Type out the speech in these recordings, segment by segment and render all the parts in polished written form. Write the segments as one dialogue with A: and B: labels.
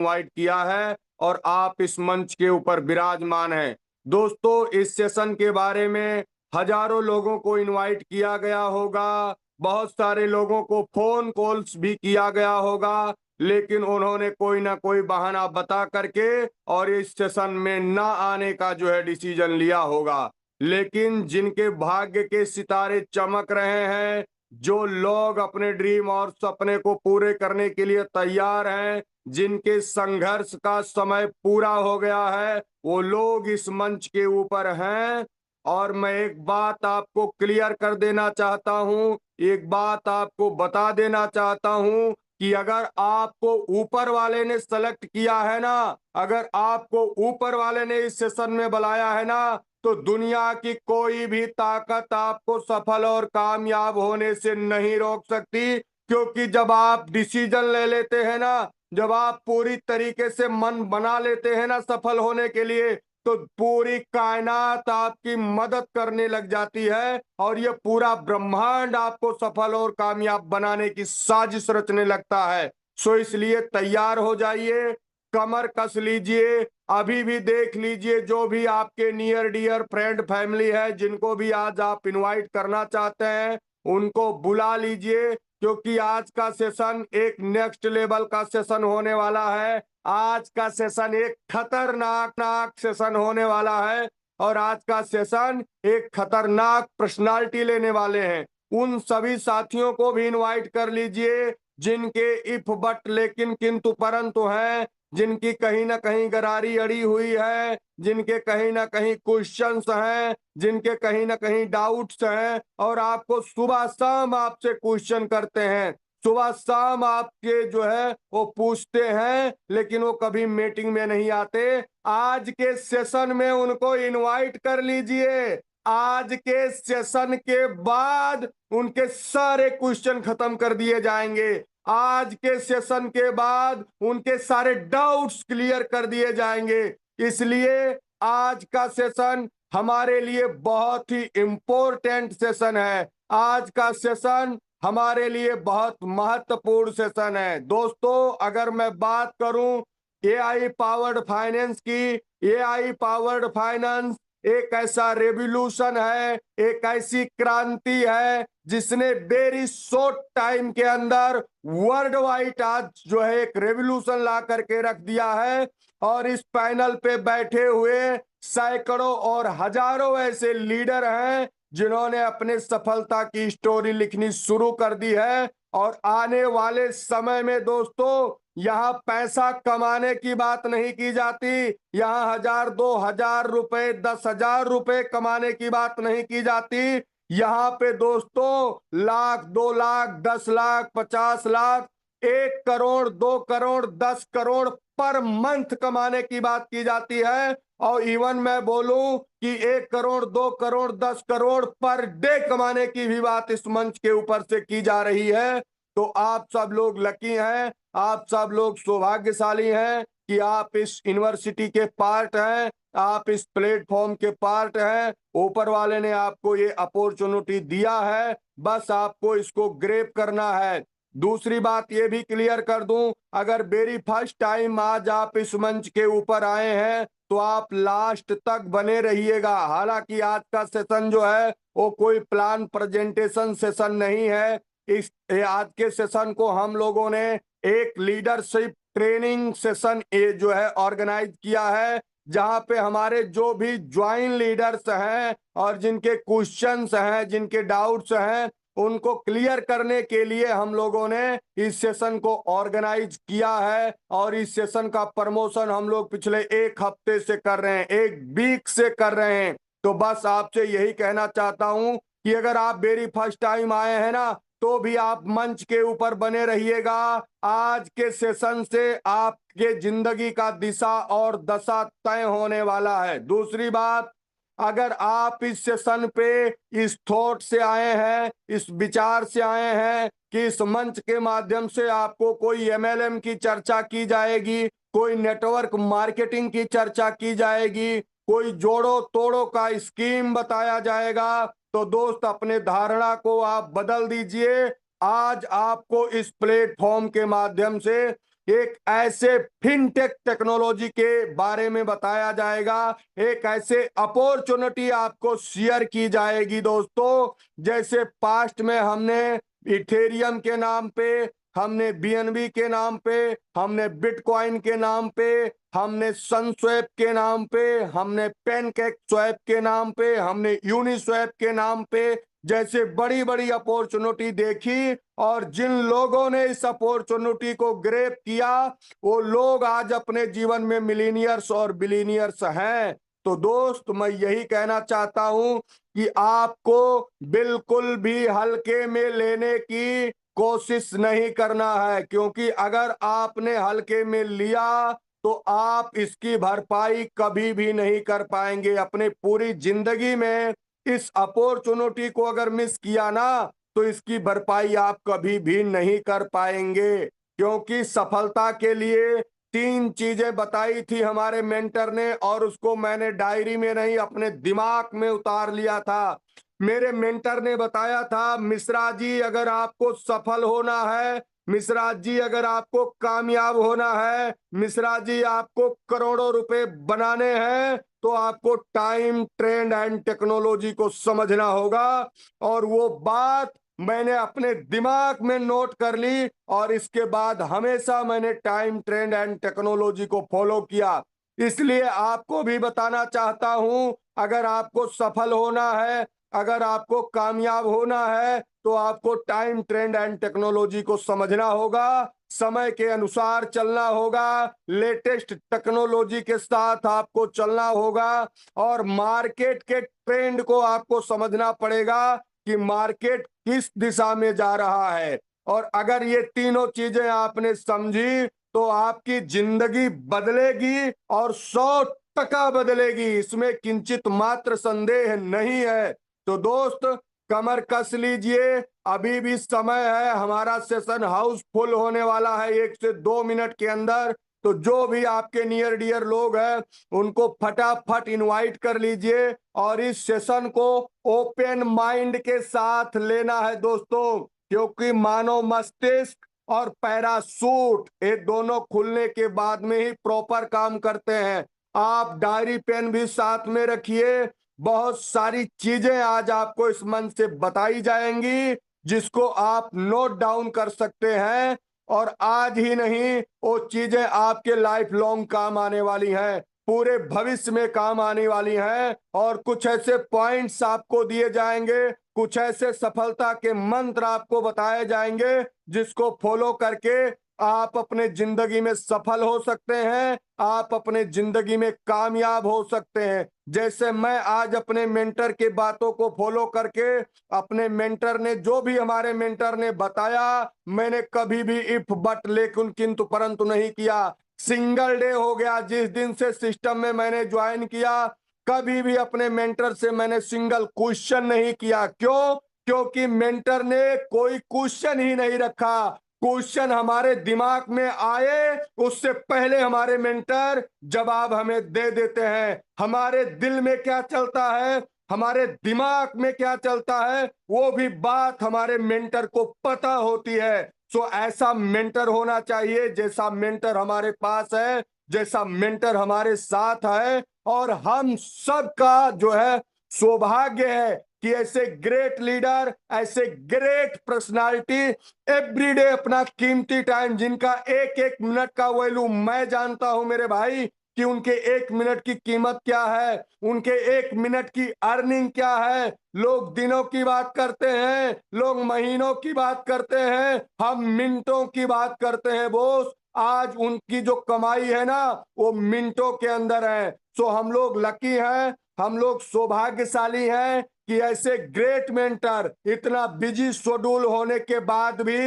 A: Invite किया है और आप इस मंच के ऊपर विराजमान हैं। दोस्तों, इस सेशन के बारे में हजारों लोगों को इनवाइट किया गया होगा, बहुत सारे लोगों को फोन कॉल्स भी किया गया होगा, लेकिन उन्होंने कोई ना कोई बहाना बता करके और इस सेशन में ना आने का जो है डिसीजन लिया होगा। लेकिन जिनके भाग्य के सितारे चमक रहे हैं, जो लोग अपने ड्रीम और सपने को पूरे करने के लिए तैयार हैं, जिनके संघर्ष का समय पूरा हो गया है, वो लोग इस मंच के ऊपर हैं। और मैं एक बात आपको क्लियर कर देना चाहता हूं, एक बात आपको बता देना चाहता हूं कि अगर आपको ऊपर वाले ने सेलेक्ट किया है ना, अगर आपको ऊपर वाले ने इस सेशन में बुलाया है ना, तो दुनिया की कोई भी ताकत आपको सफल और कामयाब होने से नहीं रोक सकती। क्योंकि जब आप डिसीजन ले लेते हैं ना, जब आप पूरी तरीके से मन बना लेते हैं ना सफल होने के लिए, तो पूरी कायनात आपकी मदद करने लग जाती है और ये पूरा ब्रह्मांड आपको सफल और कामयाब बनाने की साजिश रचने लगता है। सो इसलिए तैयार हो जाइए, कमर कस लीजिए, अभी भी देख लीजिए जो भी आपके नियर डियर फ्रेंड फैमिली है, जिनको भी आज आप इनवाइट करना चाहते हैं, उनको बुला लीजिए। क्योंकि आज का सेशन एक नेक्स्ट लेवल का सेशन होने वाला है। आज का सेशन एक खतरनाक नाक सेशन होने वाला है और आज का सेशन एक खतरनाक पर्सनालिटी लेने वाले हैं। उन सभी साथियों को भी इनवाइट कर लीजिए जिनके इफ बट लेकिन किंतु परंतु हैं, जिनकी कहीं ना कहीं गरारी अड़ी हुई है, जिनके कहीं ना कहीं क्वेश्चंस हैं, जिनके कहीं ना कहीं डाउट्स हैं और आपको सुबह शाम आपसे क्वेश्चन करते हैं, सुबह शाम आपके जो है वो पूछते हैं, लेकिन वो कभी मीटिंग में नहीं आते। आज के सेशन में उनको इनवाइट कर लीजिए। आज के सेशन के बाद उनके सारे क्वेश्चन खत्म कर दिए जाएंगे। आज के सेशन के बाद उनके सारे डाउट्स क्लियर कर दिए जाएंगे। इसलिए आज का सेशन हमारे लिए बहुत ही इंपॉर्टेंट सेशन है। आज का सेशन हमारे लिए बहुत महत्वपूर्ण सेशन है। दोस्तों, अगर मैं बात करूं एआई पावर्ड फाइनेंस की, एआई पावर्ड फाइनेंस एक ऐसा रेवोल्यूशन है, एक ऐसी क्रांति है जिसने वेरी शॉर्ट टाइम के अंदर वर्ल्ड वाइड आज जो है एक रेवोल्यूशन ला करके रख दिया है। और इस पैनल पे बैठे हुए सैकड़ों और हजारों ऐसे लीडर हैं जिन्होंने अपने सफलता की स्टोरी लिखनी शुरू कर दी है। और आने वाले समय में दोस्तों, यहाँ पैसा कमाने की बात नहीं की जाती, यहाँ 1000 2000 रुपए 10,000 रुपए कमाने की बात नहीं की जाती। यहाँ पे दोस्तों 1 लाख 2 लाख 10 लाख 50 लाख 1 करोड़ 2 करोड़ 10 करोड़ पर मंथ कमाने की बात की जाती है। और इवन मैं बोलूं कि 1 करोड़ 2 करोड़ 10 करोड़ पर डे कमाने की भी बात इस मंच के ऊपर से की जा रही है। तो आप सब लोग लकी हैं, आप सब लोग सौभाग्यशाली हैं कि आप इस यूनिवर्सिटी के पार्ट हैं, आप इस प्लेटफॉर्म के पार्ट हैं। ऊपर वाले ने आपको ये अपॉर्चुनिटी दिया है, बस आपको इसको ग्रैब करना है। दूसरी बात ये भी क्लियर कर दूं, अगर वेरी फर्स्ट टाइम आज आप इस मंच के ऊपर आए हैं तो आप लास्ट तक बने रहिएगा। हालांकि आज का सेशन जो है वो कोई प्लान प्रेजेंटेशन सेशन नहीं है। आज के सेशन को हम लोगों ने एक लीडरशिप ट्रेनिंग सेशन जो है ऑर्गेनाइज किया है, जहां पे हमारे जो भी ज्वाइन लीडर्स हैं और जिनके क्वेश्चंस हैं, जिनके डाउट्स हैं, उनको क्लियर करने के लिए हम लोगों ने इस सेशन को ऑर्गेनाइज किया है। और इस सेशन का प्रमोशन हम लोग पिछले 1 हफ्ते से कर रहे हैं, 1 वीक से कर रहे हैं। तो बस आपसे यही कहना चाहता हूं कि अगर आप वेरी फर्स्ट टाइम आए हैं ना, तो भी आप मंच के ऊपर बने रहिएगा। आज के सेशन से आपके जिंदगी का दिशा और दशा तय होने वाला है। दूसरी बात, अगर आप इस सेशन पे इस थॉट से आए हैं, इस विचार से आए हैं कि इस मंच के माध्यम से आपको कोई एमएलएम की चर्चा की जाएगी, कोई नेटवर्क मार्केटिंग की चर्चा की जाएगी, कोई जोड़ो तोड़ो का स्कीम बताया जाएगा, तो दोस्त अपने धारणा को आप बदल दीजिए। आज आपको इस प्लेटफॉर्म के माध्यम से एक ऐसे फिनटेक टेक्नोलॉजी के बारे में बताया जाएगा, एक ऐसे अपॉर्चुनिटी आपको शेयर की जाएगी दोस्तों। जैसे पास्ट में हमने इथेरियम के नाम पे, हमने बीएनबी के नाम पे, हमने बिटकॉइन के नाम पे, हमने सनस्वैप के नाम पे, हमने पेनकेक स्वैप के नाम पे, हमने यूनिस्वैप के नाम पे जैसे बड़ी बड़ी अपॉर्चुनिटी देखी, और जिन लोगों ने इस अपॉर्चुनिटी को ग्रैब किया वो लोग आज अपने जीवन में मिलीनियर्स और बिलीनियर्स हैं। तो दोस्त, मैं यही कहना चाहता हूं कि आपको बिल्कुल भी हल्के में लेने की कोशिश नहीं करना है, क्योंकि अगर आपने हल्के में लिया तो आप इसकी भरपाई कभी भी नहीं कर पाएंगे अपने पूरी जिंदगी में। इस अपॉर्चुनिटी को अगर मिस किया ना तो इसकी भरपाई आप कभी भी नहीं कर पाएंगे, क्योंकि सफलता के लिए 3 चीजें बताई थी हमारे मेंटर ने, और उसको मैंने डायरी में नहीं अपने दिमाग में उतार लिया था। मेरे मेंटर ने बताया था, मिश्रा जी अगर आपको सफल होना है, मिश्रा जी अगर आपको कामयाब होना है, मिश्रा जी आपको करोड़ों रुपए बनाने हैं, तो आपको टाइम, ट्रेंड एंड टेक्नोलॉजी को समझना होगा। और वो बात मैंने अपने दिमाग में नोट कर ली, और इसके बाद हमेशा मैंने टाइम, ट्रेंड एंड टेक्नोलॉजी को फॉलो किया। इसलिए आपको भी बताना चाहता हूं, अगर आपको सफल होना है, अगर आपको कामयाब होना है, तो आपको टाइम, ट्रेंड एंड टेक्नोलॉजी को समझना होगा, समय के अनुसार चलना होगा, लेटेस्ट टेक्नोलॉजी के साथ आपको चलना होगा, और मार्केट के ट्रेंड को आपको समझना पड़ेगा कि मार्केट किस दिशा में जा रहा है। और अगर ये तीनों चीजें आपने समझी तो आपकी जिंदगी बदलेगी, और 100% बदलेगी, इसमें किंचित मात्र संदेह नहीं है। तो दोस्त, कमर कस लीजिए, अभी भी समय है, हमारा सेशन हाउसफुल होने वाला है 1 से 2 मिनट के अंदर। तो जो भी आपके नियर डियर लोग हैं उनको फटाफट इनवाइट कर लीजिए, और इस सेशन को ओपन माइंड के साथ लेना है दोस्तों, क्योंकि मानव मस्तिष्क और पैरासूट ये दोनों खुलने के बाद में ही प्रॉपर काम करते हैं। आप डायरी पेन भी साथ में रखिए, बहुत सारी चीजें आज आपको इस मंच से बताई जाएंगी जिसको आप नोट डाउन कर सकते हैं, और आज ही नहीं वो चीजें आपके लाइफ लॉन्ग काम आने वाली हैं, पूरे भविष्य में काम आने वाली हैं। और कुछ ऐसे पॉइंट्स आपको दिए जाएंगे, कुछ ऐसे सफलता के मंत्र आपको बताए जाएंगे जिसको फॉलो करके आप अपने जिंदगी में सफल हो सकते हैं, आप अपने जिंदगी में कामयाब हो सकते हैं। जैसे मैं आज अपने मेंटर की बातों को फॉलो करके, अपने मेंटर ने जो भी हमारे मेंटर ने बताया, मैंने कभी भी इफ बट लेकिन किंतु परंतु नहीं किया। सिंगल डे हो गया जिस दिन से सिस्टम में मैंने ज्वाइन किया, कभी भी अपने मेंटर से मैंने सिंगल क्वेश्चन नहीं किया। क्यों? क्योंकि मेंटर ने कोई क्वेश्चन ही नहीं रखा। क्वेश्चन हमारे दिमाग में आए उससे पहले हमारे मेंटर जवाब हमें दे देते हैं। हमारे दिल में क्या चलता है, हमारे दिमाग में क्या चलता है, वो भी बात हमारे मेंटर को पता होती है। सो ऐसा मेंटर होना चाहिए जैसा मेंटर हमारे पास है, जैसा मेंटर हमारे साथ है। और हम सबका जो है सौभाग्य है कि ऐसे ग्रेट लीडर, ऐसे ग्रेट पर्सनालिटी एवरीडे अपना कीमती टाइम, जिनका एक एक मिनट का वैल्यू मैं जानता हूं मेरे भाई, कि उनके 1 मिनट की कीमत क्या है, उनके 1 मिनट की अर्निंग क्या है। लोग दिनों की बात करते हैं, लोग महीनों की बात करते हैं, हम मिनटों की बात करते हैं बोस। आज उनकी जो कमाई है ना वो मिनटों के अंदर है। सो हम लोग लकी हैं, हम लोग सौभाग्यशाली हैं कि ऐसे ग्रेट मेंटर इतना बिजी शेड्यूल होने के बाद भी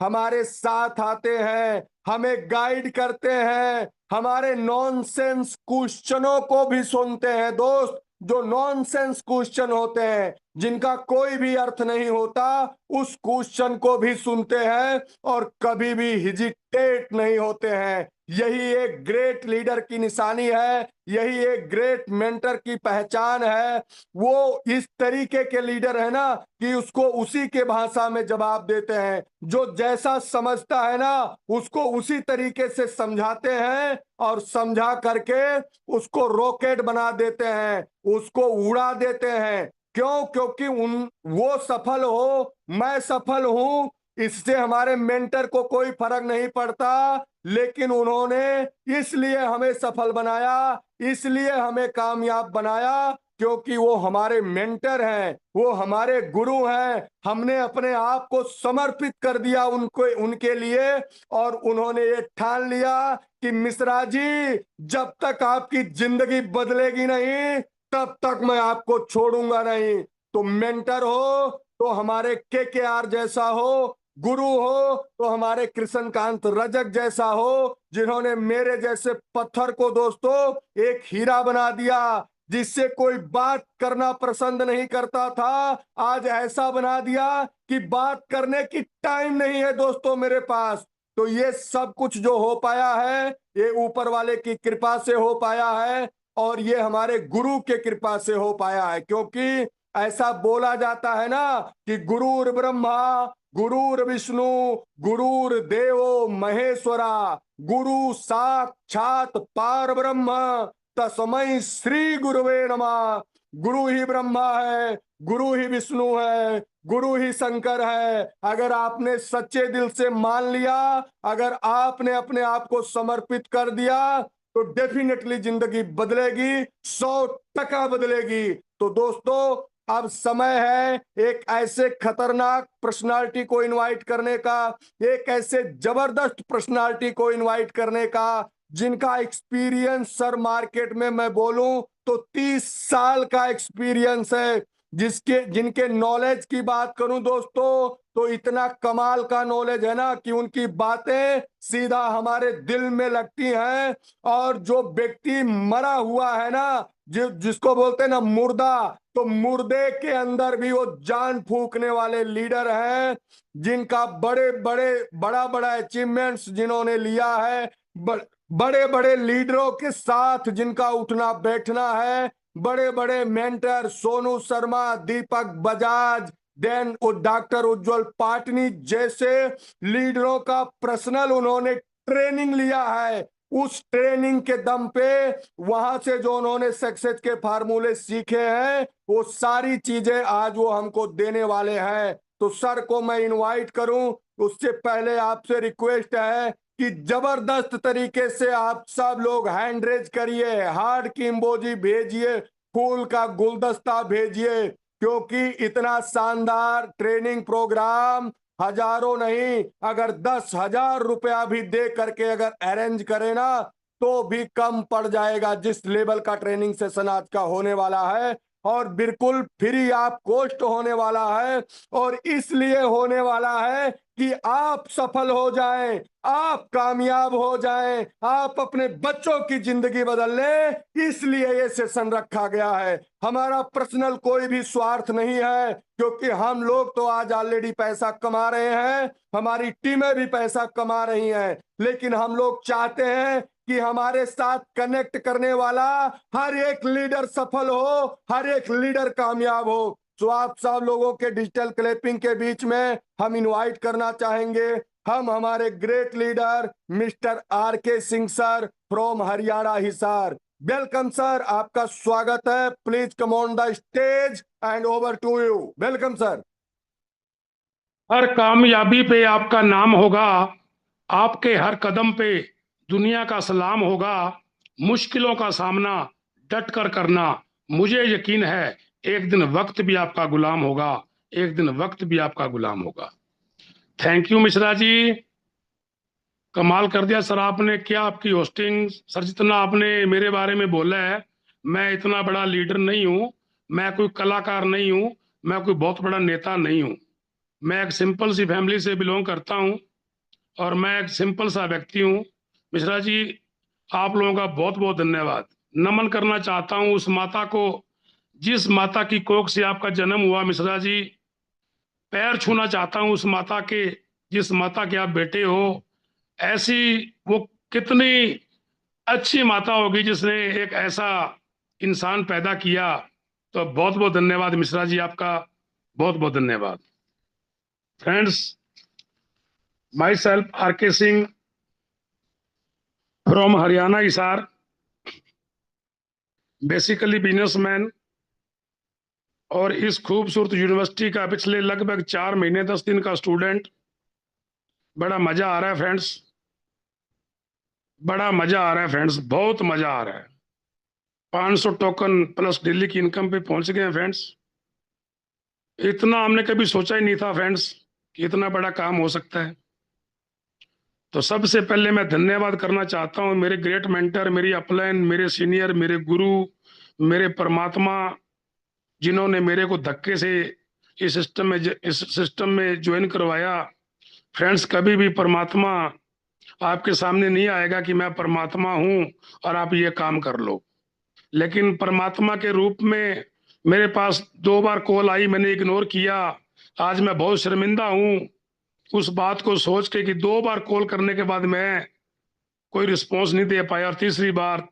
A: हमारे साथ आते हैं, हमें गाइड करते हैं, हमारे नॉनसेंस क्वेश्चनों को भी सुनते हैं दोस्त। जो नॉनसेंस क्वेश्चन होते हैं जिनका कोई भी अर्थ नहीं होता, उस क्वेश्चन को भी सुनते हैं और कभी भी हिजिटेट नहीं होते हैं। यही एक ग्रेट लीडर की निशानी है, यही एक ग्रेट मेंटर की पहचान है। वो इस तरीके के लीडर है ना कि उसको उसी के भाषा में जवाब देते हैं, जो जैसा समझता है ना उसको उसी तरीके से समझाते हैं और समझा करके उसको रॉकेट बना देते हैं, उसको उड़ा देते हैं। क्यों? क्योंकि वो सफल हो, मैं सफल हूं, इससे हमारे मेंटर को कोई फर्क नहीं पड़ता। लेकिन उन्होंने इसलिए हमें सफल बनाया, इसलिए हमें कामयाब बनाया क्योंकि वो हमारे मेंटर हैं, वो हमारे गुरु हैं। हमने अपने आप को समर्पित कर दिया उनको, उनके लिए। और उन्होंने ये ठान लिया कि मिश्रा जी, जब तक आपकी जिंदगी बदलेगी नहीं तब तक मैं आपको छोड़ूंगा नहीं। तो मेंटर हो तो हमारे KKR जैसा हो, गुरु हो तो हमारे कृष्णकांत रजक जैसा हो, जिन्होंने मेरे जैसे पत्थर को दोस्तों एक हीरा बना दिया। जिससे कोई बात करना पसंद नहीं करता था, आज ऐसा बना दिया कि बात करने की टाइम नहीं है दोस्तों मेरे पास। तो ये सब कुछ जो हो पाया है ये ऊपर वाले की कृपा से हो पाया है, और ये हमारे गुरु के कृपा से हो पाया है। क्योंकि ऐसा बोला जाता है ना कि गुरुर ब्रह्मा गुरुर विष्णु गुरुर्देवो महेश्वरा, गुरु साक्षात पार ब्रह्म तस्मै श्री गुरुवे नमः। गुरु ही ब्रह्मा है, गुरु ही विष्णु है, गुरु ही शंकर है। अगर आपने सच्चे दिल से मान लिया, अगर आपने अपने आप को समर्पित कर दिया तो डेफिनेटली जिंदगी बदलेगी, 100% बदलेगी। तो दोस्तों अब समय है एक ऐसे खतरनाक पर्सनालिटी को इनवाइट करने का, एक ऐसे जबरदस्त पर्सनालिटी को इनवाइट करने का जिनका एक्सपीरियंस सर मार्केट में मैं बोलूं तो 30 साल का एक्सपीरियंस है। जिनके नॉलेज की बात करूं दोस्तों तो इतना कमाल का नॉलेज है ना कि उनकी बातें सीधा हमारे दिल में लगती हैं। और जो व्यक्ति मरा हुआ है ना, जिसको बोलते हैं ना मुर्दा, तो मुर्दे के अंदर भी वो जान फूंकने वाले लीडर हैं, जिनका बड़ा बड़ा अचीवमेंट्स जिन्होंने लिया है, बड़े बड़े लीडरों के साथ जिनका उठना बैठना है, बड़े बड़े मेंटर सोनू शर्मा, दीपक बजाज, देन डॉक्टर उज्जवल पाटनी जैसे लीडरों का पर्सनल उन्होंने ट्रेनिंग लिया है। उस ट्रेनिंग के दम पे वहां से जो उन्होंने सक्सेस के फार्मूले सीखे हैं वो सारी चीजें आज वो हमको देने वाले हैं। तो सर को मैं इनवाइट करूं उससे पहले आपसे रिक्वेस्ट है कि जबरदस्त तरीके से आप सब लोग हैंड रेज करिए, हार्ट की इमोजी भेजिए, फूल का गुलदस्ता भेजिए। क्योंकि इतना शानदार ट्रेनिंग प्रोग्राम हजारों नहीं, अगर 10,000 रुपया भी दे करके अगर अरेंज करे ना तो भी कम पड़ जाएगा जिस लेवल का ट्रेनिंग सेशन आज का होने वाला है। और बिल्कुल फ्री आप कॉस्ट होने वाला है, और इसलिए होने वाला है कि आप सफल हो जाएं, आप कामयाब हो जाएं, आप अपने बच्चों की जिंदगी बदल लें, इसलिए ये सेशन रखा गया है। हमारा पर्सनल कोई भी स्वार्थ नहीं है, क्योंकि हम लोग तो आज ऑलरेडी पैसा कमा रहे हैं, हमारी टीमें भी पैसा कमा रही हैं, लेकिन हम लोग चाहते हैं कि हमारे साथ कनेक्ट करने वाला हर एक लीडर सफल हो, हर एक लीडर कामयाब हो। तो आप सब लोगों के डिजिटल क्लैपिंग के बीच में हम इनवाइट करना चाहेंगे हम हमारे great leader mister RK Singh sir from Haryana Hisar. Welcome sir, आपका स्वागत है। Please come on the stage and over to you. Welcome sir.
B: हर कामयाबी पे आपका नाम होगा, आपके हर कदम पे दुनिया का सलाम होगा। मुश्किलों का सामना डट कर करना, मुझे यकीन है एक दिन वक्त भी आपका गुलाम होगा, एक दिन वक्त भी आपका गुलाम होगा। थैंक यू मिश्रा जी, कमाल कर दिया सर आपने। क्या आपकी होस्टिंग सर, जितना आपने मेरे बारे में बोला है, मैं इतना बड़ा लीडर नहीं हूँ, मैं कोई कलाकार नहीं हूँ, मैं कोई बहुत बड़ा नेता नहीं हूँ। मैं एक सिंपल सी फैमिली से बिलोंग करता हूँ और मैं एक सिंपल सा व्यक्ति हूँ। मिश्रा जी, आप लोगों का बहुत बहुत धन्यवाद। नमन करना चाहता हूँ उस माता को जिस माता की कोख से आपका जन्म हुआ। मिश्रा जी, पैर छूना चाहता हूँ उस माता के जिस माता के आप बेटे हो। ऐसी वो कितनी अच्छी माता होगी जिसने एक ऐसा इंसान पैदा किया। तो बहुत बहुत धन्यवाद मिश्रा जी, आपका बहुत बहुत धन्यवाद। फ्रेंड्स, माई सेल्फ आर के Singh from Haryana Hisar, basically businessman, और इस खूबसूरत यूनिवर्सिटी का पिछले लगभग 4 महीने 10 दिन का स्टूडेंट। बड़ा मजा आ रहा है फ्रेंड्स, बड़ा मजा आ रहा है फ्रेंड्स, बहुत मजा आ रहा है। 500 टोकन प्लस दिल्ली की इनकम पे पहुंच गए हैं फ्रेंड्स। इतना हमने कभी सोचा ही नहीं था फ्रेंड्स कि इतना बड़ा काम हो सकता है। तो सबसे पहले मैं धन्यवाद करना चाहता हूं मेरे ग्रेट मेंटर, मेरी अपलाइन, मेरे सीनियर, मेरे गुरु, मेरे परमात्मा, जिन्होंने मेरे को धक्के से इस सिस्टम में ज्वाइन करवाया। फ्रेंड्स, कभी भी परमात्मा आपके सामने नहीं आएगा कि मैं परमात्मा हूं और आप ये काम कर लो। लेकिन परमात्मा के रूप में मेरे पास 2 बार कॉल आई, मैंने इग्नोर किया। आज मैं बहुत शर्मिंदा हूं उस बात को सोच के कि 2 बार कॉल करने के बाद मैं कोई रिस्पॉन्स नहीं दे पाया, और तीसरी बार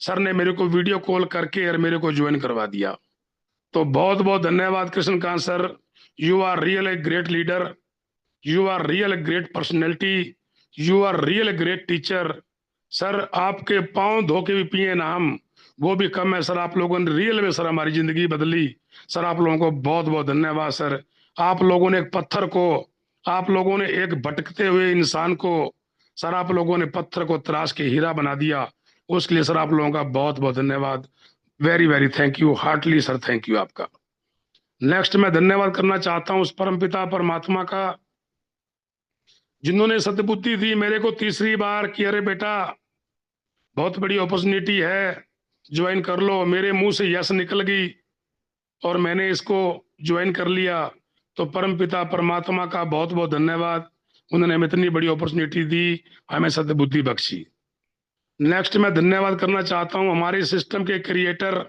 B: सर ने मेरे को वीडियो कॉल करके और मेरे को ज्वाइन करवा दिया। तो बहुत बहुत धन्यवाद Krishnakant sir. You are real a great leader, you are real a great personality, you are real a great teacher. Sir, आपके पांव धो के भी पिए ना हम, वो भी कम है सर। आप लोगों ने रियल में सर हमारी जिंदगी बदली। सर, आप लोगों को बहुत बहुत धन्यवाद सर। आप लोगों ने एक पत्थर को, आप लोगों ने एक भटकते हुए इंसान को, सर आप लोगों ने पत्थर को तराश के हीरा बना दिया। उसके लिए सर आप लोगों का बहुत बहुत धन्यवाद। Very very thank you, heartly sir, thank you आपका। नेक्स्ट मैं धन्यवाद करना चाहता हूं उस परमपिता परमात्मा का, जिन्होंने सद्बुद्धि दी मेरे को तीसरी बार कि अरे बेटा, बहुत बड़ी अपॉर्चुनिटी है, ज्वाइन कर लो। मेरे मुंह से यस निकल गई और मैंने इसको ज्वाइन कर लिया। तो परमपिता परमात्मा का बहुत बहुत धन्यवाद, उन्होंने हमें इतनी बड़ी अपॉर्चुनिटी दी, हमें सद्बुद्धि बख्शी। नेक्स्ट मैं धन्यवाद करना चाहता हूं हमारे सिस्टम के क्रिएटर,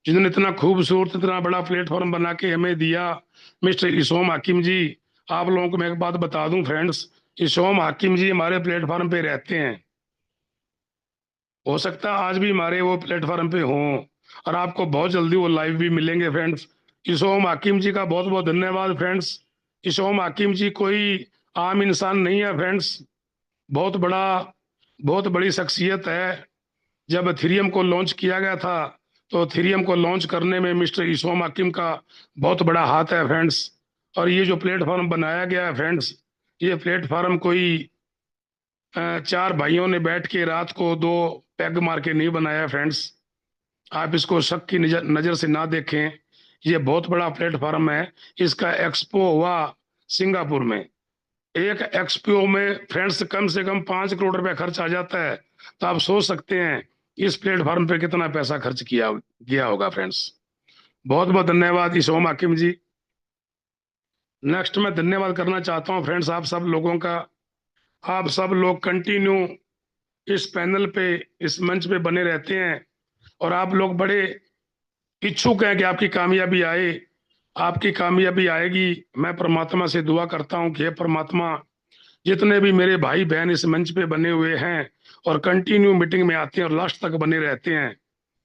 B: जिन्होंने इतना खूबसूरत इतना बड़ा प्लेटफॉर्म बना के हमें दिया, मिस्टर इशोम हाकिम जी। आप लोगों को मैं एक बात बता दूं फ्रेंड्स, इशोम हाकिम जी हमारे प्लेटफॉर्म पे रहते हैं। हो सकता है आज भी हमारे वो प्लेटफॉर्म पे हों, और आपको बहुत जल्दी वो लाइव भी मिलेंगे फ्रेंड्स। इशोम हाकिम जी का बहुत बहुत धन्यवाद फ्रेंड्स। इशोम हाकिम जी कोई आम इंसान नहीं है फ्रेंड्स, बहुत बड़ा, बहुत बड़ी शख्सियत है। जब थीरियम को लॉन्च किया गया था, तो थीरियम को लॉन्च करने में मिस्टर इशोम हाकिम का बहुत बड़ा हाथ है फ्रेंड्स। और ये जो प्लेटफॉर्म बनाया गया है फ्रेंड्स, ये प्लेटफॉर्म कोई 4 भाइयों ने बैठ के रात को 2 पैग मार के नहीं बनाया फ्रेंड्स। आप इसको शक की नजर से ना देखें, ये बहुत बड़ा प्लेटफॉर्म है। इसका एक्सपो हुआ सिंगापुर में। एक एक्सपो में फ्रेंड्स कम से कम 5 करोड़ रुपया खर्च आ जाता है। तो आप सोच सकते हैं इस प्लेटफॉर्म पे कितना पैसा खर्च किया गया होगा फ्रेंड्स। बहुत बहुत धन्यवाद इशोम हाकिम जी। नेक्स्ट मैं धन्यवाद करना चाहता हूं फ्रेंड्स आप सब लोगों का। आप सब लोग कंटिन्यू इस पैनल पे, इस मंच पे बने रहते हैं, और आप लोग बड़े इच्छुक हैं कि आपकी कामयाबी आए। आपकी कामयाबी आएगी। मैं परमात्मा से दुआ करता हूं कि हे परमात्मा, जितने भी मेरे भाई बहन इस मंच पे बने हुए हैं और कंटिन्यू मीटिंग में आते हैं और लास्ट तक बने रहते हैं,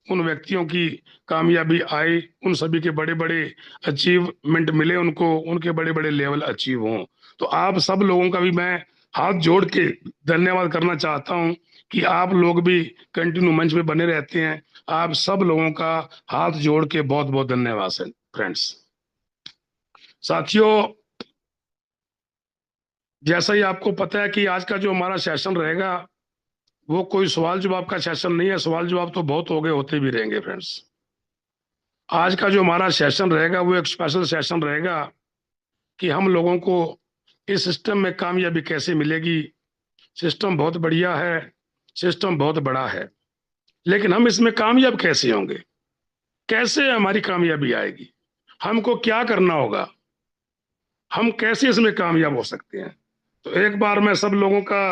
B: उन व्यक्तियों की कामयाबी आए, उन सभी के बड़े बड़े अचीवमेंट मिले उनको, उनके बड़े बड़े लेवल अचीव हों। तो आप सब लोगों का भी मैं हाथ जोड़ के धन्यवाद करना चाहता हूं कि आप लोग भी कंटिन्यू मंच पे बने रहते हैं। आप सब लोगों का हाथ जोड़ के बहुत बहुत धन्यवाद फ्रेंड्स। साथियों, जैसा ही आपको पता है कि आज का जो हमारा सेशन रहेगा, वो कोई सवाल जवाब का सेशन नहीं है। सवाल जवाब तो बहुत हो गए, होते भी रहेंगे फ्रेंड्स। आज का जो हमारा सेशन रहेगा वो एक स्पेशल सेशन रहेगा कि हम लोगों को इस सिस्टम में कामयाबी कैसे मिलेगी। सिस्टम बहुत बढ़िया है, सिस्टम बहुत बड़ा है, लेकिन हम इसमें कामयाब कैसे होंगे, कैसे हमारी कामयाबी आएगी, हमको क्या करना होगा, हम कैसे इसमें कामयाब हो सकते हैं। तो एक बार मैं सब लोगों का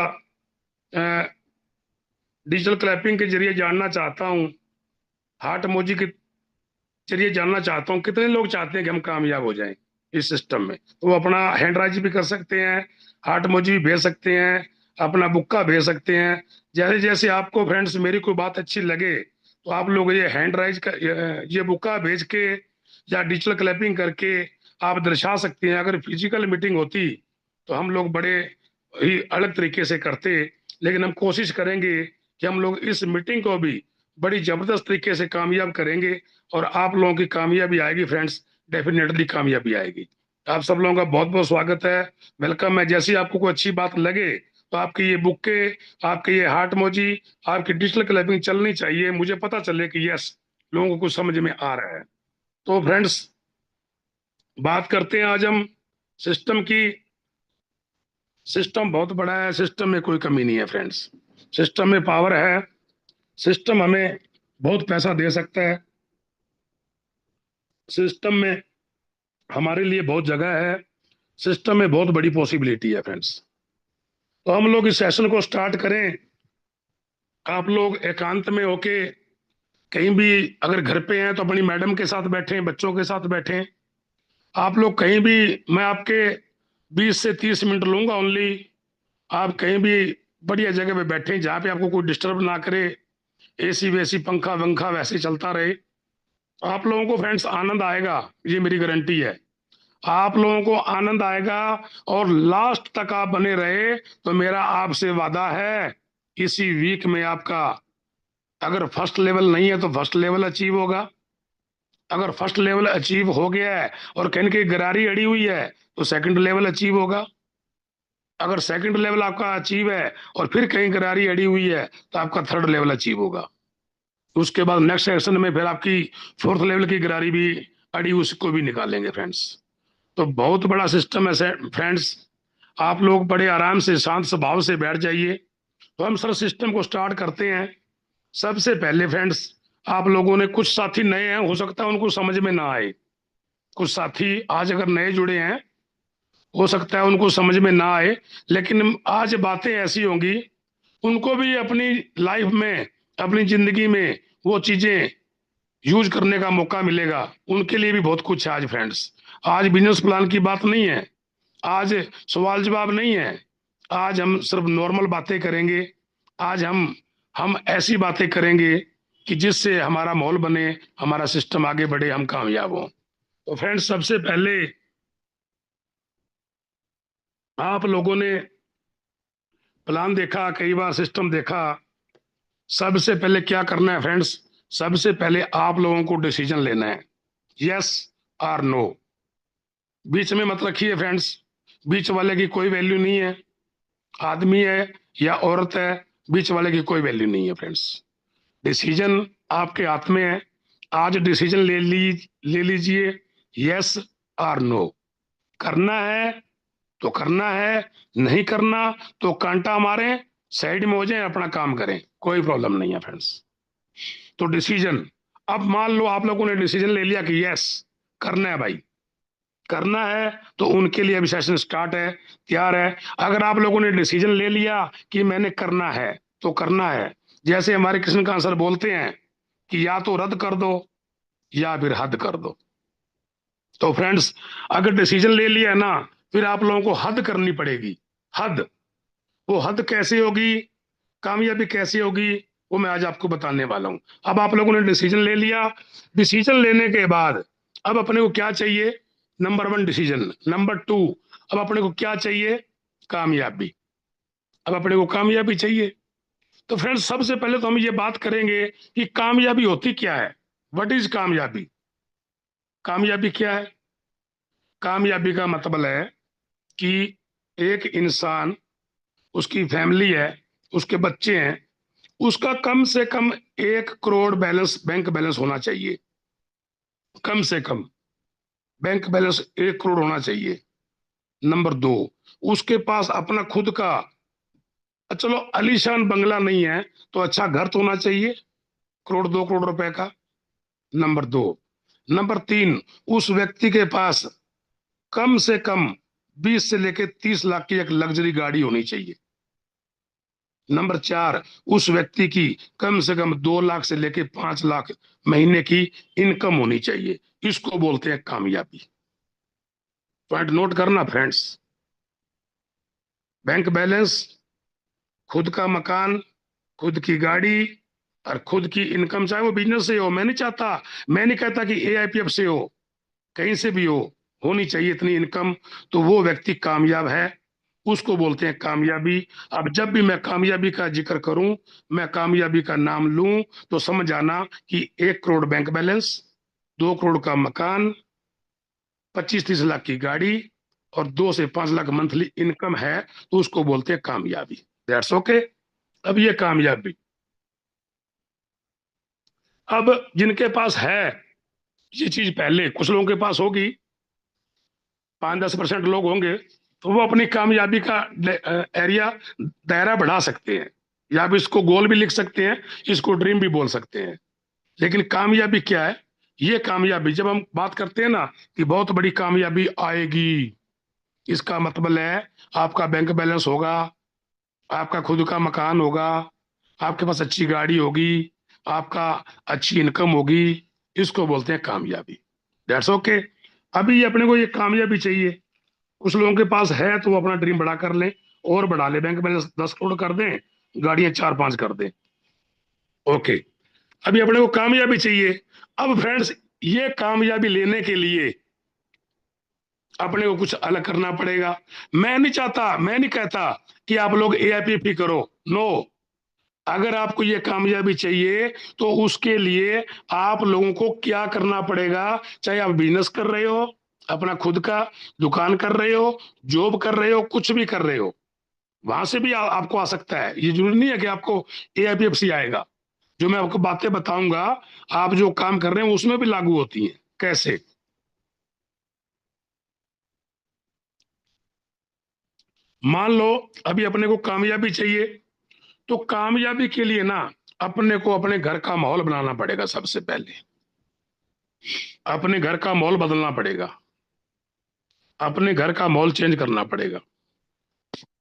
B: डिजिटल क्लैपिंग के जरिए जानना चाहता हूँ, हार्ट इमोजी के जरिए जानना चाहता हूँ, कितने लोग चाहते हैं कि हम कामयाब हो जाएं इस सिस्टम में। तो वो अपना हैंड राइज भी कर सकते हैं, हार्ट इमोजी भी भेज सकते हैं, अपना बुक्का भेज सकते हैं। जैसे जैसे आपको फ्रेंड्स मेरी कोई बात अच्छी लगे तो आप लोग ये हैंड राइज का ये बुक्का भेज के या डिजिटल क्लैपिंग करके आप दर्शा सकते हैं। अगर फिजिकल मीटिंग होती तो हम लोग बड़े ही अलग तरीके से करते, लेकिन हम कोशिश करेंगे कि हम लोग इस मीटिंग को भी बड़ी जबरदस्त तरीके से कामयाब करेंगे और आप लोगों की कामयाबी आएगी फ्रेंड्स, डेफिनेटली कामयाबी आएगी। आप सब लोगों का बहुत बहुत स्वागत है, वेलकम है। जैसी आपको कोई अच्छी बात लगे तो आपकी ये बुक्के, आपके ये हार्ट मोजी, आपकी डिजिटल क्लैपिंग चलनी चाहिए, मुझे पता चले कि यस लोगों को कुछ समझ में आ रहा है। तो फ्रेंड्स बात करते हैं आज हम सिस्टम की। सिस्टम बहुत बड़ा है, सिस्टम में कोई कमी नहीं है फ्रेंड्स, सिस्टम में पावर है, सिस्टम हमें बहुत पैसा दे सकता है, सिस्टम में हमारे लिए बहुत जगह है, सिस्टम में बहुत बड़ी पॉसिबिलिटी है फ्रेंड्स। तो हम लोग इस सेशन को स्टार्ट करें। आप लोग एकांत में होके कहीं भी, अगर घर पे हैं तो अपनी मैडम के साथ बैठें, बच्चों के साथ बैठें। आप लोग कहीं भी, मैं आपके 20 से 30 मिनट लूंगा ओनली। आप कहीं भी बढ़िया जगह पे बैठें जहाँ पे आपको कोई डिस्टर्ब ना करे, एसी वेसी पंखा वंखा वैसे चलता रहे। आप लोगों को फ्रेंड्स आनंद आएगा, ये मेरी गारंटी है। आप लोगों को आनंद आएगा और लास्ट तक आप बने रहे तो मेरा आपसे वादा है, इसी वीक में आपका अगर फर्स्ट लेवल नहीं है तो फर्स्ट लेवल अचीव होगा। अगर फर्स्ट लेवल अचीव हो गया है और कहीं की गरारी अड़ी हुई है तो सेकंड लेवल अचीव होगा। अगर सेकंड लेवल आपका अचीव है और फिर कहीं गरारी अड़ी हुई है तो आपका थर्ड लेवल अचीव होगा। उसके बाद नेक्स्ट सेशन में फिर आपकी फोर्थ लेवल की गरारी भी अड़ी, उसको भी निकालेंगे फ्रेंड्स। तो बहुत बड़ा सिस्टम है फ्रेंड्स। आप लोग बड़े आराम से शांत स्वभाव से बैठ जाइए। तो हम सर सिस्टम को स्टार्ट करते हैं। सबसे पहले फ्रेंड्स, आप लोगों ने, कुछ साथी नए हैं, हो सकता है उनको समझ में ना आए। कुछ साथी आज अगर नए जुड़े हैं, हो सकता है उनको समझ में ना आए, लेकिन आज बातें ऐसी होंगी उनको भी अपनी लाइफ में, अपनी जिंदगी में वो चीजें यूज करने का मौका मिलेगा। उनके लिए भी बहुत कुछ है आज फ्रेंड्स। आज बिजनेस प्लान की बात नहीं है, आज सवाल जवाब नहीं है, आज हम सिर्फ नॉर्मल बातें करेंगे। आज हम ऐसी बातें करेंगे कि जिससे हमारा माहौल बने, हमारा सिस्टम आगे बढ़े, हम कामयाब हों। तो फ्रेंड्स सबसे पहले आप लोगों ने प्लान देखा, कई बार सिस्टम देखा। सबसे पहले क्या करना है फ्रेंड्स, सबसे पहले आप लोगों को डिसीजन लेना है, यस और नो। बीच में मत रखिए फ्रेंड्स, बीच वाले की कोई वैल्यू नहीं है। आदमी है या औरत है, बीच वाले की कोई वैल्यू नहीं है फ्रेंड्स। डिसीजन आपके हाथ में है। आज डिसीजन ले लीजिए, यस और नो। करना है तो करना है, नहीं करना तो कांटा मारें, साइड में हो जाए, अपना काम करें, कोई प्रॉब्लम नहीं है फ्रेंड्स। तो डिसीजन, अब मान लो आप लोगों ने डिसीजन ले लिया कि यस करना है भाई, करना है, तो उनके लिए अभी सेशन स्टार्ट है, तैयार है। अगर आप लोगों ने डिसीजन ले लिया कि मैंने करना है तो करना है। जैसे हमारे कृष्णकांत सर बोलते हैं कि या तो रद्द कर दो या फिर हद कर दो। तो फ्रेंड्स अगर डिसीजन ले लिया है ना, फिर आप लोगों को हद करनी पड़ेगी। हद, वो हद कैसे होगी, कामयाबी कैसे होगी, वो मैं आज आपको बताने वाला हूं। अब आप लोगों ने डिसीजन ले लिया, डिसीजन लेने के बाद अब अपने को क्या चाहिए, नंबर 1 डिसीजन, नंबर 2 अब अपने को क्या चाहिए, कामयाबी। अब अपने को कामयाबी चाहिए। तो फ्रेंड्स सबसे पहले तो हम ये बात करेंगे कि कामयाबी होती क्या है। व्हाट इज कामयाबी। कामयाबी क्या है। कामयाबी का मतलब है कि एक इंसान, उसकी फैमिली है, उसके बच्चे हैं, उसका कम से कम 1 करोड़ बैलेंस, बैंक बैलेंस होना चाहिए। कम से कम बैंक बैलेंस 1 करोड़ होना चाहिए। नंबर 2, उसके पास अपना खुद का, चलो आलीशान बंगला नहीं है तो अच्छा घर तो होना चाहिए, 1 करोड़ 2 करोड़ रुपए का। नंबर 2। नंबर 3, उस व्यक्ति के पास कम से कम 20 से लेकर 30 लाख की एक लग्जरी गाड़ी होनी चाहिए। नंबर 4, उस व्यक्ति की कम से कम 2 लाख से लेकर 5 लाख महीने की इनकम होनी चाहिए। इसको बोलते हैं कामयाबी। पॉइंट नोट करना फ्रेंड्स। बैंक बैलेंस, खुद का मकान, खुद की गाड़ी और खुद की इनकम, चाहे वो बिजनेस से हो। मैं नहीं चाहता, मैं नहीं कहता कि एआईपीएफ से हो, कहीं से भी हो, होनी चाहिए इतनी इनकम, तो वो व्यक्ति कामयाब है, उसको बोलते हैं कामयाबी। अब जब भी मैं कामयाबी का जिक्र करूं, मैं कामयाबी का नाम लूं, तो समझ आना कि 1 करोड़ बैंक बैलेंस, 2 करोड़ का मकान, 25-30 लाख की गाड़ी और 2 से 5 लाख मंथली इनकम है, तो उसको बोलते हैं कामयाबी। That's okay. अब ये कामयाबी, अब जिनके पास है ये चीज, पहले कुछ लोगों के पास होगी, 5-10% लोग होंगे, तो वो अपनी कामयाबी का एरिया, दायरा बढ़ा सकते हैं, या आप इसको गोल भी लिख सकते हैं, इसको ड्रीम भी बोल सकते हैं। लेकिन कामयाबी क्या है? ये कामयाबी, जब हम बात करते हैं ना कि बहुत बड़ी कामयाबी आएगी, इसका मतलब है आपका बैंक बैलेंस होगा, आपका खुद का मकान होगा, आपके पास अच्छी गाड़ी होगी, आपका अच्छी इनकम होगी, इसको बोलते हैं कामयाबी। That's okay. अभी अपने को ये कामयाबी चाहिए। कुछ लोगों के पास है तो वो अपना ड्रीम बड़ा कर लें, और बढ़ा ले, बैंक बैलेंस 10 करोड़ कर दें, गाड़ियां 4-5 कर दें। ओके। अभी अपने को कामयाबी चाहिए। अब फ्रेंड्स, ये कामयाबी लेने के लिए अपने को कुछ अलग करना पड़ेगा। मैं नहीं चाहता, मैं नहीं कहता कि आप लोग एआईपीएफ करो, नो। अगर आपको ये कामयाबी चाहिए तो उसके लिए आप लोगों को क्या करना पड़ेगा, चाहे आप बिजनेस कर रहे हो, अपना खुद का दुकान कर रहे हो, जॉब कर रहे हो, कुछ भी कर रहे हो, वहां से भी आपको आ सकता है। ये जरूरी नहीं है कि आपको एआईपीएफ आएगा। जो मैं आपको बातें बताऊंगा, आप जो काम कर रहे हैं उसमें भी लागू होती हैं। कैसे? मान लो अभी अपने को कामयाबी चाहिए, तो कामयाबी के लिए ना अपने को अपने घर का माहौल बनाना पड़ेगा। सबसे पहले अपने घर का माहौल बदलना पड़ेगा, अपने घर का माहौल चेंज करना पड़ेगा,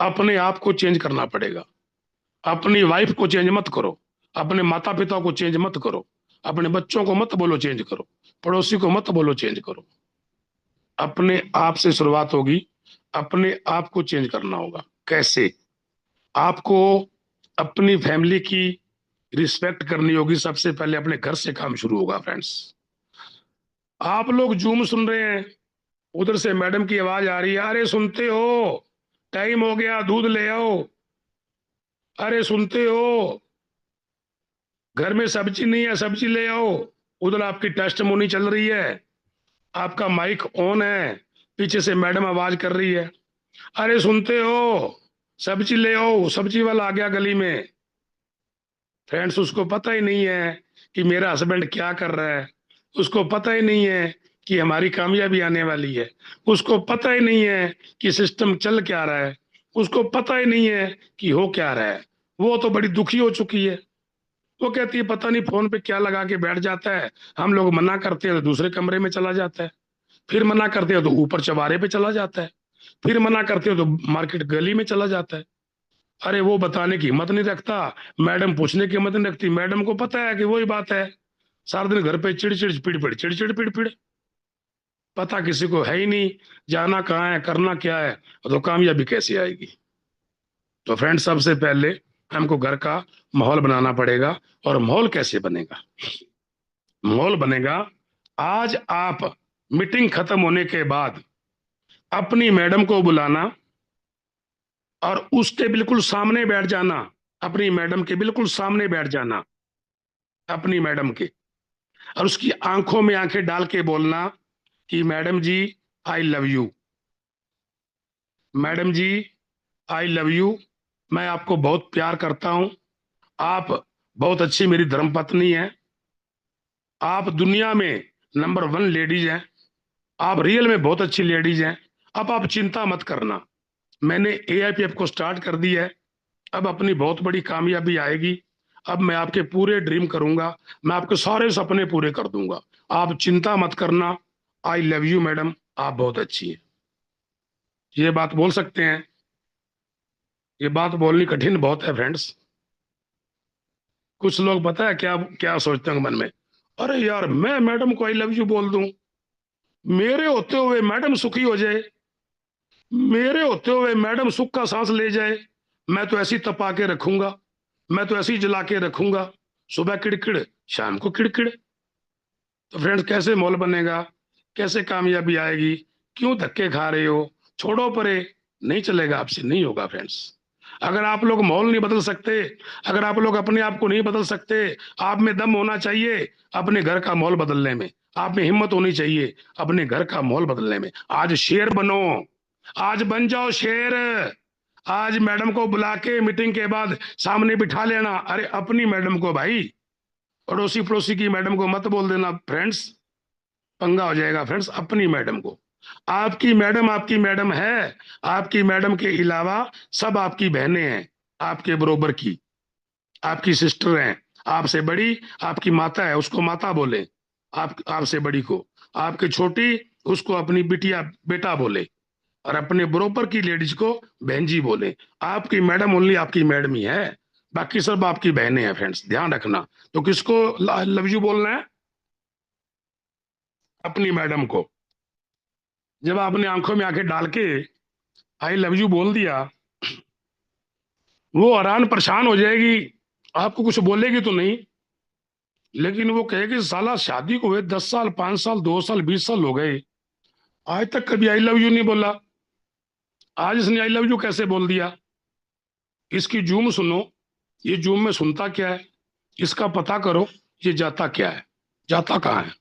B: अपने आप को चेंज करना पड़ेगा। अपनी वाइफ को चेंज मत करो, अपने माता पिता को चेंज मत करो, अपने बच्चों को मत बोलो चेंज करो, पड़ोसी को मत बोलो चेंज करो। अपने आप से शुरुआत होगी, अपने आप को चेंज करना होगा। कैसे? आपको अपनी फैमिली की रिस्पेक्ट करनी होगी। सबसे पहले अपने घर से काम शुरू होगा फ्रेंड्स। आप लोग जूम सुन रहे हैं, उधर से मैडम की आवाज आ रही है, अरे सुनते हो, टाइम हो गया, दूध ले आओ। अरे सुनते हो, घर में सब्जी नहीं है, सब्जी ले आओ। उधर आपकी टेस्टमोनी चल रही है, आपका माइक ऑन है, पीछे से मैडम आवाज कर रही है, अरे सुनते हो, सब्जी ले आओ, सब्जी वाला आ गया गली में। फ्रेंड्स, उसको पता ही नहीं है कि मेरा हस्बैंड क्या कर रहा है, उसको पता ही नहीं है कि हमारी कामयाबी आने वाली है, उसको पता ही नहीं है कि सिस्टम चल क्या रहा है, उसको पता ही नहीं है कि हो क्या रहा है। वो तो बड़ी दुखी हो चुकी है। वो कहती है पता नहीं फोन पे क्या लगा के बैठ जाता है, हम लोग मना करते हैं तो दूसरे कमरे में चला जाता है, फिर मना करते हैं तो ऊपर चवारे पे चला जाता है, फिर मना करते हो तो मार्केट गली में चला जाता है। अरे वो बताने की हिम्मत नहीं रखता, मैडम पूछने की हिम्मत नहीं रखती। मैडम को पता है कि वही बात है, सारा दिन घर पे चिड़चिड़ पिड़पिड़, चिड़चिड़ पिड़पिड़, पता किसी को है ही नहीं, जाना कहाँ है, करना क्या है, तो कामयाबी कैसे आएगी? तो फ्रेंड, सबसे पहले हमको घर का माहौल बनाना पड़ेगा। और माहौल कैसे बनेगा? माहौल बनेगा, आज आप मीटिंग खत्म होने के बाद अपनी मैडम को बुलाना और उसके बिल्कुल सामने बैठ जाना, अपनी मैडम के बिल्कुल सामने बैठ जाना, अपनी मैडम के, और उसकी आंखों में आंखें डाल के बोलना कि madam ji, I love you. Madam ji, I love you. मैं आपको बहुत प्यार करता हूं, आप बहुत अच्छी मेरी धर्मपत्नी हैं, आप दुनिया में नंबर 1 लेडीज हैं, आप रियल में बहुत अच्छी लेडीज हैं। अब आप चिंता मत करना, मैंने एआईपीएफ को स्टार्ट कर दी है, अब अपनी बहुत बड़ी कामयाबी आएगी। अब मैं आपके पूरे ड्रीम करूंगा, मैं आपके सारे सपने पूरे कर दूंगा, आप चिंता मत करना। आई लव यू मैडम, आप बहुत अच्छी हैं। ये बात बोल सकते हैं? ये बात बोलनी कठिन बहुत है फ्रेंड्स। कुछ लोग पता है क्या क्या सोचते हैं मन में, अरे यार मैं मैडम को आई लव यू बोल दूं, मेरे होते हुए मैडम सुखी हो जाए, मेरे होते हुए मैडम सुख का सांस ले जाए, मैं तो ऐसी तपा के रखूंगा, मैं तो ऐसी जला के रखूंगा, सुबह किड़किड़ शाम को किड़किड़। तो फ्रेंड्स कैसे मोल बनेगा, कैसे कामयाबी आएगी, क्यों धक्के खा रहे हो, छोड़ो परे, नहीं चलेगा, आपसे नहीं होगा फ्रेंड्स। अगर आप लोग माहौल नहीं बदल सकते, अगर आप लोग अपने आप को नहीं बदल सकते, आप में दम होना चाहिए अपने घर का माहौल बदलने में, आप में हिम्मत होनी चाहिए अपने घर का माहौल बदलने में। आज शेर बनो, आज बन जाओ शेर। आज मैडम को बुला के मीटिंग के बाद सामने बिठा लेना, अरे अपनी मैडम को भाई, पड़ोसी पड़ोसी की मैडम को मत बोल देना फ्रेंड्स, पंगा हो जाएगा फ्रेंड्स। अपनी मैडम को, आपकी मैडम है, आपकी मैडम के अलावा सब आपकी बहनें हैं, आपके बरोबर की, आपकी सिस्टर हैं, आपसे बड़ी आपकी माता है, उसको माता बोले, आप आपसे बड़ी को, आपके छोटी उसको अपनी बिटिया बेटा बोले, और अपने बरोबर की लेडीज को बहन जी बोले। आपकी मैडम ओनली आपकी मैडम ही है, बाकी सब आपकी बहनें हैं फ्रेंड्स, ध्यान रखना। तो किसको लव यू बोलना है? अपनी मैडम को। जब आपने आंखों में आंखें डाल के आई लव यू बोल दिया, वो हैरान परेशान हो जाएगी, आपको कुछ बोलेगी तो नहीं, लेकिन वो कहेगी साला शादी को हुए 10 साल, 5 साल, 2 साल, 20 साल हो गए, आज तक कभी आई लव यू नहीं बोला, आज इसने आई लव यू कैसे बोल दिया। इसकी जूम सुनो, ये जूम में सुनता क्या है, इसका पता करो, ये जाता क्या है, जाता कहाँ है।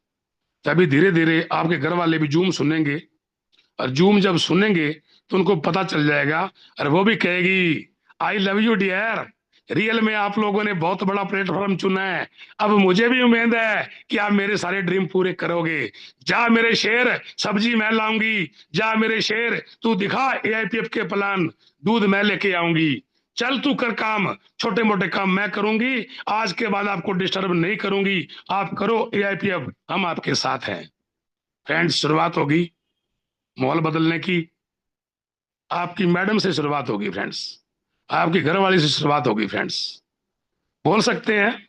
B: तभी धीरे धीरे आपके घर वाले भी जूम सुनेंगे, और जूम जब सुनेंगे तो उनको पता चल जाएगा, और वो भी कहेगी I love you dear, real में आप लोगों ने बहुत बड़ा प्लेटफॉर्म चुना है, अब मुझे भी उम्मीद है कि आप मेरे सारे ड्रीम पूरे करोगे। जा मेरे शेर, सब्जी मैं लाऊंगी, जा मेरे शेर तू दिखा एआईपीएफ के प्लान, दूध मैं लेके आऊंगी, चल तू कर काम, छोटे मोटे काम मैं करूंगी, आज के बाद आपको डिस्टर्ब नहीं करूंगी, आप करो एआईपीएफ, हम आपके साथ हैं। फ्रेंड्स शुरुआत होगी माहौल बदलने की, आपकी मैडम से शुरुआत होगी फ्रेंड्स, आपकी घरवाली से शुरुआत होगी फ्रेंड्स। बोल सकते हैं,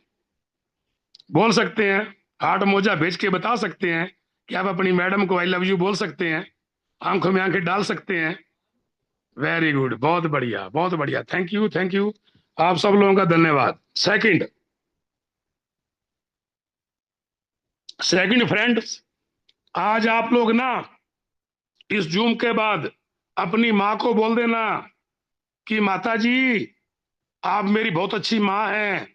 B: बोल सकते हैं, हाथ मोजा भेज के बता सकते हैं कि आप अपनी मैडम को आई लव यू बोल सकते हैं, आंखों में आंखें डाल सकते हैं। वेरी गुड, बहुत बढ़िया, बहुत बढ़िया, थैंक यू, थैंक यू, आप सब लोगों का धन्यवाद। सेकंड, सेकंड फ्रेंड्स, आज आप लोग ना इस जूम के बाद अपनी माँ को बोल देना कि माता जी आप मेरी बहुत अच्छी माँ हैं,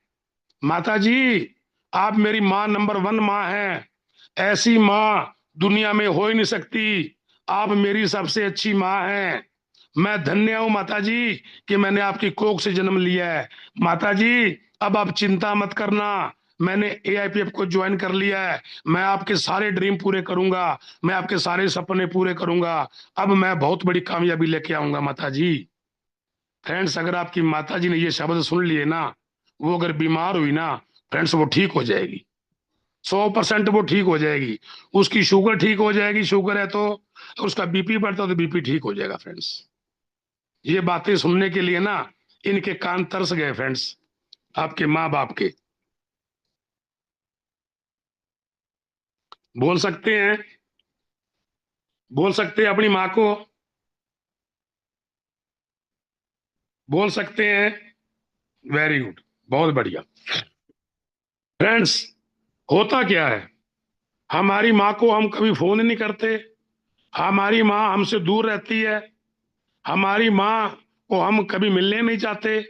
B: माता जी आप मेरी माँ नंबर 1 माँ हैं, ऐसी माँ दुनिया में हो ही नहीं सकती, आप मेरी सबसे अच्छी माँ हैं, मैं धन्य हूं माता जी कि मैंने आपकी कोख से जन्म लिया है। माता जी अब आप चिंता मत करना, मैंने एआईपीएफ को ज्वाइन कर लिया है, मैं आपके सारे ड्रीम पूरे करूंगा, मैं आपके सारे सपने पूरे करूंगा, अब मैं बहुत बड़ी कामयाबी लेके आऊंगा माता जी। फ्रेंड्स अगर आपकी माता जी ने ये शब्द सुन लिए ना, वो अगर बीमार हुई ना फ्रेंड्स, वो ठीक हो जाएगी, 100% वो ठीक हो जाएगी, उसकी शुगर ठीक हो जाएगी, शुगर है तो, उसका बीपी बढ़ता तो बीपी ठीक हो जाएगा फ्रेंड्स। ये बातें सुनने के लिए ना इनके कान तरस गए फ्रेंड्स, आपके माँ बाप के। बोल सकते हैं, बोल सकते हैं अपनी माँ को, बोल सकते हैं, वेरी गुड, बहुत बढ़िया। फ्रेंड्स होता क्या है, हमारी माँ को हम कभी फोन नहीं करते, हमारी माँ हमसे दूर रहती है, हमारी माँ को हम कभी मिलने नहीं चाहते,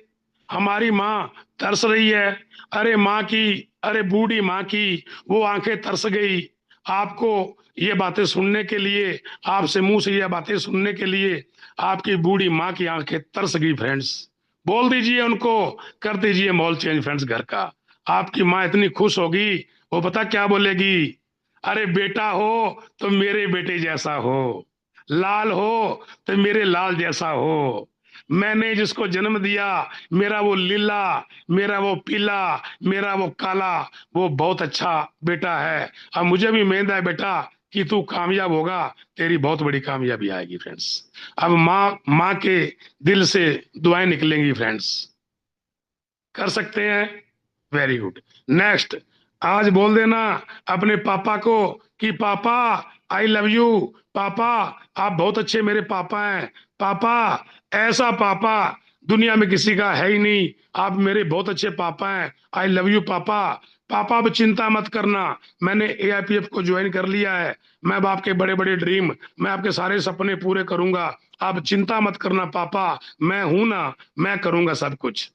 B: हमारी माँ तरस रही है, अरे माँ की, अरे बूढ़ी माँ की वो आंखें तरस गई, आपको ये बातें सुनने के लिए, आपसे मुंह से ये बातें सुनने के लिए आपकी बूढ़ी माँ की आंखें तरस गई फ्रेंड्स। बोल दीजिए उनको, कर दीजिए माहौल चेंज फ्रेंड्स घर का, आपकी माँ इतनी खुश होगी, वो पता क्या बोलेगी, अरे बेटा हो तो मेरे बेटे जैसा हो, लाल हो तो मेरे लाल जैसा हो, मैंने जिसको जन्म दिया मेरा वो लीला, मेरा वो पीला, मेरा वो काला, वो बहुत अच्छा बेटा है, अब मुझे भी उम्मीद है बेटा कि तू कामयाब होगा, तेरी बहुत बड़ी कामयाबी आएगी फ्रेंड्स। अब माँ के दिल से दुआएं निकलेंगी फ्रेंड्स, कर सकते हैं, वेरी गुड। नेक्स्ट, आज बोल देना अपने पापा को कि पापा आई लव यू, पापा आप बहुत अच्छे मेरे पापा हैं, पापा ऐसा पापा दुनिया में किसी का है ही नहीं। आप मेरे बहुत अच्छे पापा हैं। आई लव यू पापा। पापा अब चिंता मत करना, मैंने एआईपीएफ को ज्वाइन कर लिया है। मैं अब आपके बड़े बड़े ड्रीम, मैं आपके सारे सपने पूरे करूंगा। आप चिंता मत करना पापा, मैं हूं ना, मैं करूंगा सब कुछ।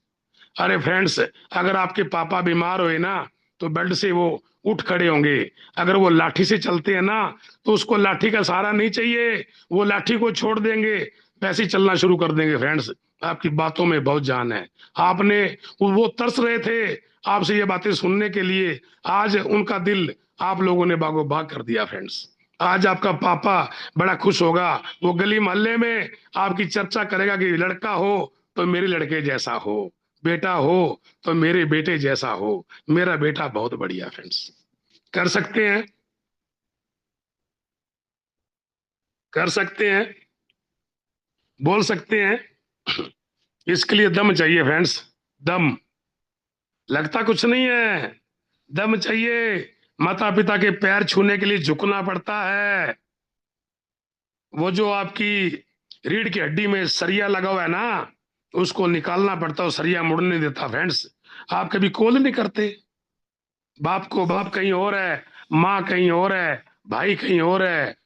B: अरे फ्रेंड्स, अगर आपके पापा बीमार हुए ना तो बेड से वो उठ खड़े होंगे। अगर वो लाठी से चलते हैं ना तो उसको लाठी का सहारा नहीं चाहिए, वो लाठी को छोड़ देंगे, वैसे ही चलना शुरू कर देंगे। फ्रेंड्स, आपकी बातों में बहुत जान है। आपने, वो तरस रहे थे आपसे ये बातें सुनने के लिए, आज उनका दिल आप लोगों ने बागो बाग कर दिया। फ्रेंड्स, आज आपका पापा बड़ा खुश होगा। वो गली मोहल्ले में आपकी चर्चा करेगा कि लड़का हो तो मेरे लड़के जैसा हो, बेटा हो तो मेरे बेटे जैसा हो, मेरा बेटा बहुत बढ़िया। फ्रेंड्स, कर सकते हैं, कर सकते हैं, बोल सकते हैं। इसके लिए दम चाहिए फ्रेंड्स, दम। लगता कुछ नहीं है, दम चाहिए। माता पिता के पैर छूने के लिए झुकना पड़ता है। वो जो आपकी रीढ़ की हड्डी में सरिया लगा हुआ है ना, उसको निकालना पड़ता है, सरिया मुड़ने नहीं देता। फ्रेंड्स, आप कभी कॉल नहीं करते बाप को, बाप कहीं और है, माँ कहीं और है, भाई कहीं और है,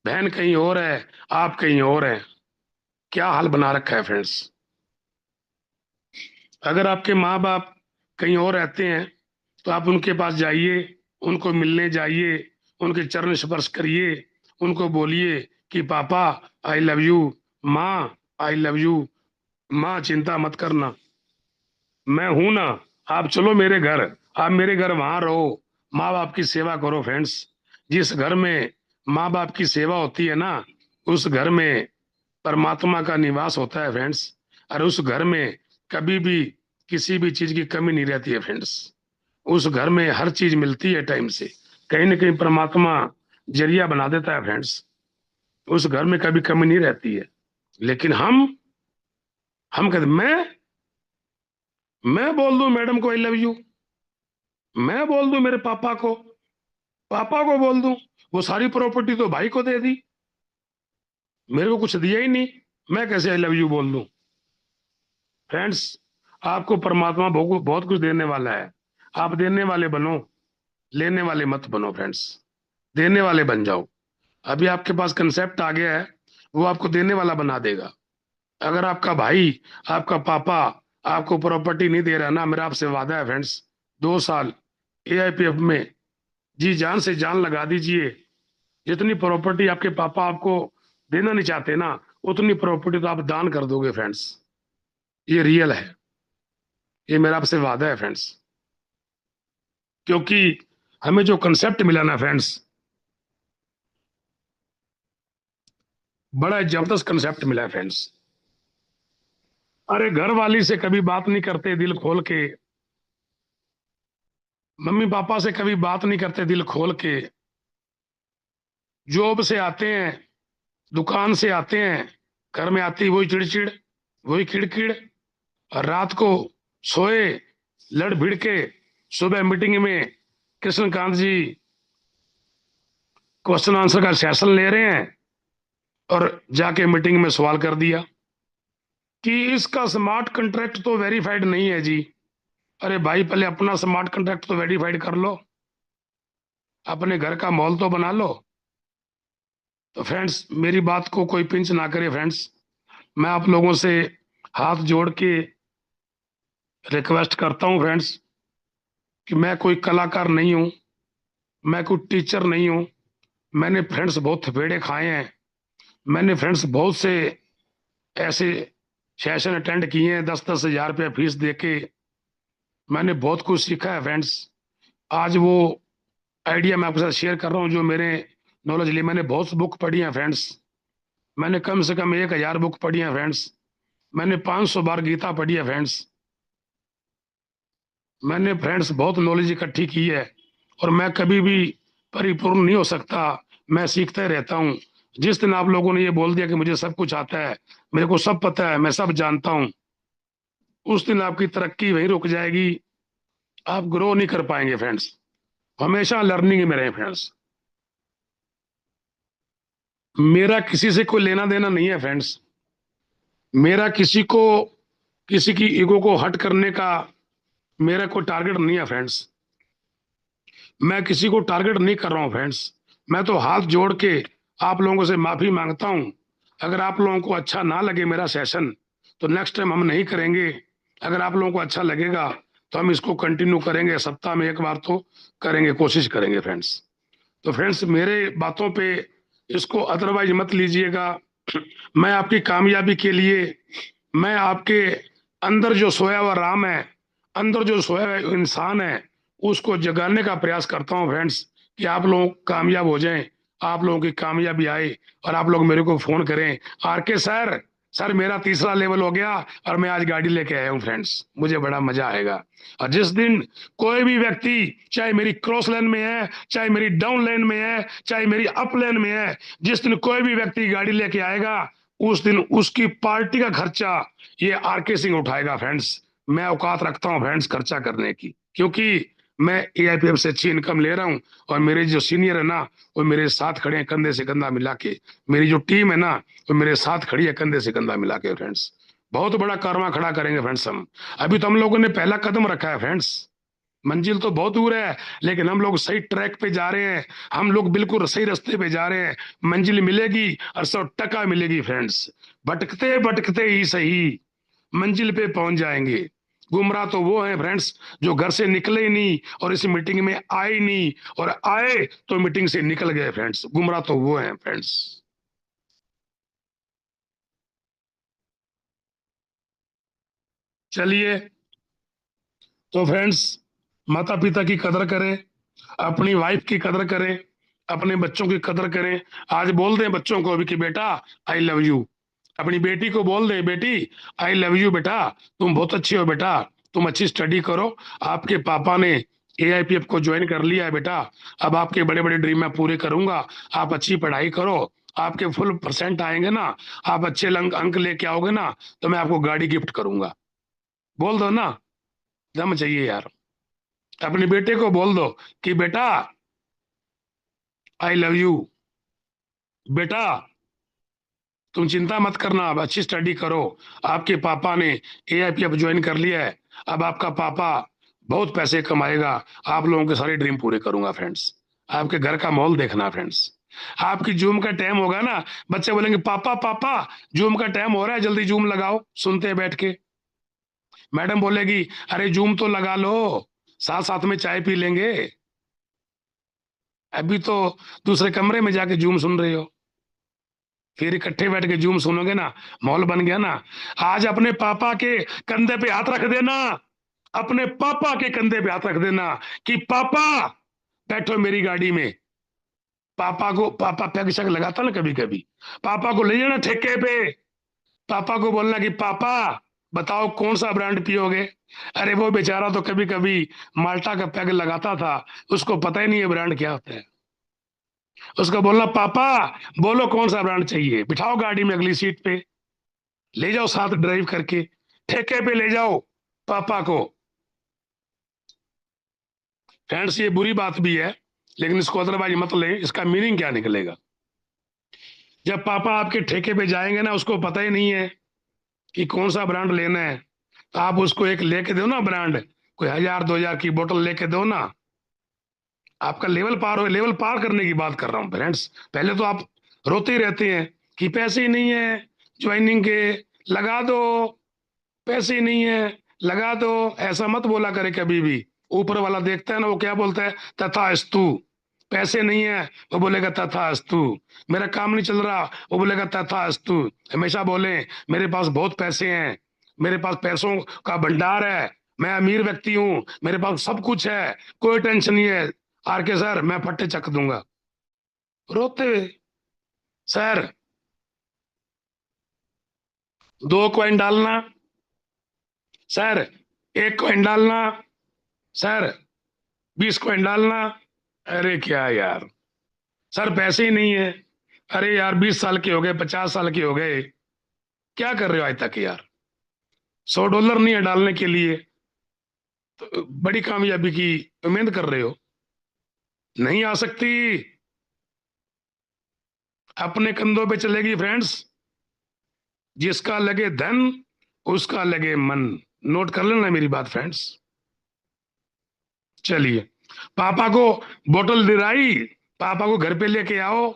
B: बहन कहीं और है, आप कहीं और है। क्या हाल बना रखा है फ्रेंड्स। अगर आपके माँ बाप कहीं और रहते हैं तो आप उनके पास जाइए, उनको मिलने जाइए, उनके चरण स्पर्श करिए, उनको बोलिए कि पापा आई लव यू, माँ आई लव यू, माँ चिंता मत करना, मैं हूं ना, आप चलो मेरे घर, आप मेरे घर वहां रहो, माँ बाप की सेवा करो। फ्रेंड्स, जिस घर में माँ बाप की सेवा होती है ना, उस घर में परमात्मा का निवास होता है। फ्रेंड्स, और उस घर में कभी भी किसी भी चीज की कमी नहीं रहती है। फ्रेंड्स, उस घर में हर चीज मिलती है टाइम से। कहीं ना कहीं परमात्मा जरिया बना देता है। फ्रेंड्स, उस घर में कभी कमी नहीं रहती है। लेकिन हम कहते मैं बोल दूं मैडम को आई लव यू, मैं बोल दूं मेरे पापा को बोल दूं, वो सारी प्रॉपर्टी तो भाई को दे दी, मेरे को कुछ दिया ही नहीं, मैं कैसे आई लव यू बोल दूं। फ्रेंड्स, आपको परमात्मा बहुत बहुत कुछ देने वाला है। आप देने वाले बनो, लेने वाले मत बनो। फ्रेंड्स, देने वाले बन जाओ। अभी आपके पास कंसेप्ट आ गया है, वो आपको देने वाला बना देगा। अगर आपका भाई, आपका पापा आपको प्रॉपर्टी नहीं दे रहा ना, मेरा आपसे वादा है फ्रेंड्स, 2 साल एआईपीएफ में जी जान से जान लगा दीजिए। जितनी प्रॉपर्टी आपके पापा आपको देना नहीं चाहते ना, उतनी प्रॉपर्टी तो आप दान कर दोगे। फ्रेंड्स, ये रियल है, ये मेरा आपसे वादा है फ्रेंड्स। क्योंकि हमें जो कंसेप्ट मिला ना फ्रेंड्स, बड़ा जबरदस्त कंसेप्ट मिला है फ्रेंड्स। अरे घर वाली से कभी बात नहीं करते दिल खोल के, मम्मी पापा से कभी बात नहीं करते दिल खोल के, जॉब से आते हैं, दुकान से आते हैं, घर में आती वही चिड़चिड़, वही खिड़खिड़, और रात को सोए लड़ भिड़ के, सुबह मीटिंग में कृष्णकांत जी क्वेश्चन आंसर का सेशन ले रहे हैं, और जाके मीटिंग में सवाल कर दिया कि इसका स्मार्ट कॉन्ट्रैक्ट तो वेरीफाइड नहीं है जी। अरे भाई, पहले अपना स्मार्ट कॉन्ट्रैक्ट तो वेरीफाइड कर लो, अपने घर का माहौल तो बना लो। तो फ्रेंड्स, मेरी बात को कोई पिंच ना करे। फ्रेंड्स, मैं आप लोगों से हाथ जोड़ के रिक्वेस्ट करता हूं फ्रेंड्स, कि मैं कोई कलाकार नहीं हूं, मैं कोई टीचर नहीं हूं। मैंने फ्रेंड्स बहुत थपेड़े खाए हैं, मैंने फ्रेंड्स बहुत से ऐसे सेशन अटेंड किए हैं, 10-10 हज़ार रुपया फीस दे के। मैंने बहुत कुछ सीखा है फ्रेंड्स। आज वो आइडिया मैं आपके साथ शेयर कर रहा हूँ जो मेरे नॉलेज लिए। मैंने बहुत बुक पढ़ी है फ्रेंड्स, मैंने कम से कम 1,000 बुक पढ़ी है फ्रेंड्स, मैंने 500 बार गीता पढ़ी है फ्रेंड्स। मैंने फ्रेंड्स बहुत नॉलेज इकट्ठी की है, और मैं कभी भी परिपूर्ण नहीं हो सकता, मैं सीखता ही रहता हूँ। जिस दिन आप लोगों ने ये बोल दिया कि मुझे सब कुछ आता है, मेरे को सब पता है, मैं सब जानता हूँ, उस दिन आपकी तरक्की वहीं रुक जाएगी, आप ग्रो नहीं कर पाएंगे फ्रेंड्स। हमेशा लर्निंग में रहे फ्रेंड्स। मेरा किसी से कोई लेना देना नहीं है फ्रेंड्स, मेरा किसी को किसी की ईगो को हट करने का मेरा कोई टारगेट नहीं है फ्रेंड्स। मैं किसी को टारगेट नहीं कर रहा हूं फ्रेंड्स। मैं तो हाथ जोड़ के आप लोगों से माफी मांगता हूं। अगर आप लोगों को अच्छा ना लगे मेरा सेशन तो नेक्स्ट टाइम हम नहीं करेंगे। अगर आप लोगों को अच्छा लगेगा तो हम इसको कंटिन्यू करेंगे, सप्ताह में एक बार तो करेंगे, कोशिश करेंगे फ्रेंड्स। तो फ्रेंड्स मेरे बातों पे इसको अदरवाइज मत लीजिएगा। मैं आपकी कामयाबी के लिए, मैं आपके अंदर जो सोया हुआ राम है, अंदर जो सोया हुआ इंसान है, उसको जगाने का प्रयास करता हूँ फ्रेंड्स, कि आप लोग कामयाब हो जाएं, आप लोगों की कामयाबी आए और आप लोग मेरे को फोन करें, आर के सर, सर मेरा तीसरा लेवल हो गया और मैं आज गाड़ी लेके आया हूँ फ्रेंड्स, मुझे बड़ा मजा आएगा। और जिस दिन कोई भी व्यक्ति, चाहे मेरी क्रॉस लाइन में है, चाहे मेरी डाउन लाइन में है, चाहे मेरी अप लाइन में है, जिस दिन कोई भी व्यक्ति गाड़ी लेके आएगा उस दिन उसकी पार्टी का खर्चा ये आर के सिंह उठाएगा फ्रेंड्स। मैं औकात रखता हूँ फ्रेंड्स खर्चा करने की, क्योंकि मैं एआईपीएफ से अच्छी इनकम ले रहा हूँ और मेरे जो सीनियर है ना वो मेरे साथ खड़े हैं कंधे से कंधा मिला के। मेरी जो टीम है ना वो मेरे साथ खड़ी है कंधे से कंधा मिला के फ्रेंड्स। बहुत बड़ा कारवां खड़ा करेंगे फ्रेंड्स हम। अभी तो हम लोगों ने पहला कदम रखा है फ्रेंड्स। मंजिल तो बहुत दूर है लेकिन हम लोग सही ट्रैक पे जा रहे हैं, हम लोग बिल्कुल सही रास्ते पे जा रहे हैं। मंजिल मिलेगी और 100% मिलेगी फ्रेंड्स। भटकते भटकते ही सही मंजिल पे पहुंच जाएंगे। गुमराह तो वो हैं फ्रेंड्स जो घर से निकले ही नहीं और इस मीटिंग में आए ही नहीं, और आए तो मीटिंग से निकल गए फ्रेंड्स। गुमराह तो वो हैं फ्रेंड्स। चलिए, तो फ्रेंड्स माता पिता की कदर करें, अपनी वाइफ की कदर करें, अपने बच्चों की कदर करें। आज बोल दें बच्चों को भी कि बेटा आई लव यू। अपनी बेटी को बोल दे बेटी आई लव यू बेटा, तुम बहुत अच्छी हो बेटा, तुम अच्छी स्टडी करो। आपके पापा ने एआईपीएफ को ज्वाइन कर लिया है बेटा, अब आपके बड़े बड़े ड्रीम मैं पूरे करूंगा। आप अच्छी पढ़ाई करो, आपके फुल परसेंट आएंगे ना, आप अच्छे अंक लेके आओगे ना, तो मैं आपको गाड़ी गिफ्ट करूंगा। बोल दो ना, दम चाहिए यार। अपने बेटे को बोल दो कि बेटा आई लव यू बेटा, तुम चिंता मत करना, अब अच्छी स्टडी करो। आपके पापा ने एआईपीएफ ज्वाइन कर लिया है, अब आपका पापा बहुत पैसे कमाएगा, आप लोगों के सारे ड्रीम पूरे करूंगा फ्रेंड्स। आपके घर का माहौल देखना फ्रेंड्स। आपकी जूम का टाइम होगा ना, बच्चे बोलेंगे पापा पापा जूम का टाइम हो रहा है जल्दी जूम लगाओ, सुनते हैं बैठ के। मैडम बोलेगी अरे जूम तो लगा लो, साथ साथ में चाय पी लेंगे। अभी तो दूसरे कमरे में जाके जूम सुन रहे हो, फिर इकट्ठे बैठ के जूम सुनोगे ना, माहौल बन गया ना। आज अपने पापा के कंधे पे हाथ रख देना, अपने पापा के कंधे पे हाथ रख देना कि पापा बैठो मेरी गाड़ी में। पापा को, पापा पैग शैग लगाता ना कभी कभी, पापा को ले जाना ठेके पे, पापा को बोलना कि पापा बताओ कौन सा ब्रांड पियोगे। अरे वो बेचारा तो कभी कभी माल्टा का पैग लगाता था, उसको पता ही नहीं है ब्रांड क्या होता है। उसको बोलना पापा बोलो कौन सा ब्रांड चाहिए, बिठाओ गाड़ी में अगली सीट पे, ले जाओ साथ ड्राइव करके, ठेके पे ले जाओ पापा को। फ्रेंड्स ये बुरी बात भी है लेकिन इसको अदरवाइज मत ले, इसका मीनिंग क्या निकलेगा। जब पापा आपके ठेके पे जाएंगे ना, उसको पता ही नहीं है कि कौन सा ब्रांड लेना है, तो आप उसको एक लेके दो ना ब्रांड, कोई 1000 2000 की बोतल लेके दो ना। आपका लेवल पार हो, लेवल पार करने की बात कर रहा हूँ फ्रेंड्स। पहले तो आप रोते ही रहते हैं कि पैसे ही नहीं है ज्वाइनिंग के, लगा दो, पैसे ही नहीं है लगा दो। ऐसा मत बोला करे कभी भी। ऊपर वाला देखता है ना, वो क्या बोलता है, तथास्तु। पैसे नहीं है वो बोलेगा तथास्तु। मेरा काम नहीं चल रहा वो बोलेगा तथास्तु। हमेशा बोले मेरे पास बहुत पैसे हैं, मेरे पास पैसों का भंडार है, मैं अमीर व्यक्ति हूँ, मेरे पास सब कुछ है, कोई टेंशन नहीं है। आर के सर मैं फट्टे चक दूंगा रोते हुए। सर 2 कॉइन डालना, सर 1 कॉइन डालना, सर 20 कॉइन डालना। अरे क्या यार, सर पैसे ही नहीं है। अरे यार 20 साल के हो गए, 50 साल के हो गए, क्या कर रहे हो आज तक यार। $100 नहीं है डालने के लिए, तो बड़ी कामयाबी की उम्मीद कर रहे हो, नहीं आ सकती। अपने कंधों पे चलेगी फ्रेंड्स। जिसका लगे धन उसका लगे मन। नोट कर लेना मेरी बात फ्रेंड्स। चलिए, पापा को बोतल दिलाई, पापा को घर पे लेके आओ,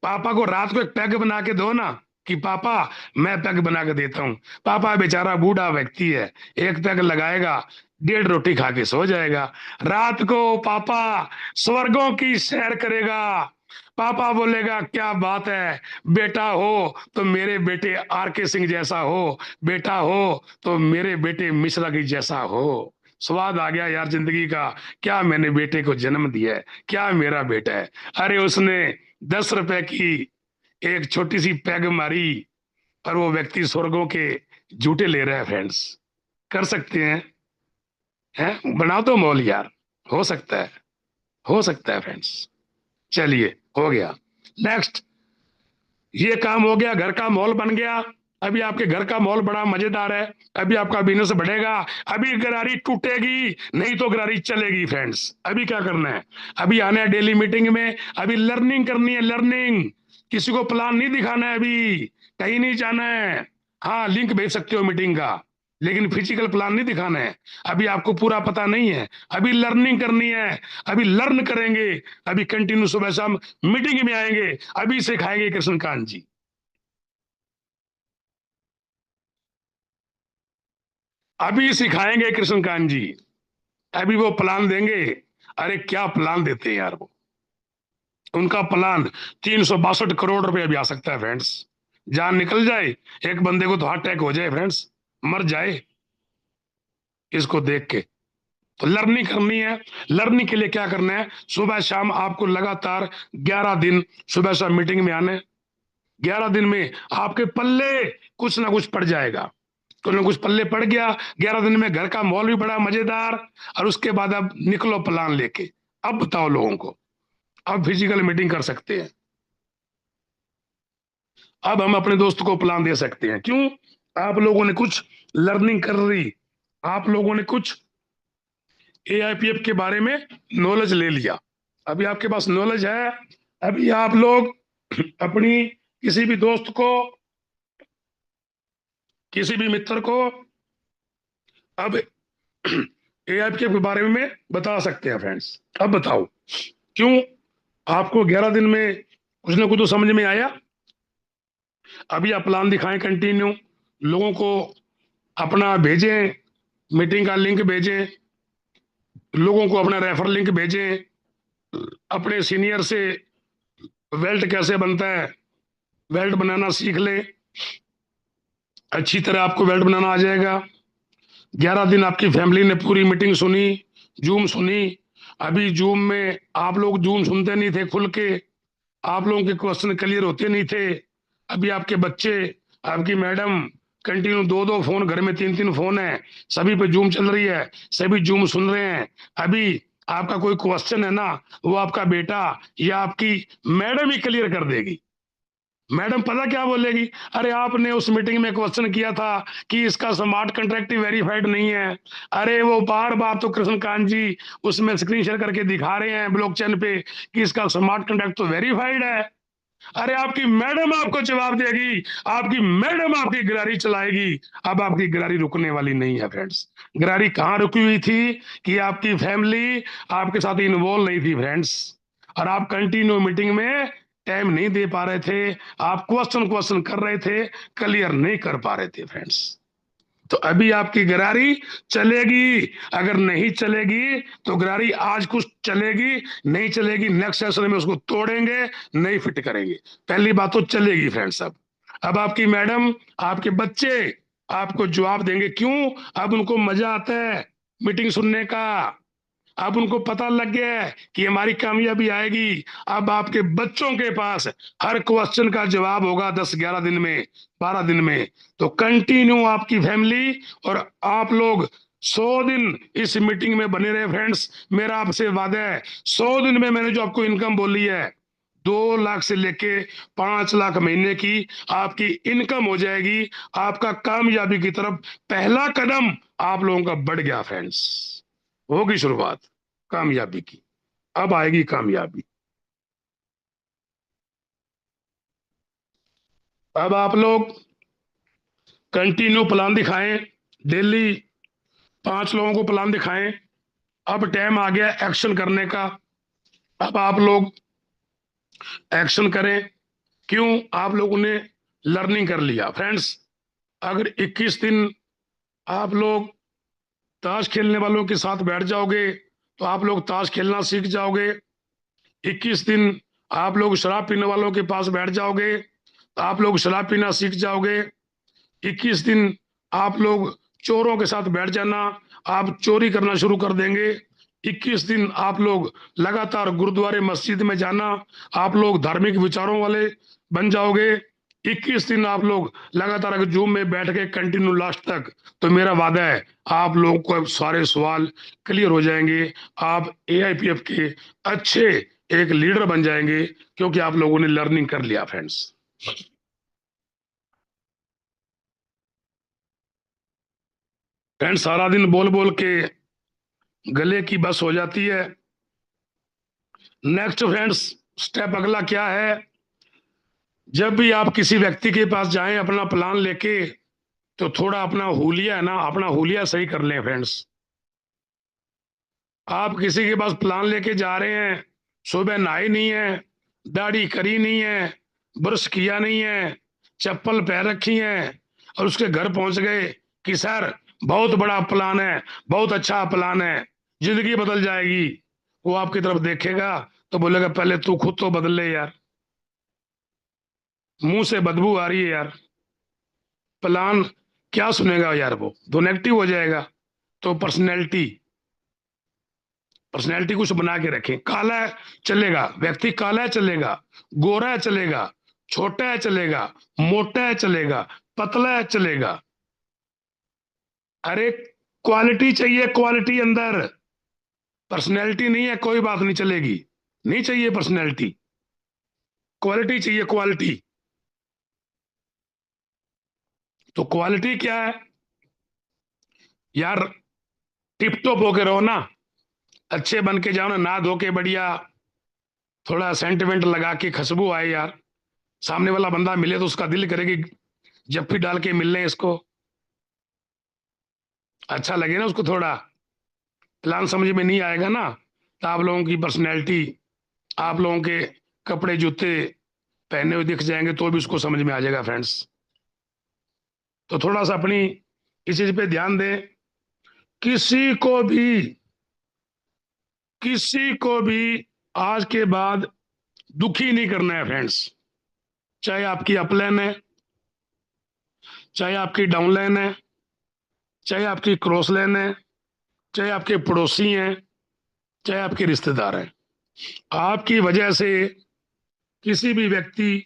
B: पापा को रात को एक पैग बना के दो ना, कि पापा मैं पैग बना के देता हूँ। पापा बेचारा बूढ़ा व्यक्ति है, एक पैग लगाएगा, 1.5 रोटी खा के सो जाएगा। रात को पापा स्वर्गों की सैर करेगा। पापा बोलेगा क्या बात है, बेटा हो तो मेरे बेटे आर के सिंह जैसा हो, बेटा हो तो मेरे बेटे मिश्रा की जैसा हो। स्वाद आ गया यार जिंदगी का, क्या मैंने बेटे को जन्म दिया है, क्या मेरा बेटा है। अरे उसने 10 रुपए की एक छोटी सी पैग मारी और वो व्यक्ति स्वर्गों के जूते ले रहा है फ्रेंड्स। कर सकते हैं बना दो मॉल यार, हो सकता है, हो सकता है फ्रेंड्स। चलिए, हो गया। नेक्स्ट, ये काम हो गया, घर का मॉल बन गया। अभी आपके घर का मॉल बड़ा मजेदार है, अभी आपका बिजनेस बढ़ेगा। अभी गरारी टूटेगी नहीं तो गरारी चलेगी फ्रेंड्स। अभी क्या करना है, अभी आना है डेली मीटिंग में, अभी लर्निंग करनी है, लर्निंग। किसी को प्लान नहीं दिखाना है, अभी कहीं नहीं जाना है। हाँ, लिंक भेज सकते हो मीटिंग का, लेकिन फिजिकल प्लान नहीं दिखाना है। अभी आपको पूरा पता नहीं है, अभी लर्निंग करनी है, अभी लर्न करेंगे। अभी कंटिन्यू सुबह शाम मीटिंग में आएंगे, अभी सिखाएंगे कृष्णकांत जी, अभी सिखाएंगे कृष्णकांत जी, अभी वो प्लान देंगे। अरे क्या प्लान देते हैं यार वो, उनका प्लान 362 रुपए अभी आ सकता है फ्रेंड्स। जान निकल जाए, एक बंदे को तो हार्ट अटैक हो जाए फ्रेंड्स, मर जाए इसको देख के। तो लर्निंग करनी है। लर्निंग के लिए क्या करना है, सुबह शाम आपको लगातार 11 दिन सुबह शाम मीटिंग में आने। 11 दिन में आपके पल्ले कुछ ना कुछ पड़ जाएगा, कुछ ना कुछ पल्ले पड़ गया। 11 दिन में घर का मॉल भी बड़ा मजेदार। और उसके बाद अब निकलो प्लान लेके। अब बताओ लोगों को, अब फिजिकल मीटिंग कर सकते हैं, अब हम अपने दोस्त को प्लान दे सकते हैं। क्यों, आप लोगों ने कुछ लर्निंग कर रही, आप लोगों ने कुछ एआईपीएफ के बारे में नॉलेज ले लिया, अभी आपके पास नॉलेज है। अभी आप लोग अपनी किसी भी दोस्त को, किसी भी मित्र को अब एआईपीएफ के बारे में बता सकते हैं फ्रेंड्स। अब बताओ, क्यों, आपको 11 दिन में कुछ ना कुछ तो समझ में आया। अभी आप प्लान दिखाएं कंटिन्यू, लोगों को अपना भेजें, मीटिंग का लिंक भेजें, लोगों को अपना रेफर लिंक भेजें, अपने सीनियर से वेल्ट कैसे बनता है, वेल्ट बनाना सीख ले, अच्छी तरह आपको वेल्ट बनाना आ जाएगा। 11 दिन आपकी फैमिली ने पूरी मीटिंग सुनी, जूम सुनी। अभी जूम में आप लोग जूम सुनते नहीं थे खुल के, आप लोगों के क्वेश्चन क्लियर होते नहीं थे। अभी आपके बच्चे, आपकी मैडम कंटिन्यू 2-2 फोन, घर में 3-3 फोन है, सभी पे जूम चल रही है, सभी जूम सुन रहे हैं। अभी आपका कोई क्वेश्चन है ना, वो आपका बेटा या आपकी मैडम ही क्लियर कर देगी। मैडम पता क्या बोलेगी, अरे आपने उस मीटिंग में क्वेश्चन किया था कि इसका स्मार्ट कॉन्ट्रैक्ट वेरीफाइड नहीं है। अरे वो बार बार तो कृष्णकांत जी उसमें स्क्रीन शेयर करके दिखा रहे हैं ब्लॉकचेन पे कि इसका स्मार्ट कॉन्ट्रैक्ट तो वेरीफाइड है। अरे आपकी मैडम आपको जवाब देगी, आपकी मैडम आपकी गिरारी चलाएगी। अब आपकी गिरारी रुकने वाली नहीं है फ्रेंड्स। गिरारी कहाँ रुकी हुई थी, कि आपकी फैमिली आपके साथ इन्वॉल्व नहीं थी फ्रेंड्स, और आप कंटिन्यू मीटिंग में टाइम नहीं दे पा रहे थे, आप क्वेश्चन क्वेश्चन कर रहे थे, क्लियर नहीं कर पा रहे थे फ्रेंड्स। तो अभी आपकी गरारी चलेगी। अगर नहीं चलेगी तो गरारी आज कुछ चलेगी, नहीं चलेगी नेक्स्ट सेशन में उसको तोड़ेंगे, नहीं फिट करेंगे। पहली बात तो चलेगी फ्रेंड्स। अब आपकी मैडम, आपके बच्चे आपको जवाब देंगे। क्यों, अब उनको मजा आता है मीटिंग सुनने का। अब उनको पता लग गया है कि हमारी कामयाबी आएगी। अब आपके बच्चों के पास हर क्वेश्चन का जवाब होगा 10-11 दिन में, 12 दिन में। तो कंटिन्यू आपकी फैमिली और आप लोग 100 दिन इस मीटिंग में बने रहे फ्रेंड्स। मेरा आपसे वादा है, 100 दिन में मैंने जो आपको इनकम बोली है, 2 लाख से लेके 5 लाख महीने की आपकी इनकम हो जाएगी। आपका कामयाबी की तरफ पहला कदम आप लोगों का बढ़ गया फ्रेंड्स, होगी शुरुआत कामयाबी की। अब आएगी कामयाबी। अब आप लोग कंटिन्यू प्लान दिखाएं, डेली 5 लोगों को प्लान दिखाएं। अब टाइम आ गया एक्शन करने का। अब आप लोग एक्शन करें। क्यों? आप लोगों ने लर्निंग कर लिया फ्रेंड्स। अगर 21 दिन आप लोग ताश खेलने वालों के साथ बैठ जाओगे तो आप लोग ताश खेलना सीख जाओगे। 21 दिन आप लोग शराब पीने वालों के पास बैठ जाओगे तो आप लोग शराब पीना सीख जाओगे। 21 दिन आप लोग चोरों के साथ बैठ जाना, आप चोरी करना शुरू कर देंगे। 21 दिन आप लोग लगातार गुरुद्वारे मस्जिद में जाना, आप लोग धार्मिक विचारों वाले बन जाओगे। 21 दिन आप लोग लगातार अगर जूम में बैठ के कंटिन्यू लास्ट तक, तो मेरा वादा है आप लोगों को अब सारे सवाल क्लियर हो जाएंगे। आप एआईपीएफ के अच्छे एक लीडर बन जाएंगे, क्योंकि आप लोगों ने लर्निंग कर लिया फ्रेंड्स। फ्रेंड्स, सारा दिन बोल बोल के गले की बस हो जाती है। नेक्स्ट फ्रेंड्स, स्टेप अगला क्या है? जब भी आप किसी व्यक्ति के पास जाएं अपना प्लान लेके, तो थोड़ा अपना हुलिया है ना, अपना हुलिया सही कर लें फ्रेंड्स। आप किसी के पास प्लान लेके जा रहे हैं, सुबह नहाई नहीं है, दाढ़ी करी नहीं है, ब्रश किया नहीं है, चप्पल पहन रखी है, और उसके घर पहुंच गए कि सर बहुत बड़ा प्लान है, बहुत अच्छा प्लान है, जिंदगी बदल जाएगी। वो आपकी तरफ देखेगा तो बोलेगा पहले तू खुद तो बदल ले यार, मुंह से बदबू आ रही है यार। प्लान क्या सुनेगा यार, वो तो नेगेटिव हो जाएगा। तो पर्सनैलिटी पर्सनैलिटी कुछ बना के रखें। काला है चलेगा, व्यक्ति काला है चलेगा, गोरा है चलेगा, छोटा है चलेगा, मोटा है चलेगा, पतला है चलेगा। अरे क्वालिटी चाहिए, क्वालिटी अंदर। पर्सनैलिटी नहीं है कोई बात नहीं चलेगी, नहीं चाहिए पर्सनैलिटी, क्वालिटी चाहिए, क्वालिटी। तो क्वालिटी क्या है यार? टिप टॉप होके रहो ना, अच्छे बन के जाओ ना, नहा धो के बढ़िया, थोड़ा सेंटिमेंट लगा के खुशबू आए यार, सामने वाला बंदा मिले तो उसका दिल करे कि जप्फी डाल के मिल लें इसको, अच्छा लगे ना उसको। थोड़ा प्लान समझ में नहीं आएगा ना, तो आप लोगों की पर्सनैलिटी, आप लोगों के कपड़े जूते पहने हुए दिख जाएंगे तो भी उसको समझ में आ जाएगा फ्रेंड्स। तो थोड़ा सा अपनी इस चीज पे ध्यान दें। किसी को भी किसी को भी आज के बाद दुखी नहीं करना है फ्रेंड्स। चाहे आपकी अपलाइन है, चाहे आपकी डाउनलाइन है, चाहे आपकी क्रॉस लाइन है, चाहे आपके पड़ोसी हैं, चाहे आपके रिश्तेदार हैं, आपकी वजह से किसी भी व्यक्ति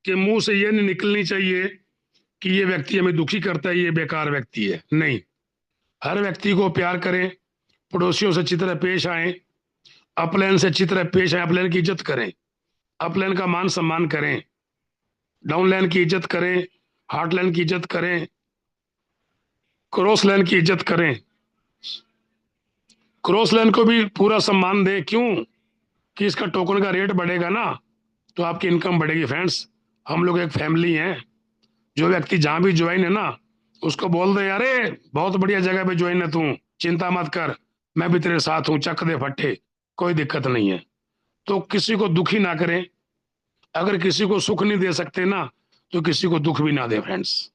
B: के मुंह से ये नहीं निकलनी चाहिए कि ये व्यक्ति हमें दुखी करता है, ये बेकार व्यक्ति है। नहीं, हर व्यक्ति को प्यार करें, पड़ोसियों से अच्छी तरह पेश आए, अपलाइन से अच्छी तरह पेश आए, अपलाइन की इज्जत करें, अपलाइन का मान सम्मान करें, डाउनलाइन की इज्जत करें, हार्टलाइन की इज्जत करें, क्रॉस लाइन की इज्जत करें। क्रॉस लाइन को भी पूरा सम्मान दें। क्यों? कि इसका टोकन का रेट बढ़ेगा ना, तो आपकी इनकम बढ़ेगी फ्रेंड्स। हम लोग एक फैमिली हैं। जो व्यक्ति जहां भी ज्वाइन है ना, उसको बोल दे अरे बहुत बढ़िया जगह पे ज्वाइन है तू, चिंता मत कर, मैं भी तेरे साथ हूँ, चक दे फट्टे, कोई दिक्कत नहीं है। तो किसी को दुखी ना करें। अगर किसी को सुख नहीं दे सकते ना, तो किसी को दुख भी ना दे फ्रेंड्स।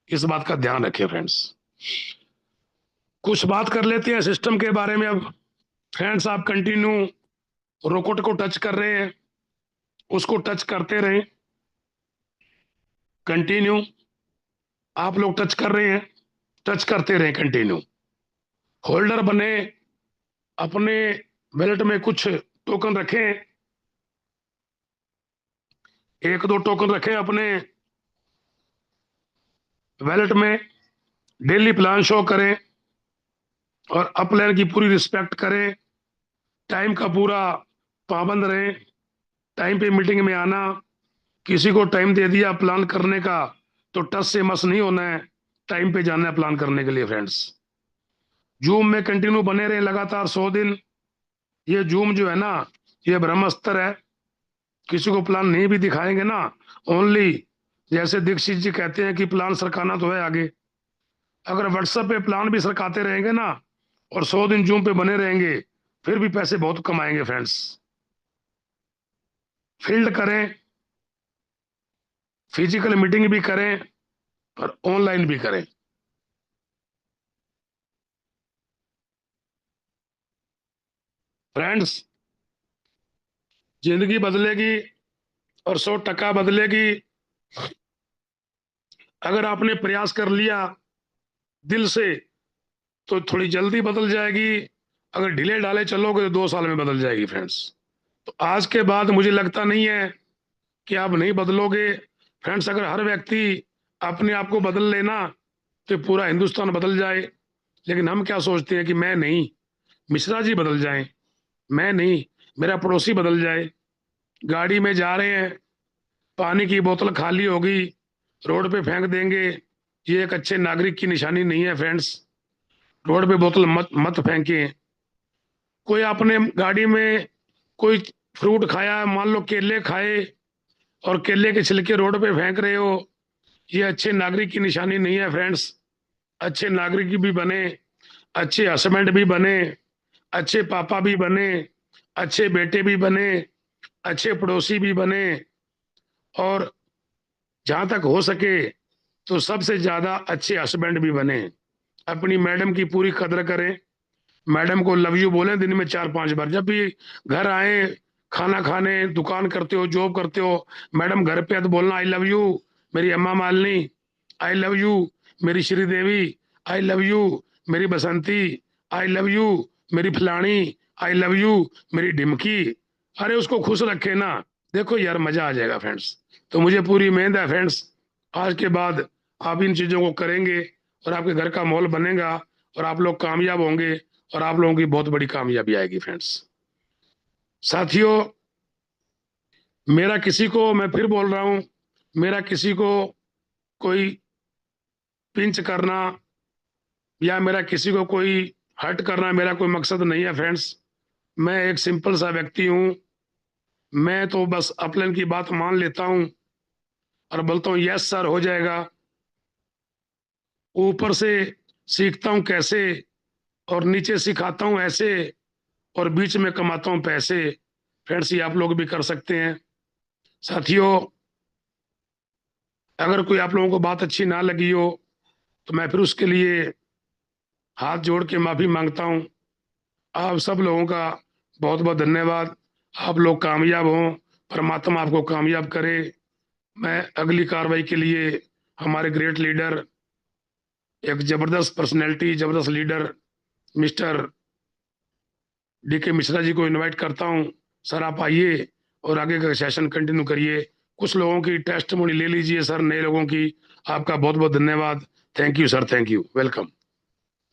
B: इस बात का ध्यान रखें फ्रेंड्स। कुछ बात कर लेते हैं सिस्टम के बारे में अब। फ्रेंड्स, आप कंटिन्यू रोकोट को टच कर रहे हैं, उसको टच करते रहें। कंटिन्यू आप लोग टच कर रहे हैं, टच करते रहें कंटिन्यू। होल्डर बने, अपने वैलेट में कुछ टोकन रखें, 1-2 टोकन रखें अपने वैलेट में। डेली प्लान शो करें और अपलाइन की पूरी रिस्पेक्ट करें। टाइम का पूरा पाबंद रहें, टाइम पे मीटिंग में आना। किसी को टाइम दे दिया प्लान करने का तो टस से मस नहीं होना है, टाइम पे जाना है प्लान करने के लिए फ्रेंड्स। जूम में कंटिन्यू बने रहे लगातार 100 दिन। ये जूम जो है ना, ये ब्रह्मास्त्र है। किसी को प्लान नहीं भी दिखाएंगे ना, ओनली जैसे दीक्षित जी कहते हैं कि प्लान सरकाना तो है आगे। अगर व्हाट्सएप पे प्लान भी सरकाते रहेंगे ना, और 100 दिन जूम पे बने रहेंगे, फिर भी पैसे बहुत कमाएंगे फ्रेंड्स। फील्ड करें, फिजिकल मीटिंग भी करें, और ऑनलाइन भी करें। फ्रेंड्स, जिंदगी बदलेगी और 100% बदलेगी अगर आपने प्रयास कर लिया दिल से, तो थोड़ी जल्दी बदल जाएगी। अगर ढीले ढाले चलोगे तो 2 साल में बदल जाएगी फ्रेंड्स। तो आज के बाद मुझे लगता नहीं है कि आप नहीं बदलोगे फ्रेंड्स। अगर हर व्यक्ति अपने आप को बदल लेना, तो पूरा हिंदुस्तान बदल जाए। लेकिन हम क्या सोचते हैं कि मैं नहीं, मिश्रा जी बदल जाएं, मैं नहीं, मेरा पड़ोसी बदल जाए। गाड़ी में जा रहे हैं, पानी की बोतल खाली होगी, रोड पे फेंक देंगे, ये एक अच्छे नागरिक की निशानी नहीं है फ्रेंड्स। रोड पे बोतल मत मत फेंकें। कोई अपने गाड़ी में कोई फ्रूट खाया, मान लो केले खाए, और केले के छिलके रोड पे फेंक रहे हो, ये अच्छे नागरिक की निशानी नहीं है फ्रेंड्स। अच्छे नागरिक भी बने, अच्छे हस्बैंड भी बने, अच्छे पापा भी बने, अच्छे बेटे भी बने, अच्छे पड़ोसी भी बने, और जहां तक हो सके तो सबसे ज्यादा अच्छे हस्बैंड भी बने। अपनी मैडम की पूरी कदर करें, मैडम को लव यू बोलें दिन में 4-5 बार। जब भी घर आए, खाना खाने, दुकान करते हो, जॉब करते हो, मैडम घर पे है तो बोलना आई लव यू मेरी अम्मा मालिनी, आई लव यू मेरी श्रीदेवी, आई लव यू मेरी बसंती, आई लव यू मेरी फलानी, आई लव यू मेरी ढिमकी। अरे उसको खुश रखे ना। देखो यार, मजा आ जाएगा फ्रेंड्स। तो मुझे पूरी उम्मीद है फ्रेंड्स, आज के बाद आप इन चीजों को करेंगे और आपके घर का माहौल बनेगा, और आप लोग कामयाब होंगे, और आप लोगों की बहुत बड़ी कामयाबी आएगी फ्रेंड्स। साथियों, मेरा किसी को, मैं फिर बोल रहा हूं, मेरा किसी को कोई पिंच करना या मेरा किसी को कोई हर्ट करना मेरा कोई मकसद नहीं है फ्रेंड्स। मैं एक सिंपल सा व्यक्ति हूं। मैं तो बस अपलन की बात मान लेता हूं और बोलता हूं यस सर हो जाएगा। ऊपर से सीखता हूं कैसे, और नीचे सिखाता हूं ऐसे, और बीच में कमाता हूं पैसे। फ्रेंड्स, ये आप लोग भी कर सकते हैं। साथियों, अगर कोई आप लोगों को बात अच्छी ना लगी हो, तो मैं फिर उसके लिए हाथ जोड़ के माफी मांगता हूं। आप सब लोगों का बहुत बहुत धन्यवाद। आप लोग कामयाब हों, परमात्मा आपको कामयाब करे। मैं अगली कार्रवाई के लिए हमारे ग्रेट लीडर, एक जबरदस्त पर्सनैलिटी, जबरदस्त लीडर मिस्टर डीके मिश्रा जी को इनवाइट करता हूं। सर आप आइए और आगे का सेशन कंटिन्यू करिए। कुछ लोगों की टेस्टमोनी ले लीजिए सर, नए लोगों की। आपका बहुत बहुत धन्यवाद। Thank you sir, thank you, welcome.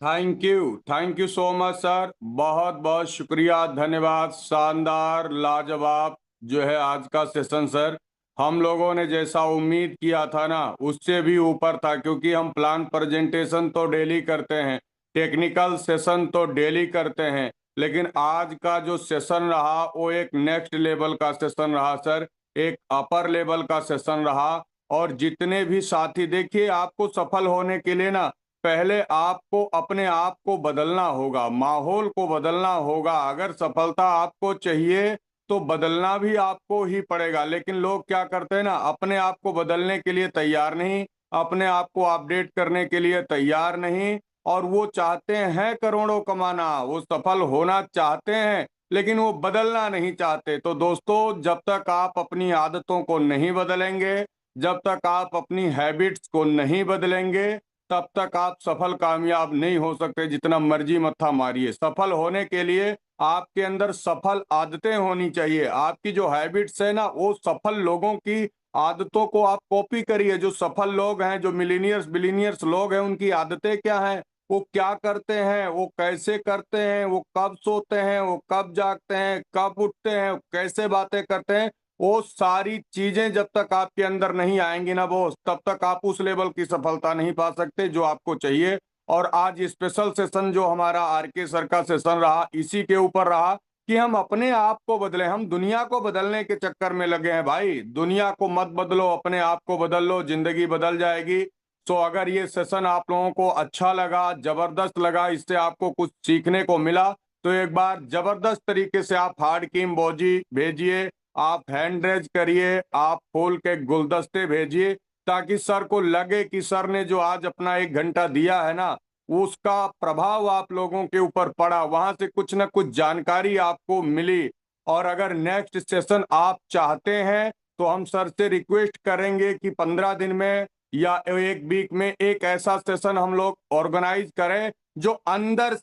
A: Thank you so much sir. बहुत बहुत शुक्रिया, धन्यवाद। शानदार, लाजवाब जो है आज का सेशन सर। हम लोगों ने जैसा उम्मीद किया था ना, उससे भी ऊपर था, क्योंकि हम प्लान प्रेजेंटेशन तो डेली करते हैं, टेक्निकल सेशन तो डेली करते हैं, लेकिन आज का जो सेशन रहा वो एक नेक्स्ट लेवल का सेशन रहा सर, एक अपर लेवल का सेशन रहा। और जितने भी साथी, देखिए, आपको सफल होने के लिए ना पहले आपको अपने आप को बदलना होगा, माहौल को बदलना होगा। अगर सफलता आपको चाहिए तो बदलना भी आपको ही पड़ेगा। लेकिन लोग क्या करते हैं ना, अपने आप को बदलने के लिए तैयार नहीं, अपने आप को अपडेट करने के लिए तैयार नहीं, और वो चाहते हैं करोड़ों कमाना, वो सफल होना चाहते हैं, लेकिन वो बदलना नहीं चाहते। तो दोस्तों, जब तक आप अपनी आदतों को नहीं बदलेंगे, जब तक आप अपनी हैबिट्स को नहीं बदलेंगे, तब तक आप सफल कामयाब नहीं हो सकते, जितना मर्जी मत्था मारिए। सफल होने के लिए आपके अंदर सफल आदतें होनी चाहिए। आपकी जो हैबिट्स है ना, वो सफल लोगों की आदतों को आप कॉपी करिए। जो सफल लोग हैं, जो मिलीनियर्स बिलीनियर्स लोग हैं, उनकी आदतें क्या हैं, वो क्या करते हैं, वो कैसे करते हैं, वो कब सोते हैं, वो कब जागते हैं, कब उठते हैं, कैसे बातें करते हैं, वो सारी चीजें जब तक आपके अंदर नहीं आएंगी ना बॉस, तब तक आप उस लेवल की सफलता नहीं पा सकते जो आपको चाहिए। और आज स्पेशल सेशन जो हमारा आरके सर का सेशन रहा, इसी के ऊपर रहा कि हम अपने आप को बदलें। हम दुनिया को बदलने के चक्कर में लगे हैं भाई। दुनिया को मत बदलो, अपने आप को बदल लो, जिंदगी बदल जाएगी। तो अगर ये सेशन आप लोगों को अच्छा लगा, जबरदस्त लगा, इससे आपको कुछ सीखने को मिला, तो एक बार जबरदस्त तरीके से आप हार्ड की इमोजी भेजिए, आप हैंड रेज करिए, आप फूल के गुलदस्ते भेजिए, ताकि सर को लगे कि सर ने जो आज अपना 1 घंटा दिया है ना, उसका प्रभाव आप लोगों के ऊपर पड़ा, वहां से कुछ ना कुछ जानकारी आपको मिली। और अगर नेक्स्ट सेशन आप चाहते हैं तो हम सर से रिक्वेस्ट करेंगे कि 15 दिन में या 1 वीक में एक ऐसा सेशन हम लोग ऑर्गेनाइज करें जो अंदर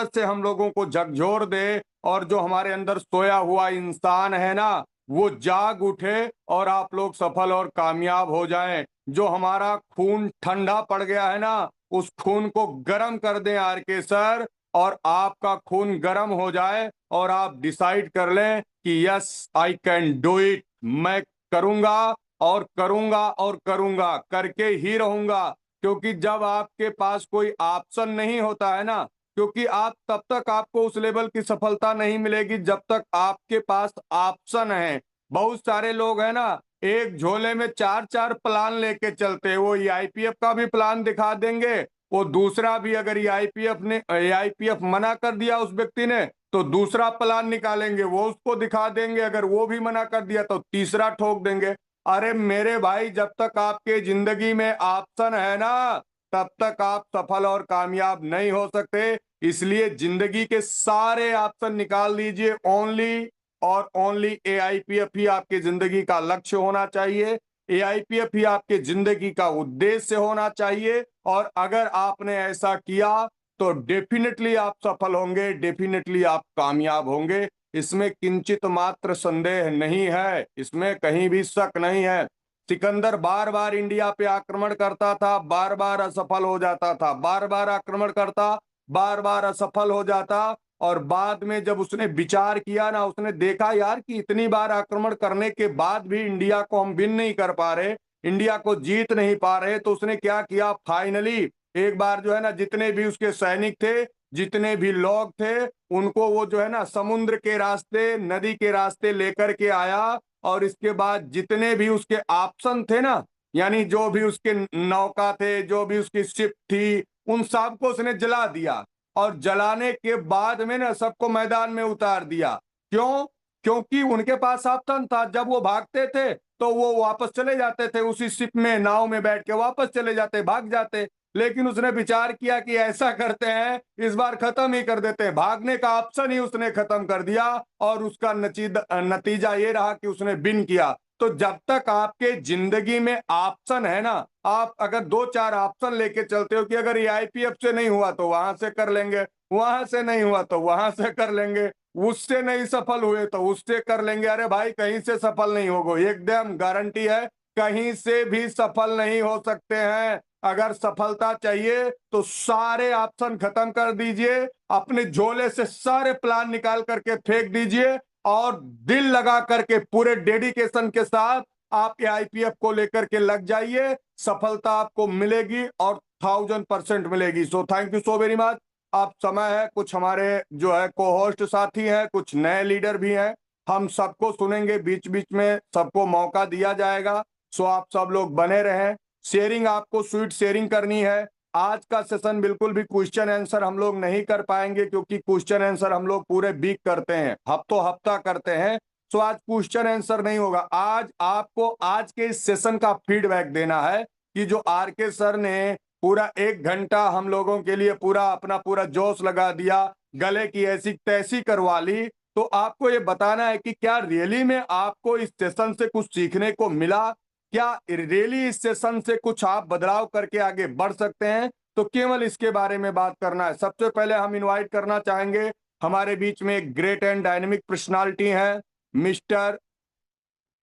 A: से हम लोगों को झकझोर दे, और जो हमारे अंदर सोया हुआ इंसान है ना, वो जाग उठे और आप लोग सफल और कामयाब हो जाएं। जो हमारा खून ठंडा पड़ गया है ना, उस खून को गर्म कर दें आर के सर, और आपका खून गर्म हो जाए और आप डिसाइड कर लें कि yes I can do it, मैं करूंगा और करूंगा और करूंगा, करके ही रहूंगा। क्योंकि जब आपके पास कोई ऑप्शन नहीं होता है ना, क्योंकि आप तब तक आपको उस लेवल की सफलता नहीं मिलेगी जब तक आपके पास ऑप्शन है। बहुत सारे लोग हैं ना, एक झोले में चार चार प्लान लेके चलते हैं। वो आईपीएफ का भी प्लान दिखा देंगे, वो दूसरा भी, अगर आईपीएफ मना कर दिया उस व्यक्ति ने, तो दूसरा प्लान निकालेंगे, वो उसको दिखा देंगे, अगर वो भी मना कर दिया तो तीसरा ठोक देंगे। अरे मेरे भाई, जब तक आपके जिंदगी में ऑप्शन है ना, तब तक आप सफल और कामयाब नहीं हो सकते। इसलिए जिंदगी के सारे ऑप्शन निकाल दीजिए, ओनली और ओनली एआईपीएफ ही आपकी जिंदगी का लक्ष्य होना चाहिए, एआईपीएफ ही आपके जिंदगी का उद्देश्य होना चाहिए। और अगर आपने ऐसा किया तो डेफिनेटली आप सफल होंगे, डेफिनेटली आप कामयाब होंगे। इसमें किंचित मात्र संदेह नहीं है, इसमें कहीं भी शक नहीं है। सिकंदर बार बार इंडिया पे आक्रमण करता था, बार बार असफल हो जाता था, बार बार आक्रमण करता, बार बार असफल हो जाता। और बाद में जब उसने विचार किया ना, उसने देखा यार कि इतनी बार आक्रमण करने के बाद भी इंडिया को हम विन नहीं कर पा रहे, इंडिया को जीत नहीं पा रहे, तो उसने क्या किया, फाइनली एक बार जो है ना, जितने भी उसके सैनिक थे, जितने भी लोग थे, उनको वो जो है ना समुद्र के रास्ते, नदी के रास्ते लेकर के आया। और इसके बाद जितने भी उसके ऑप्शन थे ना, यानी जो भी उसके नौका थे, जो भी उसकी शिप थी, उन सबको उसने जला दिया। और जलाने के बाद में ना सबको मैदान में उतार दिया। क्यों? क्योंकि उनके पास ऑप्शन था, जब वो भागते थे तो वो वापस चले जाते थे, उसी शिप में, नाव में बैठ के वापस चले जाते, भाग जाते। लेकिन उसने विचार किया कि ऐसा करते हैं, इस बार खत्म ही कर देते हैं, भागने का ऑप्शन ही उसने खत्म कर दिया। और उसका नतीजा ये रहा कि उसने विन किया। तो जब तक आपके जिंदगी में ऑप्शन है ना, आप अगर 2-4 ऑप्शन लेके चलते हो कि अगर ये आईपीएफ से नहीं हुआ तो वहां से कर लेंगे, वहां से नहीं हुआ तो वहां से कर लेंगे, उससे नहीं सफल हुए तो उससे कर लेंगे, अरे भाई कहीं से सफल नहीं होगा, एकदम गारंटी है, कहीं से भी सफल नहीं हो सकते हैं। अगर सफलता चाहिए तो सारे ऑप्शन खत्म कर दीजिए, अपने झोले से सारे प्लान निकाल करके फेंक दीजिए, और दिल लगा करके पूरे डेडिकेशन के साथ आप आईपीएफ को लेकर के लग जाइए, सफलता आपको मिलेगी और 1000% मिलेगी। सो thank you so very much. अब समय है, कुछ हमारे जो है को होस्ट साथी हैं, कुछ नए लीडर भी हैं, हम सबको सुनेंगे, बीच बीच में सबको मौका दिया जाएगा। सो आप सब लोग बने रहें। शेयरिंग आपको स्वीट शेयरिंग करनी है। आज का सेशन बिल्कुल भी क्वेश्चन आंसर हम लोग नहीं कर पाएंगे, क्योंकि क्वेश्चन आंसर हम लोग पूरे वीक करते हैं, हफ्तों हफ्ता करते हैं। सो आज क्वेश्चन आंसर नहीं होगा। आज आपको आज के इस सेशन का फीडबैक देना है कि जो आर के सर ने पूरा 1 घंटा हम लोगों के लिए पूरा अपना पूरा जोश लगा दिया, गले की ऐसी तैसी करवा ली, तो आपको ये बताना है कि क्या रियली में आपको इस सेशन से कुछ सीखने को मिला, क्या रियली इस सेशन से कुछ आप बदलाव करके आगे बढ़ सकते हैं। तो केवल इसके बारे में बात करना है। सबसे पहले हम इनवाइट करना चाहेंगे, हमारे बीच में एक ग्रेट एंड डायनेमिक पर्सनालिटी है, मिस्टर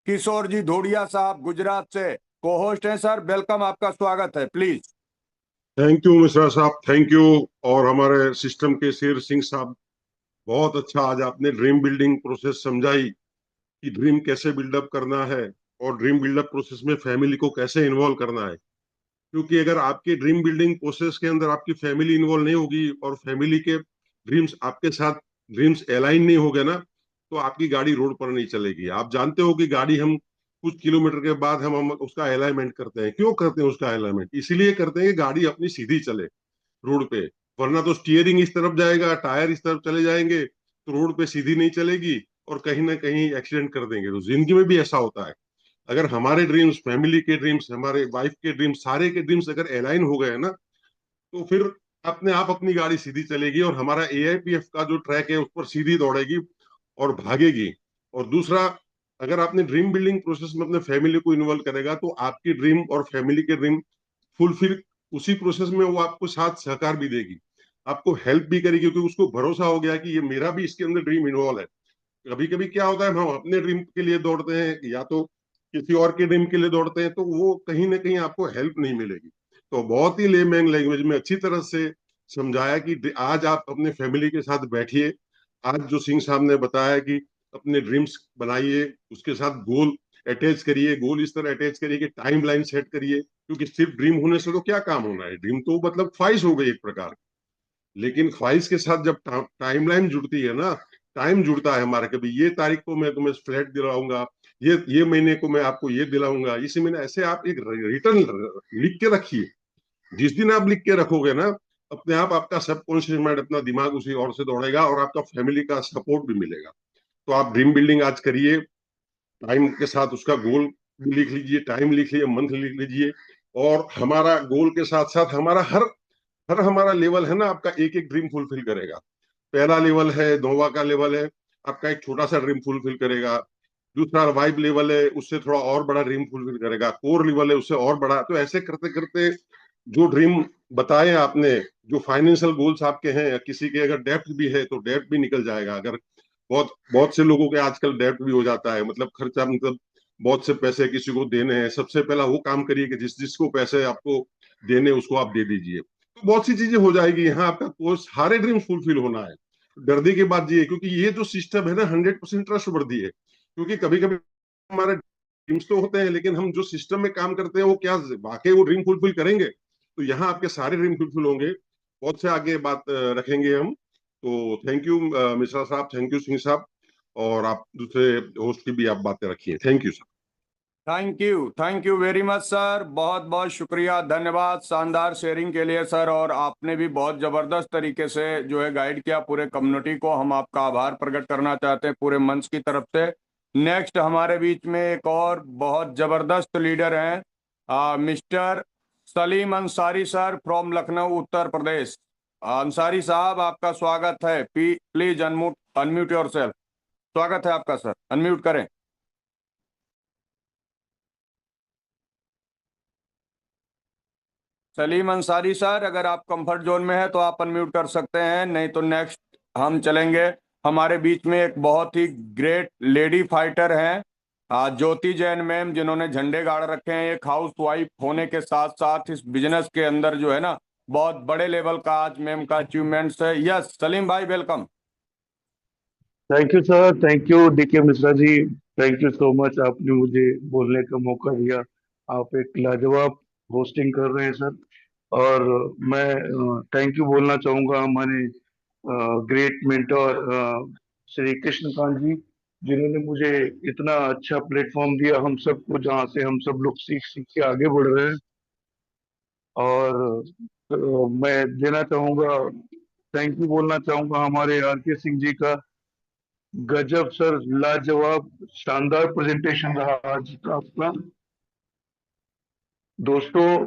A: किशोर जी धोड़िया साहब, गुजरात से को होस्ट हैं। सर वेलकम, आपका स्वागत है, प्लीज।
C: थैंक यू मिश्रा साहब, थैंक यू। और हमारे सिस्टम के शेर सिंह साहब, बहुत अच्छा आज आपने ड्रीम बिल्डिंग प्रोसेस समझाई कि ड्रीम कैसे बिल्डअप करना है और ड्रीम बिल्डअप प्रोसेस में फैमिली को कैसे इन्वॉल्व करना है। क्योंकि अगर आपके ड्रीम बिल्डिंग प्रोसेस के अंदर आपकी फैमिली इन्वॉल्व नहीं होगी और फैमिली के ड्रीम्स आपके साथ ड्रीम्स अलाइन नहीं हो गए ना, तो आपकी गाड़ी रोड पर नहीं चलेगी। आप जानते हो कि गाड़ी हम कुछ किलोमीटर के बाद हम उसका अलाइनमेंट करते हैं। क्यों करते हैं उसका अलाइनमेंट? इसीलिए करते हैं कि गाड़ी अपनी सीधी चले रोड पे। वरना तो स्टीयरिंग इस तरफ जाएगा, टायर इस तरफ चले जाएंगे, तो रोड पे सीधी नहीं चलेगी और कहीं ना कहीं एक्सीडेंट कर देंगे। तो जिंदगी में भी ऐसा होता है। अगर हमारे ड्रीम्स, फैमिली के ड्रीम्स, हमारे वाइफ के ड्रीम्स, सारे के ड्रीम्स अगर अलाइन हो गए ना, तो फिर अपने आप अपनी गाड़ी सीधी चलेगी और हमारा एआईपीएफ का जो ट्रैक है उस पर सीधी दौड़ेगी और भागेगी। और दूसरा, अगर आपने ड्रीम बिल्डिंग प्रोसेस में अपने फैमिली को इन्वॉल्व करेगा, तो आपकी ड्रीम और फैमिली के ड्रीम फुलफिल, उसी प्रोसेस में वो आपको साथ सहकार भी देगी, आपको हेल्प भी करेगी, क्योंकि उसको भरोसा हो गया कि ये मेरा भी इसके अंदर ड्रीम इन्वॉल्व है। कभी कभी क्या होता है, हम अपने ड्रीम के लिए दौड़ते हैं या तो किसी और के ड्रीम के लिए दौड़ते हैं, तो वो कहीं ना कहीं आपको हेल्प नहीं मिलेगी। तो बहुत ही लेमैन लैंग्वेज में अच्छी तरह से समझाया कि आज आप अपने फैमिली के साथ बैठिए। आज जो सिंह साहब ने बताया कि अपने ड्रीम्स बनाइए, उसके साथ गोल अटैच करिए, गोल इस तरह अटैच करिए कि टाइम लाइन सेट करिए। क्योंकि सिर्फ ड्रीम होने से तो क्या काम होना है, ड्रीम तो मतलब ख्वाहिश हो गई एक प्रकार। लेकिन ख्वाहिश के साथ जब टाइमलाइन जुड़ती है ना, टाइम जुड़ता है हमारा, कभी ये तारीख को मैं तुम्हें फ्लैट दिलाऊंगा, ये महीने को मैं आपको ये दिलाऊंगा, इसी महीने, ऐसे आप एक रिटर्न लिख के रखिए। जिस दिन आप लिख के रखोगे ना, अपने आप आपका सबकॉन्शियस माइंड, अपना दिमाग उसी ओर से दौड़ेगा और आपका फैमिली का सपोर्ट भी मिलेगा। तो आप ड्रीम बिल्डिंग आज करिए, टाइम के साथ उसका गोल भी लिख लीजिए, टाइम लिख लीजिए, मंथ लिख लीजिए। और हमारा गोल के साथ साथ हमारा हर हर हमारा लेवल है ना, आपका एक एक ड्रीम फुलफिल करेगा। पहला लेवल है, नोवा का लेवल है, आपका एक छोटा सा ड्रीम फुलफिल करेगा। दूसरा वाइब लेवल है, उससे थोड़ा और बड़ा ड्रीम फुलफिल करेगा। कोर लेवल है, उससे और बड़ा। तो ऐसे करते करते जो ड्रीम बताए आपने, जो फाइनेंशियल गोल्स आपके हैं, किसी के अगर डेप्ट भी है तो डेप्ट भी निकल जाएगा। अगर बहुत बहुत से लोगों के आजकल डेप्ट भी हो जाता है, मतलब खर्चा, मतलब बहुत से पैसे किसी को देने हैं। सबसे पहला वो काम करिए कि जिस जिसको पैसे आपको देने उसको आप दे दीजिए, तो बहुत सी चीजें हो जाएगी। यहाँ आपका कोर्स सारे ड्रीम्स फुलफिल होना है। डरने की बात ये है, क्योंकि ये जो सिस्टम है ना, 100% ट्रस्ट वर्दी है। क्योंकि कभी कभी हमारे ड्रीम्स तो होते हैं, लेकिन हम जो सिस्टम में काम करते हैं वो क्या वाकई वो ड्रीम फुलफिल करेंगे? तो यहाँ आपके सारे ड्रीम फुलफिल होंगे। बहुत से आगे बात रखेंगे हम। तो थैंक यू मिश्रा साहब, थैंक यू सिंह साहब। और आप दूसरे होस्ट की भी आप बातें रखिए। Thank you sir.
A: Thank you very much sir, बहुत बहुत शुक्रिया, धन्यवाद शानदार शेयरिंग के लिए सर। और आपने भी बहुत ज़बरदस्त तरीके से जो है गाइड किया पूरे कम्युनिटी को। हम आपका आभार प्रकट करना चाहते हैं पूरे मंच की तरफ से। नेक्स्ट हमारे बीच में एक और बहुत ज़बरदस्त लीडर हैं, mister Salim Ansari sir from Lucknow Uttar Pradesh. Ansari साहब आपका स्वागत है। Please unmute unmute yourself. स्वागत है आपका सर, अनम्यूट करें। सलीम अंसारी सर, अगर आप कंफर्ट जोन में हैं तो आप अनम्यूट कर सकते हैं, नहीं तो नेक्स्ट हम चलेंगे। हमारे बीच में एक बहुत ही ग्रेट लेडी फाइटर हैं, ज्योति जैन मैम, जिन्होंने झंडे गाड़ रखे हैं। एक हाउस वाइफ होने के साथ साथ इस बिजनेस के अंदर जो है ना, बहुत बड़े लेवल का आज मैम का अचीवमेंट्स है। यस सलीम भाई, welcome.
D: Thank you sir, thank you DK Mishra ji. Thank you so much, आपने मुझे बोलने का मौका दिया। आप एक लाजवाब होस्टिंग कर रहे हैं सर। और मैं थैंक यू बोलना चाहूँगा हमारे ग्रेट मेंटोर श्री कृष्णकांत जी, जिन्होंने मुझे इतना अच्छा प्लेटफॉर्म दिया हम सबको, जहाँ से हम सब लोग सीख सीख के आगे बढ़ रहे हैं। और मैं देना चाहूँगा, थैंक यू बोलना चाहूँगा हमारे आर के सिंह जी का। गजब सर, लाजवाब शानदार प्रेजेंटेशन रहा आज का आपका। दोस्तों,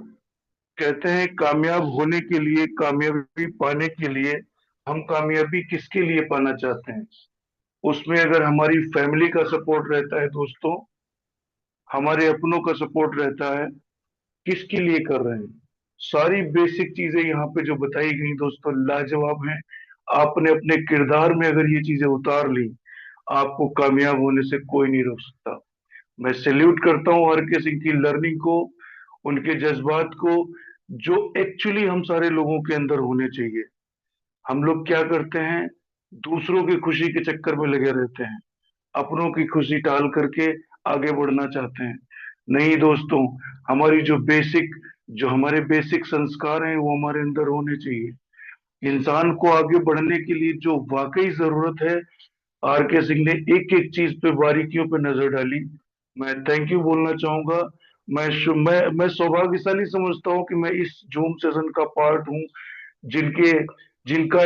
D: कहते हैं कामयाब होने के लिए, कामयाबी पाने के लिए, हम कामयाबी किसके लिए पाना चाहते हैं? उसमें अगर हमारी फैमिली का सपोर्ट रहता है दोस्तों, हमारे अपनों का सपोर्ट रहता है, किसके लिए कर रहे हैं? सारी बेसिक चीजें यहाँ पे जो बताई गई दोस्तों, लाजवाब हैं। आपने अपने किरदार में अगर ये चीजें उतार ली, आपको कामयाब होने से कोई नहीं रोक सकता। मैं सैल्यूट करता हूँ हर किसी की लर्निंग को, उनके जज्बात को, जो एक्चुअली हम सारे लोगों के अंदर होने चाहिए। हम लोग क्या करते हैं, दूसरों की खुशी के चक्कर में लगे रहते हैं, अपनों की खुशी टाल करके आगे बढ़ना चाहते हैं। नहीं दोस्तों, हमारी जो हमारे बेसिक संस्कार हैं वो हमारे अंदर होने चाहिए। इंसान को आगे बढ़ने के लिए जो वाकई जरूरत है, आर के सिंह ने एक एक चीज पे बारीकियों पे नजर डाली। मैं थैंक यू बोलना चाहूंगा। मैं सौभाग्यशाली समझता हूँ कि मैं इस जूम सेशन का पार्ट हूँ, जिनके जिनका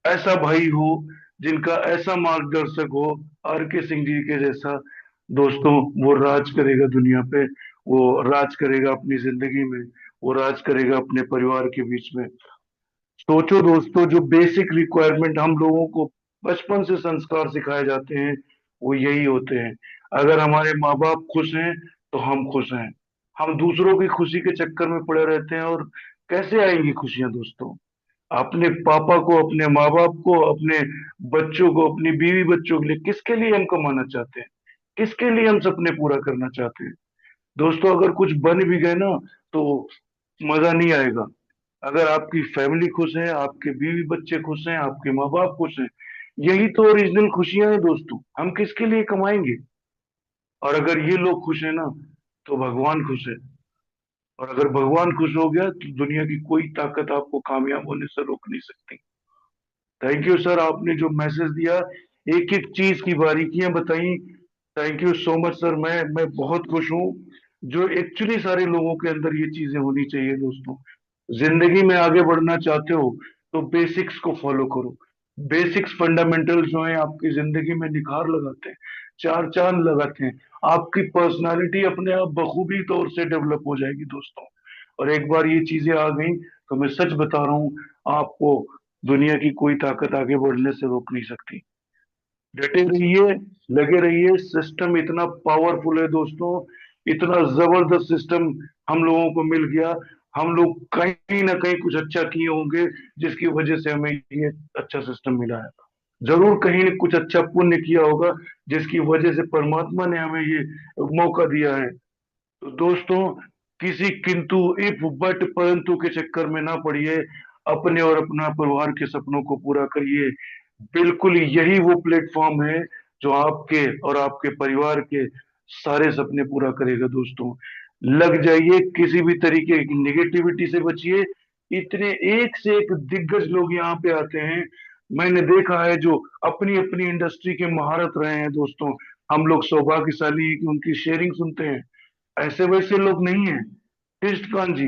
D: ऐसा भाई हो, जिनका ऐसा मार्गदर्शक हो, आर के सिंह जी के जैसा। दोस्तों, वो राज करेगा दुनिया पे, वो राज करेगा अपनी जिंदगी में, वो राज करेगा अपने परिवार के बीच में। सोचो दोस्तों, जो बेसिक रिक्वायरमेंट हम लोगों को बचपन से संस्कार सिखाए जाते हैं, वो यही होते हैं। अगर हमारे माँ बाप खुश हैं तो हम खुश हैं। हम दूसरों की खुशी के चक्कर में पड़े रहते हैं, और कैसे आएंगी खुशियां दोस्तों? अपने पापा को, अपने माँ बाप को, अपने बच्चों को, अपनी बीवी बच्चों के लिए किसके लिए हम कमाना चाहते हैं? किसके लिए हम सपने पूरा करना चाहते हैं? दोस्तों, अगर कुछ बन भी गए ना, तो मजा नहीं आएगा। अगर आपकी फैमिली खुश है, आपके बीवी बच्चे खुश हैं, आपके माँ बाप खुश हैं, यही तो ओरिजिनल खुशियां हैं दोस्तों। हम किसके लिए कमाएंगे? और अगर ये लोग खुश हैं ना, तो भगवान खुश है। और अगर भगवान खुश हो गया, तो दुनिया की कोई ताकत आपको कामयाब होने से रोक नहीं सकती। थैंक यू सर, आपने जो मैसेज दिया, एक एक चीज की बारीकियां बताई। Thank you so much sir. मैं बहुत खुश हूँ। जो एक्चुअली सारे लोगों के अंदर ये चीजें होनी चाहिए दोस्तों। जिंदगी में आगे बढ़ना चाहते हो तो बेसिक्स को फॉलो करो। बेसिक्स फंडामेंटल जो है आपकी जिंदगी में निखार लगाते हैं, चार चांद लगाते हैं। आपकी पर्सनालिटी अपने आप बखूबी तौर से डेवलप हो जाएगी दोस्तों। और एक बार ये चीजें आ गई, तो मैं सच बता रहा हूँ आपको, दुनिया की कोई ताकत आगे बढ़ने से रोक नहीं सकती। डटे रहिए, लगे रहिए। सिस्टम इतना पावरफुल है दोस्तों, इतना जबरदस्त सिस्टम हम लोगों को मिल गया। हम लोग कहीं ना कहीं कुछ अच्छा किए होंगे, जिसकी वजह से हमें ये अच्छा सिस्टम मिला है। जरूर कहीं ने कुछ अच्छा पुण्य किया होगा, जिसकी वजह से परमात्मा ने हमें ये मौका दिया है। तो दोस्तों, किसी किंतु, इफ, बट, परंतु के चक्कर में ना पड़िए। अपने और अपना परिवार के सपनों को पूरा करिए। बिल्कुल यही वो प्लेटफॉर्म है जो आपके और आपके परिवार के सारे सपने पूरा करेगा दोस्तों। लग जाइए, किसी भी तरीके की निगेटिविटी से बचिए। इतने एक से एक दिग्गज लोग यहाँ पे आते हैं, मैंने देखा है, जो अपनी अपनी इंडस्ट्री के महारत रहे हैं दोस्तों। हम लोग सौभाग्यशाली हैं कि उनकी शेयरिंग सुनते हैं। ऐसे वैसे लोग नहीं है। टेस्ट खान जी,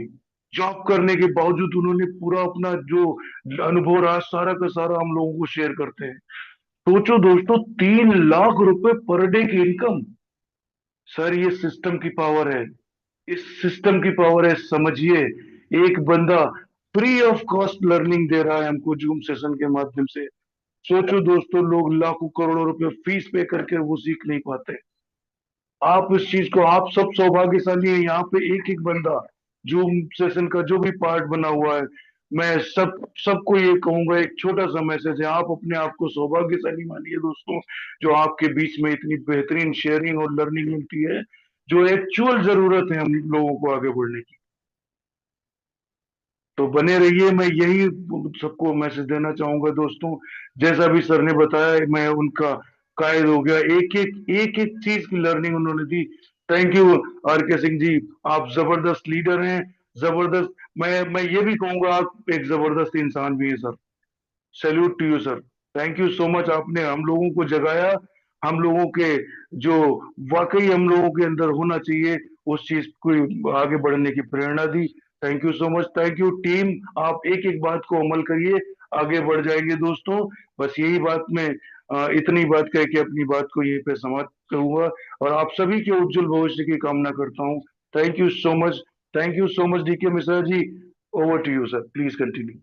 D: जॉब करने के बावजूद उन्होंने पूरा अपना जो अनुभव रहा, सारा का सारा हम लोगों को शेयर करते हैं। सोचो दोस्तों, 3 लाख रुपए पर डे की इनकम। सर, ये सिस्टम की पावर है। इस सिस्टम की पावर है, समझिए। एक बंदा free of cost learning they रहा है हमको जूम सेशन के माध्यम से। सोचो दोस्तों, लोग लाखों करोड़ों रुपए फीस पे करके वो सीख नहीं पाते। आप इस चीज को, आप सब सौभाग्यशाली हैं। यहाँ पे एक एक बंदा जूम सेशन का जो भी पार्ट बना हुआ है, मैं सबको ये कहूंगा, एक छोटा सा मैसेज है, आप अपने आप को सौभाग्यशाली मानिए दोस्तों, जो आपके बीच में इतनी बेहतरीन शेयरिंग और लर्निंग मिलती है, जो एक्चुअल जरूरत है हम लोगों को आगे बढ़ने की। तो बने रहिए। मैं यही सबको मैसेज देना चाहूंगा दोस्तों। जैसा भी सर ने बताया, मैं उनका कायल हो गया। एक एक चीज की लर्निंग उन्होंने दी। थैंक यू आर के सिंह जी, आप जबरदस्त लीडर हैं। जबरदस्त। मैं ये भी कहूंगा, आप एक जबरदस्त इंसान भी हैं sir. Salute to you sir. Thank you so much. आपने हम लोगों को जगाया, हम लोगों के जो वाकई हम लोगों के अंदर होना चाहिए, उस चीज को आगे बढ़ने की प्रेरणा दी। Thank you so much. Thank you team. आप एक एक बात को अमल करिए, आगे बढ़ जाएंगे दोस्तों। बस यही बात मैं इतनी बात कह के अपनी बात को यहीं पे समाप्त करूंगा, और आप सभी के उज्जवल भविष्य की कामना करता हूँ। Thank you so much. Thank you so much DK Mishra ji. Over to you sir, please continue.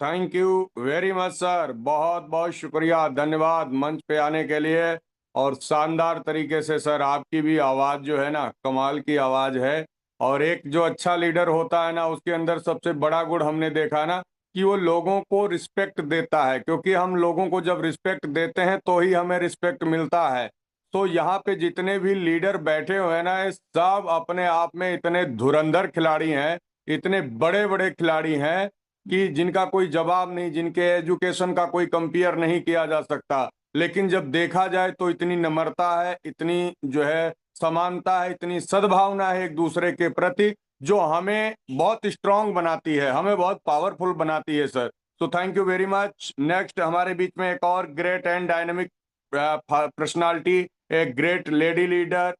A: Thank you very much sir. बहुत बहुत शुक्रिया, धन्यवाद मंच पे आने के लिए। और शानदार तरीके से सर, आपकी भी आवाज़ जो है ना, कमाल की आवाज़ है। और एक जो अच्छा लीडर होता है ना, उसके अंदर सबसे बड़ा गुण हमने देखा ना, कि वो लोगों को रिस्पेक्ट देता है। क्योंकि हम लोगों को जब रिस्पेक्ट देते हैं तो ही हमें रिस्पेक्ट मिलता है। तो यहाँ पे जितने भी लीडर बैठे हुए हैं ना, ये सब अपने आप में इतने धुरंधर खिलाड़ी हैं, इतने बड़े बड़े खिलाड़ी हैं कि जिनका कोई जवाब नहीं, जिनके एजुकेशन का कोई कंपेयर नहीं किया जा सकता। लेकिन जब देखा जाए तो इतनी नम्रता है, इतनी जो है समानता है, इतनी सद्भावना है एक दूसरे के प्रति, जो हमें बहुत स्ट्रांग बनाती है, हमें बहुत पावरफुल बनाती है sir. So thank you very much. Next हमारे बीच में एक और ग्रेट एंड डायनेमिक पर्सनालिटी, एक ग्रेट लेडी लीडर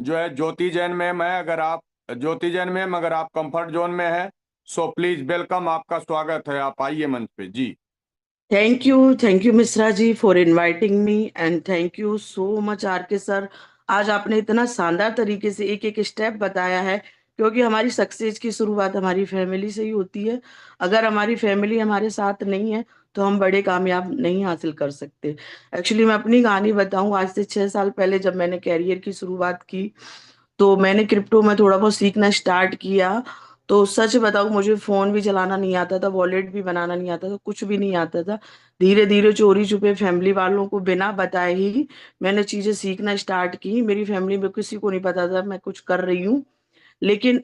A: जो है ज्योति जैन मैम है। ज्योति जैन मैम अगर आप कंफर्ट जोन में है सो प्लीज वेलकम, आपका स्वागत है, आप आइए मंच पे जी।
E: Thank you Mishra ji for inviting me and thank you so much R K sir. आज आपने इतना शानदार तरीके से एक एक स्टेप बताया है, क्योंकि हमारी सक्सेस की शुरुआत हमारी फैमिली से ही होती है। अगर हमारी फैमिली हमारे साथ नहीं है तो हम बड़े कामयाब नहीं हासिल कर सकते। एक्चुअली मैं अपनी कहानी बताऊं, आज से 6 साल पहले जब मैंने कैरियर की शुरुआत की तो मैंने क्रिप्टो में थोड़ा बहुत सीखना स्टार्ट किया। तो सच बताऊं, मुझे फोन भी चलाना नहीं आता था, वॉलेट भी बनाना नहीं आता था, कुछ भी नहीं आता था। धीरे धीरे चोरी छुपे फैमिली वालों को बिना बताए ही मैंने चीजें सीखना स्टार्ट की। मेरी फैमिली में किसी को नहीं पता था मैं कुछ कर रही हूँ। लेकिन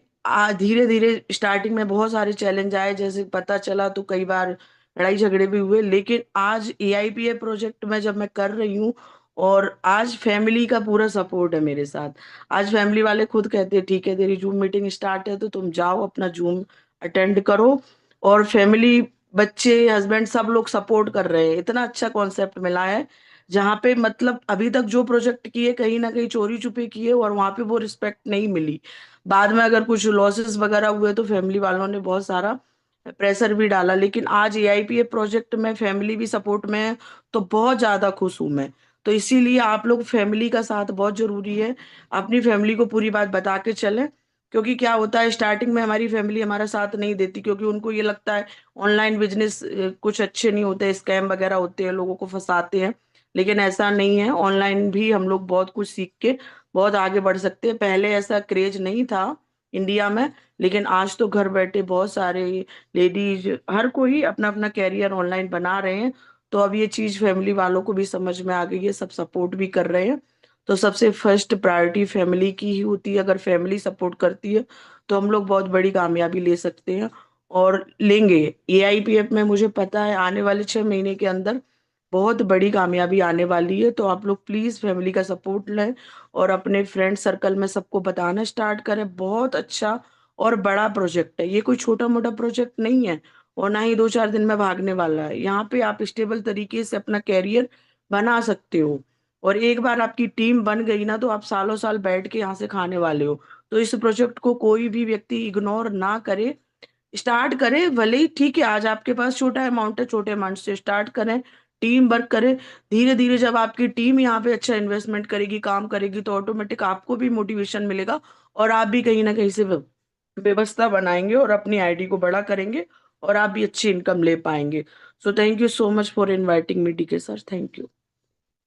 E: धीरे धीरे स्टार्टिंग में बहुत सारे चैलेंज आए, जैसे पता चला तो कई बार लड़ाई झगड़े भी हुए। लेकिन आज एआईपीए प्रोजेक्ट में जब मैं कर रही हूँ और आज फैमिली का पूरा सपोर्ट है मेरे साथ। आज फैमिली वाले खुद कहते हैं ठीक है तेरी जूम मीटिंग स्टार्ट है तो तुम जाओ अपना जूम अटेंड करो। और फैमिली, बच्चे, हस्बैंड सब लोग सपोर्ट कर रहे हैं। इतना अच्छा कॉन्सेप्ट मिला है जहाँ पे मतलब अभी तक जो प्रोजेक्ट किए कहीं ना कहीं चोरी छुपे किए और वहां पे वो रिस्पेक्ट नहीं मिली। बाद में अगर कुछ लॉसेस वगैरह हुए तो फैमिली वालों ने बहुत सारा प्रेशर भी डाला। लेकिन आज एआईपीए प्रोजेक्ट में फैमिली भी सपोर्ट में है तो बहुत ज्यादा खुश हूं मैं। तो इसीलिए आप लोग फैमिली का साथ बहुत जरूरी है। अपनी फैमिली को पूरी बात बता के चलें, क्योंकि क्या होता है स्टार्टिंग में हमारी फैमिली हमारा साथ नहीं देती, क्योंकि उनको ये लगता है ऑनलाइन बिजनेस कुछ अच्छे नहीं होते, स्कैम वगैरह होते हैं, लोगों को फंसाते हैं। लेकिन ऐसा नहीं है, ऑनलाइन भी हम लोग बहुत कुछ सीख के बहुत आगे बढ़ सकते हैं। पहले ऐसा क्रेज नहीं था इंडिया में, लेकिन आज तो घर बैठे बहुत सारे लेडीज, हर कोई अपना अपना कैरियर ऑनलाइन बना रहे हैं। तो अब ये चीज फैमिली वालों को भी समझ में आ गई है, सब सपोर्ट भी कर रहे हैं। तो सबसे फर्स्ट प्रायोरिटी फैमिली की ही होती है। अगर फैमिली सपोर्ट करती है तो हम लोग बहुत बड़ी कामयाबी ले सकते हैं और लेंगे। एआईपीएफ में मुझे पता है आने वाले 6 महीने के अंदर बहुत बड़ी कामयाबी आने वाली है। तो आप लोग प्लीज फैमिली का सपोर्ट लें और अपने फ्रेंड सर्कल में सबको बताना स्टार्ट करें। बहुत अच्छा और बड़ा प्रोजेक्ट है ये, कोई छोटा मोटा प्रोजेक्ट नहीं है और ना ही 2-4 दिन में भागने वाला है। यहाँ पे आप स्टेबल तरीके से अपना कैरियर बना सकते हो और एक बार आपकी टीम बन गई ना तो आप सालों साल बैठ के यहाँ से खाने वाले हो। तो इस प्रोजेक्ट को कोई भी व्यक्ति इग्नोर ना करे, स्टार्ट करें। भले ही ठीक है आज आपके पास छोटा अमाउंट है, छोटे अमाउंट से स्टार्ट करें, टीम वर्क करें। धीरे धीरे जब आपकी टीम यहाँ पे अच्छा इन्वेस्टमेंट करेगी, काम करेगी, तो ऑटोमेटिक आपको भी मोटिवेशन मिलेगा और आप भी कहीं ना कहीं से व्यवस्था बनाएंगे और अपनी आईडी को बड़ा करेंगे और आप भी अच्छी इनकम ले पाएंगे। So thank you so much for inviting me DK sir, thank you.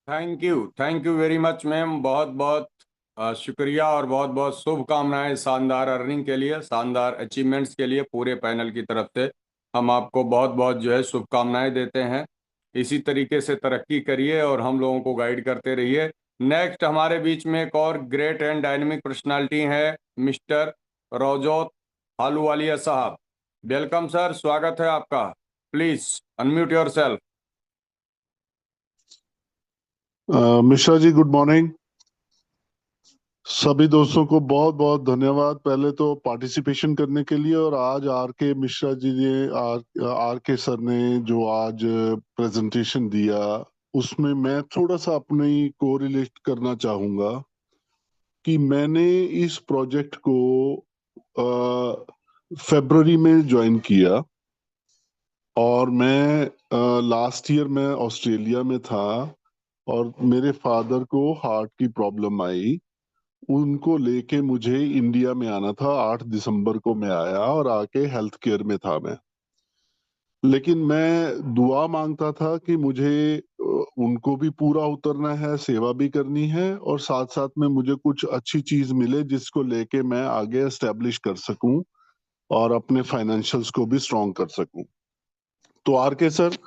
A: Thank you very much ma'am, बहुत बहुत शुक्रिया और बहुत बहुत शुभकामनाएं शानदार अर्निंग के लिए, शानदार अचीवमेंट्स के लिए पूरे पैनल की तरफ से हम आपको बहुत बहुत जो है शुभकामनाएं देते हैं। इसी तरीके से तरक्की करिए और हम लोगों को गाइड करते रहिए। नेक्स्ट हमारे बीच में एक और ग्रेट एंड डायनेमिक पर्सनालिटी है मिस्टर रौजोत हालूवालिया साहब। वेलकम सर, स्वागत है आपका। Please unmute yourself.
F: Mishra ji good morning. सभी दोस्तों को बहुत बहुत धन्यवाद पहले तो पार्टिसिपेशन करने के लिए। और आज आर के मिश्रा जी ने आर के सर ने जो आज प्रेजेंटेशन दिया उसमें मैं थोड़ा सा अपनी कोरिलेट करना चाहूंगा कि मैंने इस प्रोजेक्ट को फरवरी में ज्वाइन किया और मैं लास्ट ईयर में ऑस्ट्रेलिया में था और मेरे फादर को हार्ट की प्रॉब्लम आई। उनको लेके मुझे इंडिया में आना था। 8 दिसंबर को मैं आया और आके हेल्थ केयर में था मैं। लेकिन मैं दुआ मांगता था कि मुझे उनको भी पूरा उतरना है, सेवा भी करनी है और साथ साथ में मुझे कुछ अच्छी चीज मिले जिसको लेके मैं आगे एस्टेब्लिश कर सकूं और अपने फाइनेंशियल्स को भी स्ट्रॉन्ग कर सकूं। तो आर के सर,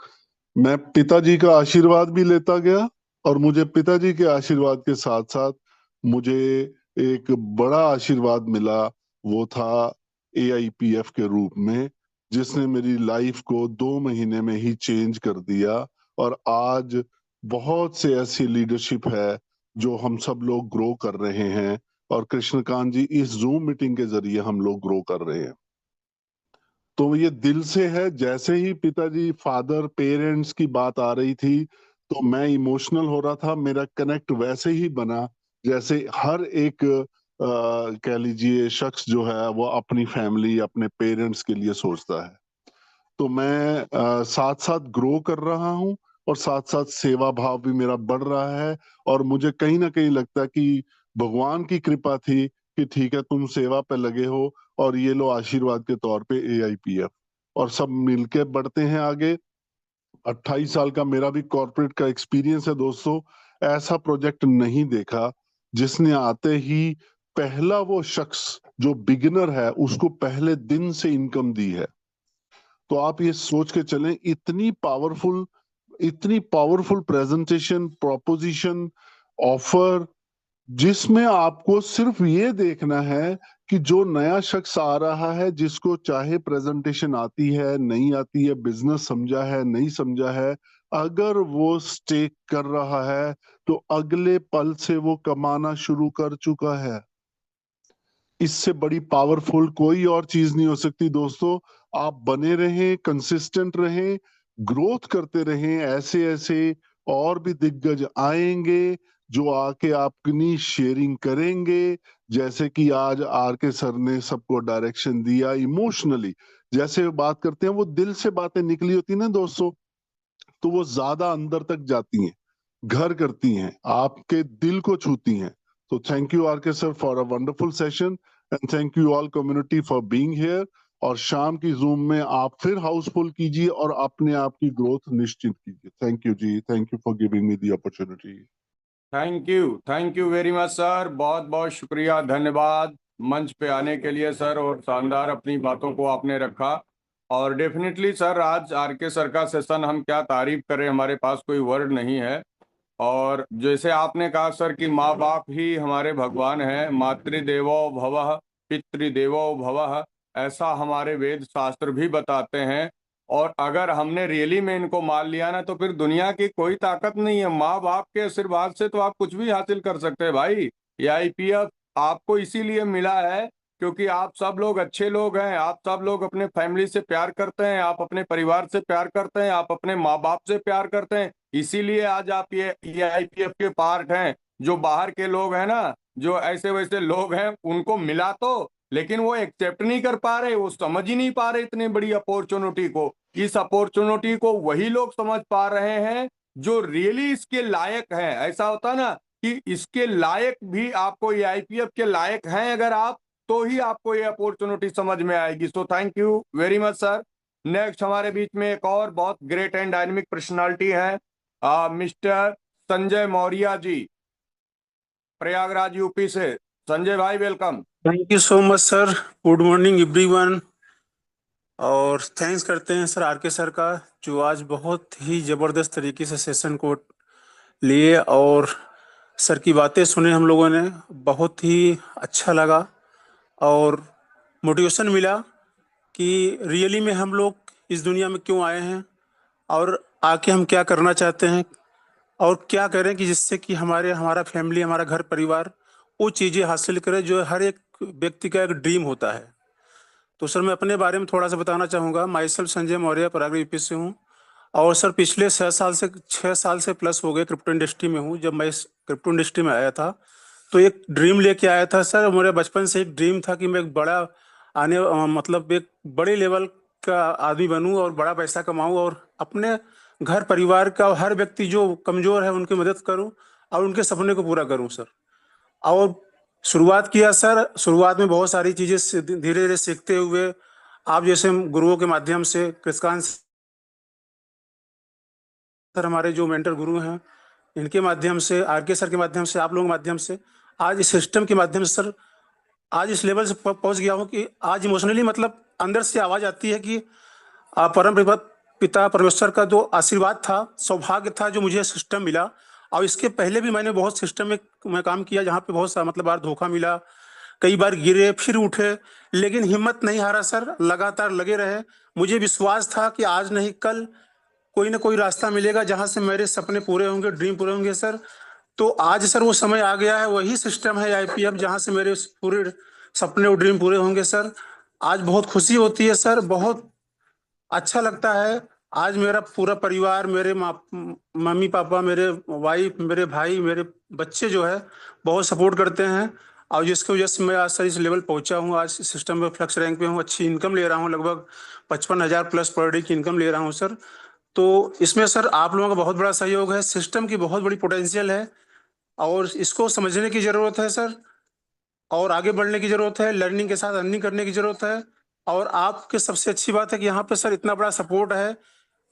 F: मैं पिताजी का आशीर्वाद भी लेता गया और मुझे पिताजी के आशीर्वाद के साथ साथ मुझे एक बड़ा आशीर्वाद मिला, वो था एआईपीएफ के रूप में, जिसने मेरी लाइफ को 2 महीने में ही चेंज कर दिया। और आज बहुत से ऐसी लीडरशिप है जो हम सब लोग ग्रो कर रहे हैं और कृष्णकांत जी इस जूम मीटिंग के जरिए हम लोग ग्रो कर रहे हैं। तो ये दिल से है। जैसे ही पिताजी फादर पेरेंट्स की बात आ रही थी तो मैं इमोशनल हो रहा था। मेरा कनेक्ट वैसे ही बना जैसे हर एक कह लीजिए शख्स जो है वो अपनी फैमिली अपने पेरेंट्स के लिए सोचता है। तो मैं साथ साथ ग्रो कर रहा हूँ और साथ साथ सेवा भाव भी मेरा बढ़ रहा है। और मुझे कहीं ना कहीं लगता है कि भगवान की कृपा थी कि ठीक है तुम सेवा पे लगे हो और ये लो आशीर्वाद के तौर पे AIPF, और सब मिलके बढ़ते हैं आगे। 28 साल का मेरा भी कॉर्पोरेट का एक्सपीरियंस है दोस्तों। ऐसा प्रोजेक्ट नहीं देखा जिसने आते ही पहला वो शख्स जो बिगिनर है उसको पहले दिन से इनकम दी है। तो आप ये सोच के चलें, इतनी पावरफुल प्रेजेंटेशन प्रोपोजिशन ऑफर, जिसमें आपको सिर्फ ये देखना है कि जो नया शख्स आ रहा है जिसको चाहे प्रेजेंटेशन आती है नहीं आती है, बिजनेस समझा है नहीं समझा है, अगर वो स्टेक कर रहा है तो अगले पल से वो कमाना शुरू कर चुका है। इससे बड़ी पावरफुल कोई और चीज नहीं हो सकती दोस्तों। आप बने रहें, कंसिस्टेंट रहें, ग्रोथ करते रहें। ऐसे ऐसे और भी दिग्गज आएंगे जो आके आपकी शेयरिंग करेंगे। जैसे कि आज RK सर ने सबको डायरेक्शन दिया इमोशनली, जैसे बात करते हैं वो दिल से बातें निकली होती ना दोस्तों, तो वो ज्यादा अंदर तक जाती हैं, घर करती हैं, आपके दिल को छूती हैं। तो thank you RK sir for a wonderful session and thank you all community for being here. और शाम की जूम में आप फिर हाउसफुल कीजिए और अपने आप की ग्रोथ निश्चित कीजिए। Thank you ji, thank you for giving me the opportunity.
A: Thank you very much sir, बहुत बहुत शुक्रिया, धन्यवाद मंच पे आने के लिए सर, और शानदार अपनी बातों को आपने रखा। और डेफिनेटली सर आज RK सर का सेशन हम क्या तारीफ करें, हमारे पास कोई वर्ड नहीं है। और जैसे आपने कहा सर कि माँ बाप ही हमारे भगवान हैं, मातृदेवो भवः पितृदेवो भवः, ऐसा हमारे वेद शास्त्र भी बताते हैं। और अगर हमने रियली में इनको मान लिया ना तो फिर दुनिया की कोई ताकत नहीं है। माँ बाप के आशीर्वाद से तो आप कुछ भी हासिल कर सकते हैं भाई। ये IPF आपको इसीलिए मिला है क्योंकि आप सब लोग अच्छे लोग हैं, आप सब लोग अपने फैमिली से प्यार करते हैं, आप अपने परिवार से प्यार करते हैं, आप अपने माँ बाप से प्यार करते हैं, इसीलिए आज आप ये IPF के पार्ट हैं। जो बाहर के लोग हैं ना, जो ऐसे वैसे लोग हैं, उनको मिला तो लेकिन वो एक्सेप्ट नहीं कर पा रहे, वो समझ ही नहीं पा रहे इतनी बड़ी अपॉर्चुनिटी को। इस अपॉर्चुनिटी को वही लोग समझ पा रहे हैं जो रियली इसके लायक हैं। ऐसा होता ना कि इसके लायक भी आपको ये IPF के लायक हैं अगर आप, तो ही आपको ये अपॉर्चुनिटी समझ में आएगी। सो thank you very much sir. Next हमारे बीच में एक और बहुत ग्रेट एंड डायनेमिक पर्सनालिटी है, मिस्टर संजय मौर्य जी, प्रयागराज UP से। संजय भाई welcome.
G: Thank you so much sir. Good morning everyone. और थैंक्स करते हैं सर RK सर का, जो आज बहुत ही ज़बरदस्त तरीके से सेशन को लिए और सर की बातें सुने हम लोगों ने, बहुत ही अच्छा लगा और मोटिवेशन मिला कि रियली में हम लोग इस दुनिया में क्यों आए हैं और आके हम क्या करना चाहते हैं और क्या करें कि जिससे कि हमारा फैमिली, हमारा घर परिवार वो चीज़ें हासिल करे जो हर एक व्यक्ति का एक ड्रीम होता है। तो सर मैं अपने बारे में थोड़ा सा बताना चाहूँगा। My self Sanjay Maurya, Prayagraj UP से हूँ और सर पिछले 6 साल से प्लस हो गए क्रिप्टो इंडस्ट्री में हूँ। जब मैं इस क्रिप्टो इंडस्ट्री में आया था तो एक ड्रीम लेके आया था सर। मेरे बचपन से एक ड्रीम था कि मैं एक मतलब एक बड़े लेवल का आदमी बनूं और बड़ा पैसा कमाऊं और अपने घर परिवार का हर व्यक्ति जो कमजोर है उनकी मदद करूं और उनके सपने को पूरा करूं सर। और शुरुआत किया सर। शुरुआत में बहुत सारी चीज़ें धीरे धीरे सीखते हुए, आप जैसे गुरुओं के माध्यम से, कृषकांत सर हमारे जो मेंटर गुरु हैं, इनके माध्यम से, RK सर के माध्यम से, आप लोगों के माध्यम से, आज इस सिस्टम के माध्यम से सर आज इस लेवल से पहुंच गया हूं कि आज इमोशनली मतलब अंदर से आवाज़ आती है कि परम पिता परमेश्वर का जो आशीर्वाद था, सौभाग्य था जो मुझे सिस्टम मिला। और इसके पहले भी मैंने बहुत सिस्टम में मैं काम किया जहाँ पे बहुत सा मतलब बार धोखा मिला, कई बार गिरे फिर उठे, लेकिन हिम्मत नहीं हारा सर, लगातार लगे रहे। मुझे विश्वास था कि आज नहीं कल कोई ना कोई रास्ता मिलेगा जहाँ से मेरे सपने पूरे होंगे, ड्रीम पूरे होंगे सर। तो आज सर वो समय आ गया है, वही सिस्टम है IPF जहाँ से मेरे पूरे सपने और ड्रीम पूरे होंगे सर। आज बहुत खुशी होती है सर, बहुत अच्छा लगता है। आज मेरा पूरा परिवार, मेरे मम्मी पापा, मेरे वाइफ, मेरे भाई, मेरे बच्चे जो है बहुत सपोर्ट करते हैं, और जिसकी वजह से मैं आज सर इस लेवल पहुंचा हूँ। आज सिस्टम में फ्लक्स रैंक पे हूँ, अच्छी इनकम ले रहा हूँ, लगभग 55,000 प्लस पर डे की इनकम ले रहा हूँ सर। तो इसमें सर आप लोगों का बहुत बड़ा सहयोग है, सिस्टम की बहुत बड़ी पोटेंशियल है, और इसको समझने की जरूरत है सर, और आगे बढ़ने की जरूरत है, लर्निंग के साथ अर्निंग करने की जरूरत है। और आपके सबसे अच्छी बात है कि यहाँ पे सर इतना बड़ा सपोर्ट है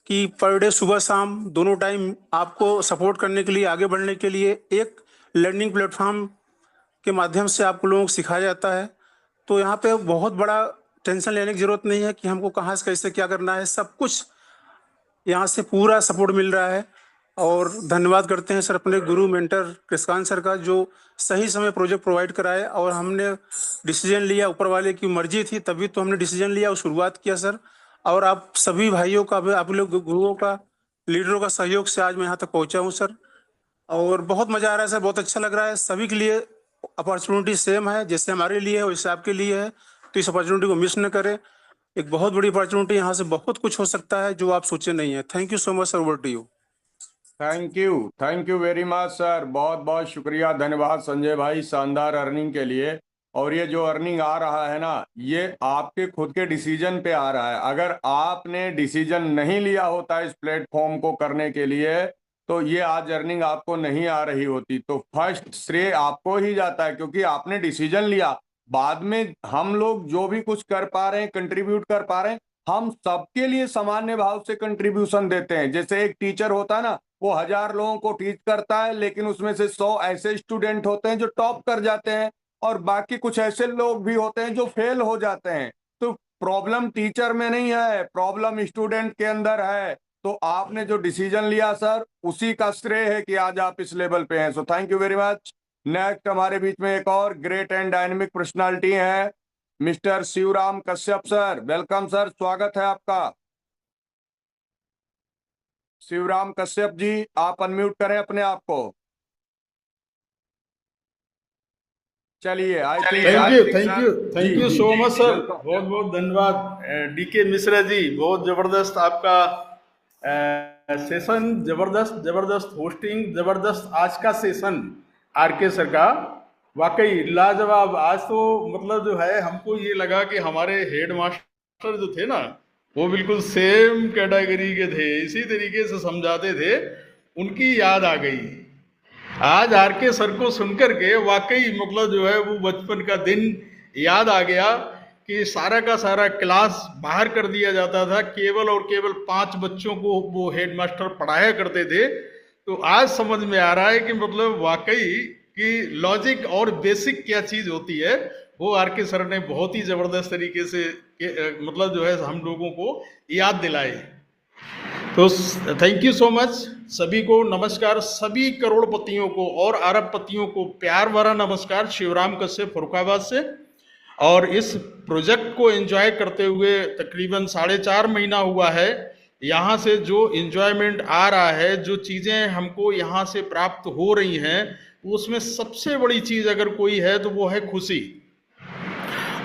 G: कि पर डे सुबह शाम दोनों टाइम आपको सपोर्ट करने के लिए, आगे बढ़ने के लिए एक लर्निंग प्लेटफॉर्म के माध्यम से आप लोगों को सिखाया जाता है। तो यहाँ पे बहुत बड़ा टेंशन लेने की जरूरत नहीं है कि हमको कहाँ से कैसे क्या करना है, सब कुछ यहाँ से पूरा सपोर्ट मिल रहा है। और धन्यवाद करते हैं सर अपने गुरु मेंटर कृषकांत सर का, जो सही समय प्रोजेक्ट प्रोवाइड कराए, और हमने डिसीजन लिया, ऊपर वाले की मर्जी थी तभी तो हमने डिसीजन लिया और शुरुआत किया सर। और आप सभी भाइयों का, आप लोग गुरुओं का, लीडरों का सहयोग से आज मैं यहाँ तक पहुँचा हूँ सर। और बहुत मजा आ रहा है सर, बहुत अच्छा लग रहा है। सभी के लिए अपॉर्चुनिटी सेम है, जैसे हमारे लिए है वैसे आपके लिए है, तो इस अपॉर्चुनिटी को मिस न करें। एक बहुत बड़ी अपॉर्चुनिटी, यहाँ से बहुत कुछ हो सकता है जो आप सोचे नहीं है। Thank you so much sir, over to you.
A: Thank you very much sir, बहुत बहुत शुक्रिया, धन्यवाद संजय भाई, शानदार अर्निंग के लिए। और ये जो अर्निंग आ रहा है ना, ये आपके खुद के डिसीजन पे आ रहा है। अगर आपने डिसीजन नहीं लिया होता इस प्लेटफॉर्म को करने के लिए, तो ये आज अर्निंग आपको नहीं आ रही होती। तो फर्स्ट श्रेय आपको ही जाता है, क्योंकि आपने डिसीजन लिया। बाद में हम लोग जो भी कुछ कर पा रहे हैं, कंट्रीब्यूट कर पा रहे हैं, हम सबके लिए सामान्य भाव से कंट्रीब्यूशन देते हैं। जैसे एक टीचर होता है ना, वो 1000 लोगों को टीच करता है, लेकिन उसमें से 100 ऐसे स्टूडेंट होते हैं जो टॉप कर जाते हैं, और बाकी कुछ ऐसे लोग भी होते हैं जो फेल हो जाते हैं। तो प्रॉब्लम टीचर में नहीं है, प्रॉब्लम स्टूडेंट के अंदर है। तो आपने जो डिसीजन लिया सर, उसी का श्रेय है कि आज आप इस लेवल पे हैं। So thank you very much. Next हमारे बीच में एक और ग्रेट एंड डायनेमिक पर्सनालिटी है, mister Shivram Kashyap sir. Welcome sir, स्वागत है आपका। शिवराम कश्यप जी, आप अनम्यूट करें अपने आप को। चलिए,
H: thank you so much sir, बहुत बहुत धन्यवाद। डीके मिश्रा जी, बहुत जबरदस्त आपका सेशन, जबरदस्त होस्टिंग, जबरदस्त आज का सेशन आरके सर का, वाकई लाजवाब। आज तो मतलब जो है हमको ये लगा कि हमारे हेड मास्टर जो थे ना, वो बिल्कुल सेम कैटेगरी के थे, इसी तरीके से समझाते थे, उनकी याद आ गई आज आरके सर को सुनकर के। वाकई मतलब जो है वो बचपन का दिन याद आ गया कि सारा का सारा क्लास बाहर कर दिया जाता था, केवल और केवल 5 बच्चों को वो हेडमास्टर पढ़ाया करते थे। तो आज समझ में आ रहा है कि मतलब वाकई कि लॉजिक और बेसिक क्या चीज होती है, वो आरके सर ने बहुत ही जबरदस्त तरीके से मतलब जो है हम लोगों को याद दिलाए। तो थैंक यू सो मच। सभी को नमस्कार, सभी करोड़पतियों को और अरबपतियों को प्यार भरा नमस्कार, शिवराम कश्यप फर्रुखाबाद से। और इस प्रोजेक्ट को एंजॉय करते हुए तकरीबन 4.5 महीना हुआ है। यहाँ से जो एंजॉयमेंट आ रहा है, जो चीज़ें हमको यहाँ से प्राप्त हो रही हैं, उसमें सबसे बड़ी चीज़ अगर कोई है तो वो है खुशी।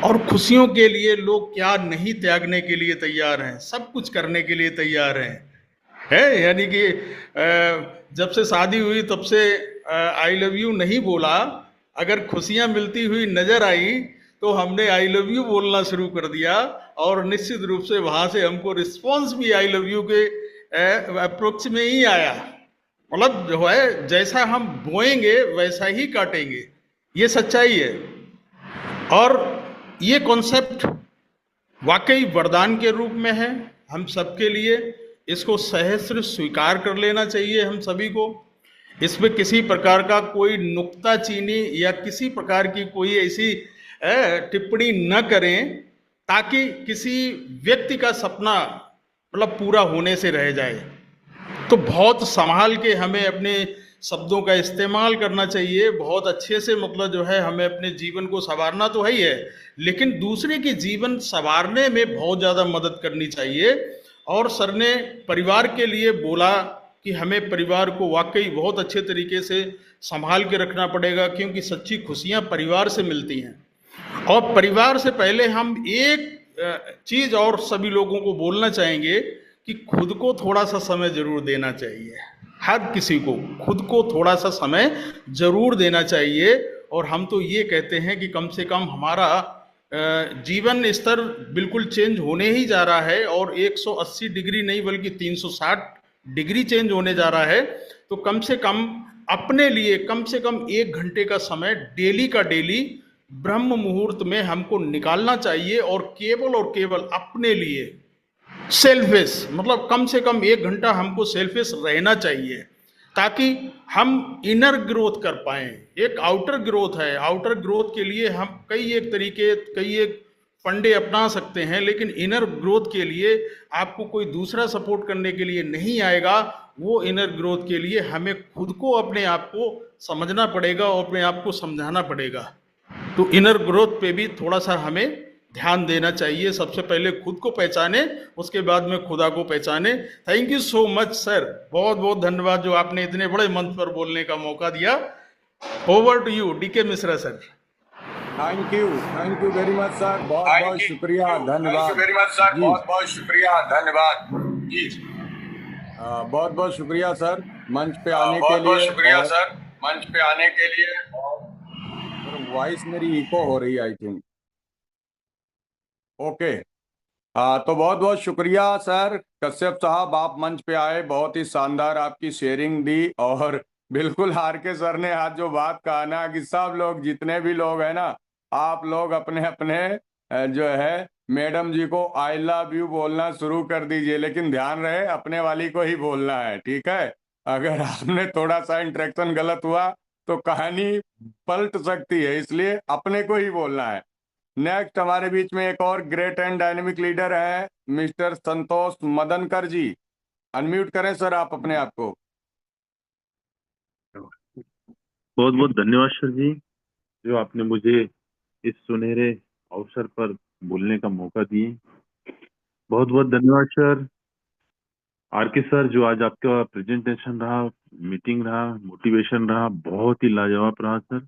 H: और खुशियों के लिए लोग क्या नहीं त्यागने के लिए तैयार हैं, सब कुछ करने के लिए तैयार हैं, है। यानी कि जब से शादी हुई तब से आई लव यू नहीं बोला, अगर खुशियां मिलती हुई नजर आई तो हमने आई लव यू बोलना शुरू कर दिया, और निश्चित रूप से वहां से हमको रिस्पॉन्स भी आई लव यू के अप्रोच में ही आया। मतलब जो है जैसा हम बोएंगे वैसा ही काटेंगे, ये सच्चाई है। और ये कॉन्सेप्ट वाकई वरदान के रूप में है हम सबके लिए। इसको सहस्र स्वीकार कर लेना चाहिए हम सभी को। इसमें किसी प्रकार का कोई नुक्ताचीनी या किसी प्रकार की कोई ऐसी टिप्पणी न करें ताकि किसी व्यक्ति का सपना मतलब पूरा होने से रह जाए। तो बहुत संभाल के हमें अपने शब्दों का इस्तेमाल करना चाहिए, बहुत अच्छे से मतलब जो है हमें अपने जीवन को संवारना तो है ही है, लेकिन दूसरे के जीवन संवारने में बहुत ज़्यादा मदद करनी चाहिए। और सर ने परिवार के लिए बोला कि हमें परिवार को वाकई बहुत अच्छे तरीके से संभाल के रखना पड़ेगा, क्योंकि सच्ची खुशियाँ परिवार से मिलती हैं। और परिवार से पहले हम एक चीज और सभी लोगों को बोलना चाहेंगे कि खुद को थोड़ा सा समय जरूर देना चाहिए। हर किसी को खुद को थोड़ा सा समय जरूर देना चाहिए। और हम तो ये कहते हैं कि कम से कम हमारा जीवन स्तर बिल्कुल चेंज होने ही जा रहा है, और 180 डिग्री नहीं बल्कि 360 डिग्री चेंज होने जा रहा है। तो कम से कम अपने लिए कम से कम 1 घंटे का समय डेली का डेली ब्रह्म मुहूर्त में हमको निकालना चाहिए, और केवल अपने लिए सेल्फिश, मतलब कम से कम 1 घंटा हमको सेल्फिश रहना चाहिए, ताकि हम इनर ग्रोथ कर पाएं। एक आउटर ग्रोथ है, आउटर ग्रोथ के लिए हम कई एक फंडे अपना सकते हैं, लेकिन इनर ग्रोथ के लिए आपको कोई दूसरा सपोर्ट करने के लिए नहीं आएगा। वो इनर ग्रोथ के लिए हमें खुद को अपने आप को समझना पड़ेगा और अपने आप को समझाना पड़ेगा। तो इनर ग्रोथ पे भी थोड़ा सा हमें ध्यान देना चाहिए। सबसे पहले खुद को पहचाने, उसके बाद में खुदा को पहचाने। Thank you so much sir, बहुत बहुत धन्यवाद जो आपने इतने बड़े मंच पर बोलने का मौका दिया। Over to you DK Mishra sir.
A: Thank you very much sir, बहुत बहुत शुक्रिया, धन्यवाद वेरी मच सर, बहुत बहुत शुक्रिया, धन्यवाद जी। बहुत बहुत शुक्रिया सर मंच पे आने के लिए, बहुत शुक्रिया सर मंच पे आने के लिए। वॉइस मेरी इको हो रही है आई थिंक। ओके, तो बहुत बहुत शुक्रिया सर कश्यप साहब, आप मंच पे आए, बहुत ही शानदार आपकी शेयरिंग दी। और बिल्कुल आर के सर ने आज जो बात कहा ना कि सब लोग जितने भी लोग हैं ना, आप लोग अपने अपने जो है मैडम जी को आई लव यू बोलना शुरू कर दीजिए, लेकिन ध्यान रहे अपने वाली को ही बोलना है, ठीक है। अगर आपने थोड़ा सा इंटरेक्शन गलत हुआ तो कहानी पलट सकती है, इसलिए अपने को ही बोलना है। नेक्स्ट हमारे बीच में एक और ग्रेट एंड डायनेमिक लीडर है मिस्टर संतोष मदनकर जी। अनम्यूट करें सर आप अपने आप को।
I: बहुत बहुत धन्यवाद सर जी, जो आपने मुझे इस सुनहरे अवसर पर बोलने का मौका दिए। बहुत बहुत धन्यवाद सर। आर के सर, जो आज आपका प्रेजेंटेशन रहा, मीटिंग रहा, मोटिवेशन रहा, बहुत ही लाजवाब रहा सर।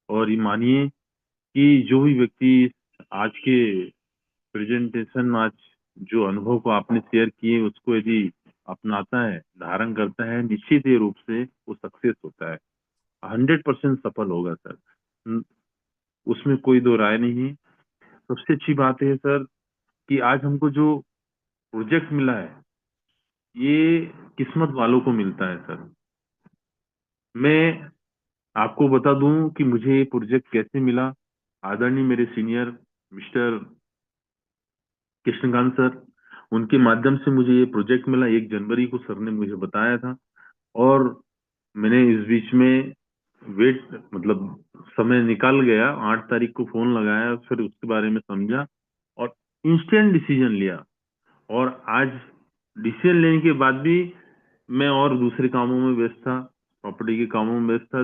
I: और ये मानिए कि जो भी व्यक्ति आज के प्रेजेंटेशन, आज जो अनुभव को आपने शेयर किए, उसको यदि अपनाता है, धारण करता है, निश्चित ही रूप से वो सक्सेस होता है, 100% सफल होगा सर, उसमें कोई दो राय नहीं है। सबसे अच्छी बात है सर कि आज हमको जो प्रोजेक्ट मिला है, ये किस्मत वालों को मिलता है सर। मैं आपको बता दूं कि मुझे ये प्रोजेक्ट कैसे मिला। आदरणीय मेरे सीनियर मिस्टर कृष्णकांत सर, उनके माध्यम से मुझे ये प्रोजेक्ट मिला। 1 जनवरी को सर ने मुझे बताया था, और मैंने इस बीच में समय निकाल गया। 8 तारीख को फोन लगाया, फिर उसके बारे में समझा और इंस्टेंट डिसीजन लिया। और आज डिसीजन लेने के बाद भी मैं और दूसरे कामों में व्यस्त था, प्रॉपर्टी के कामों में व्यस्त था।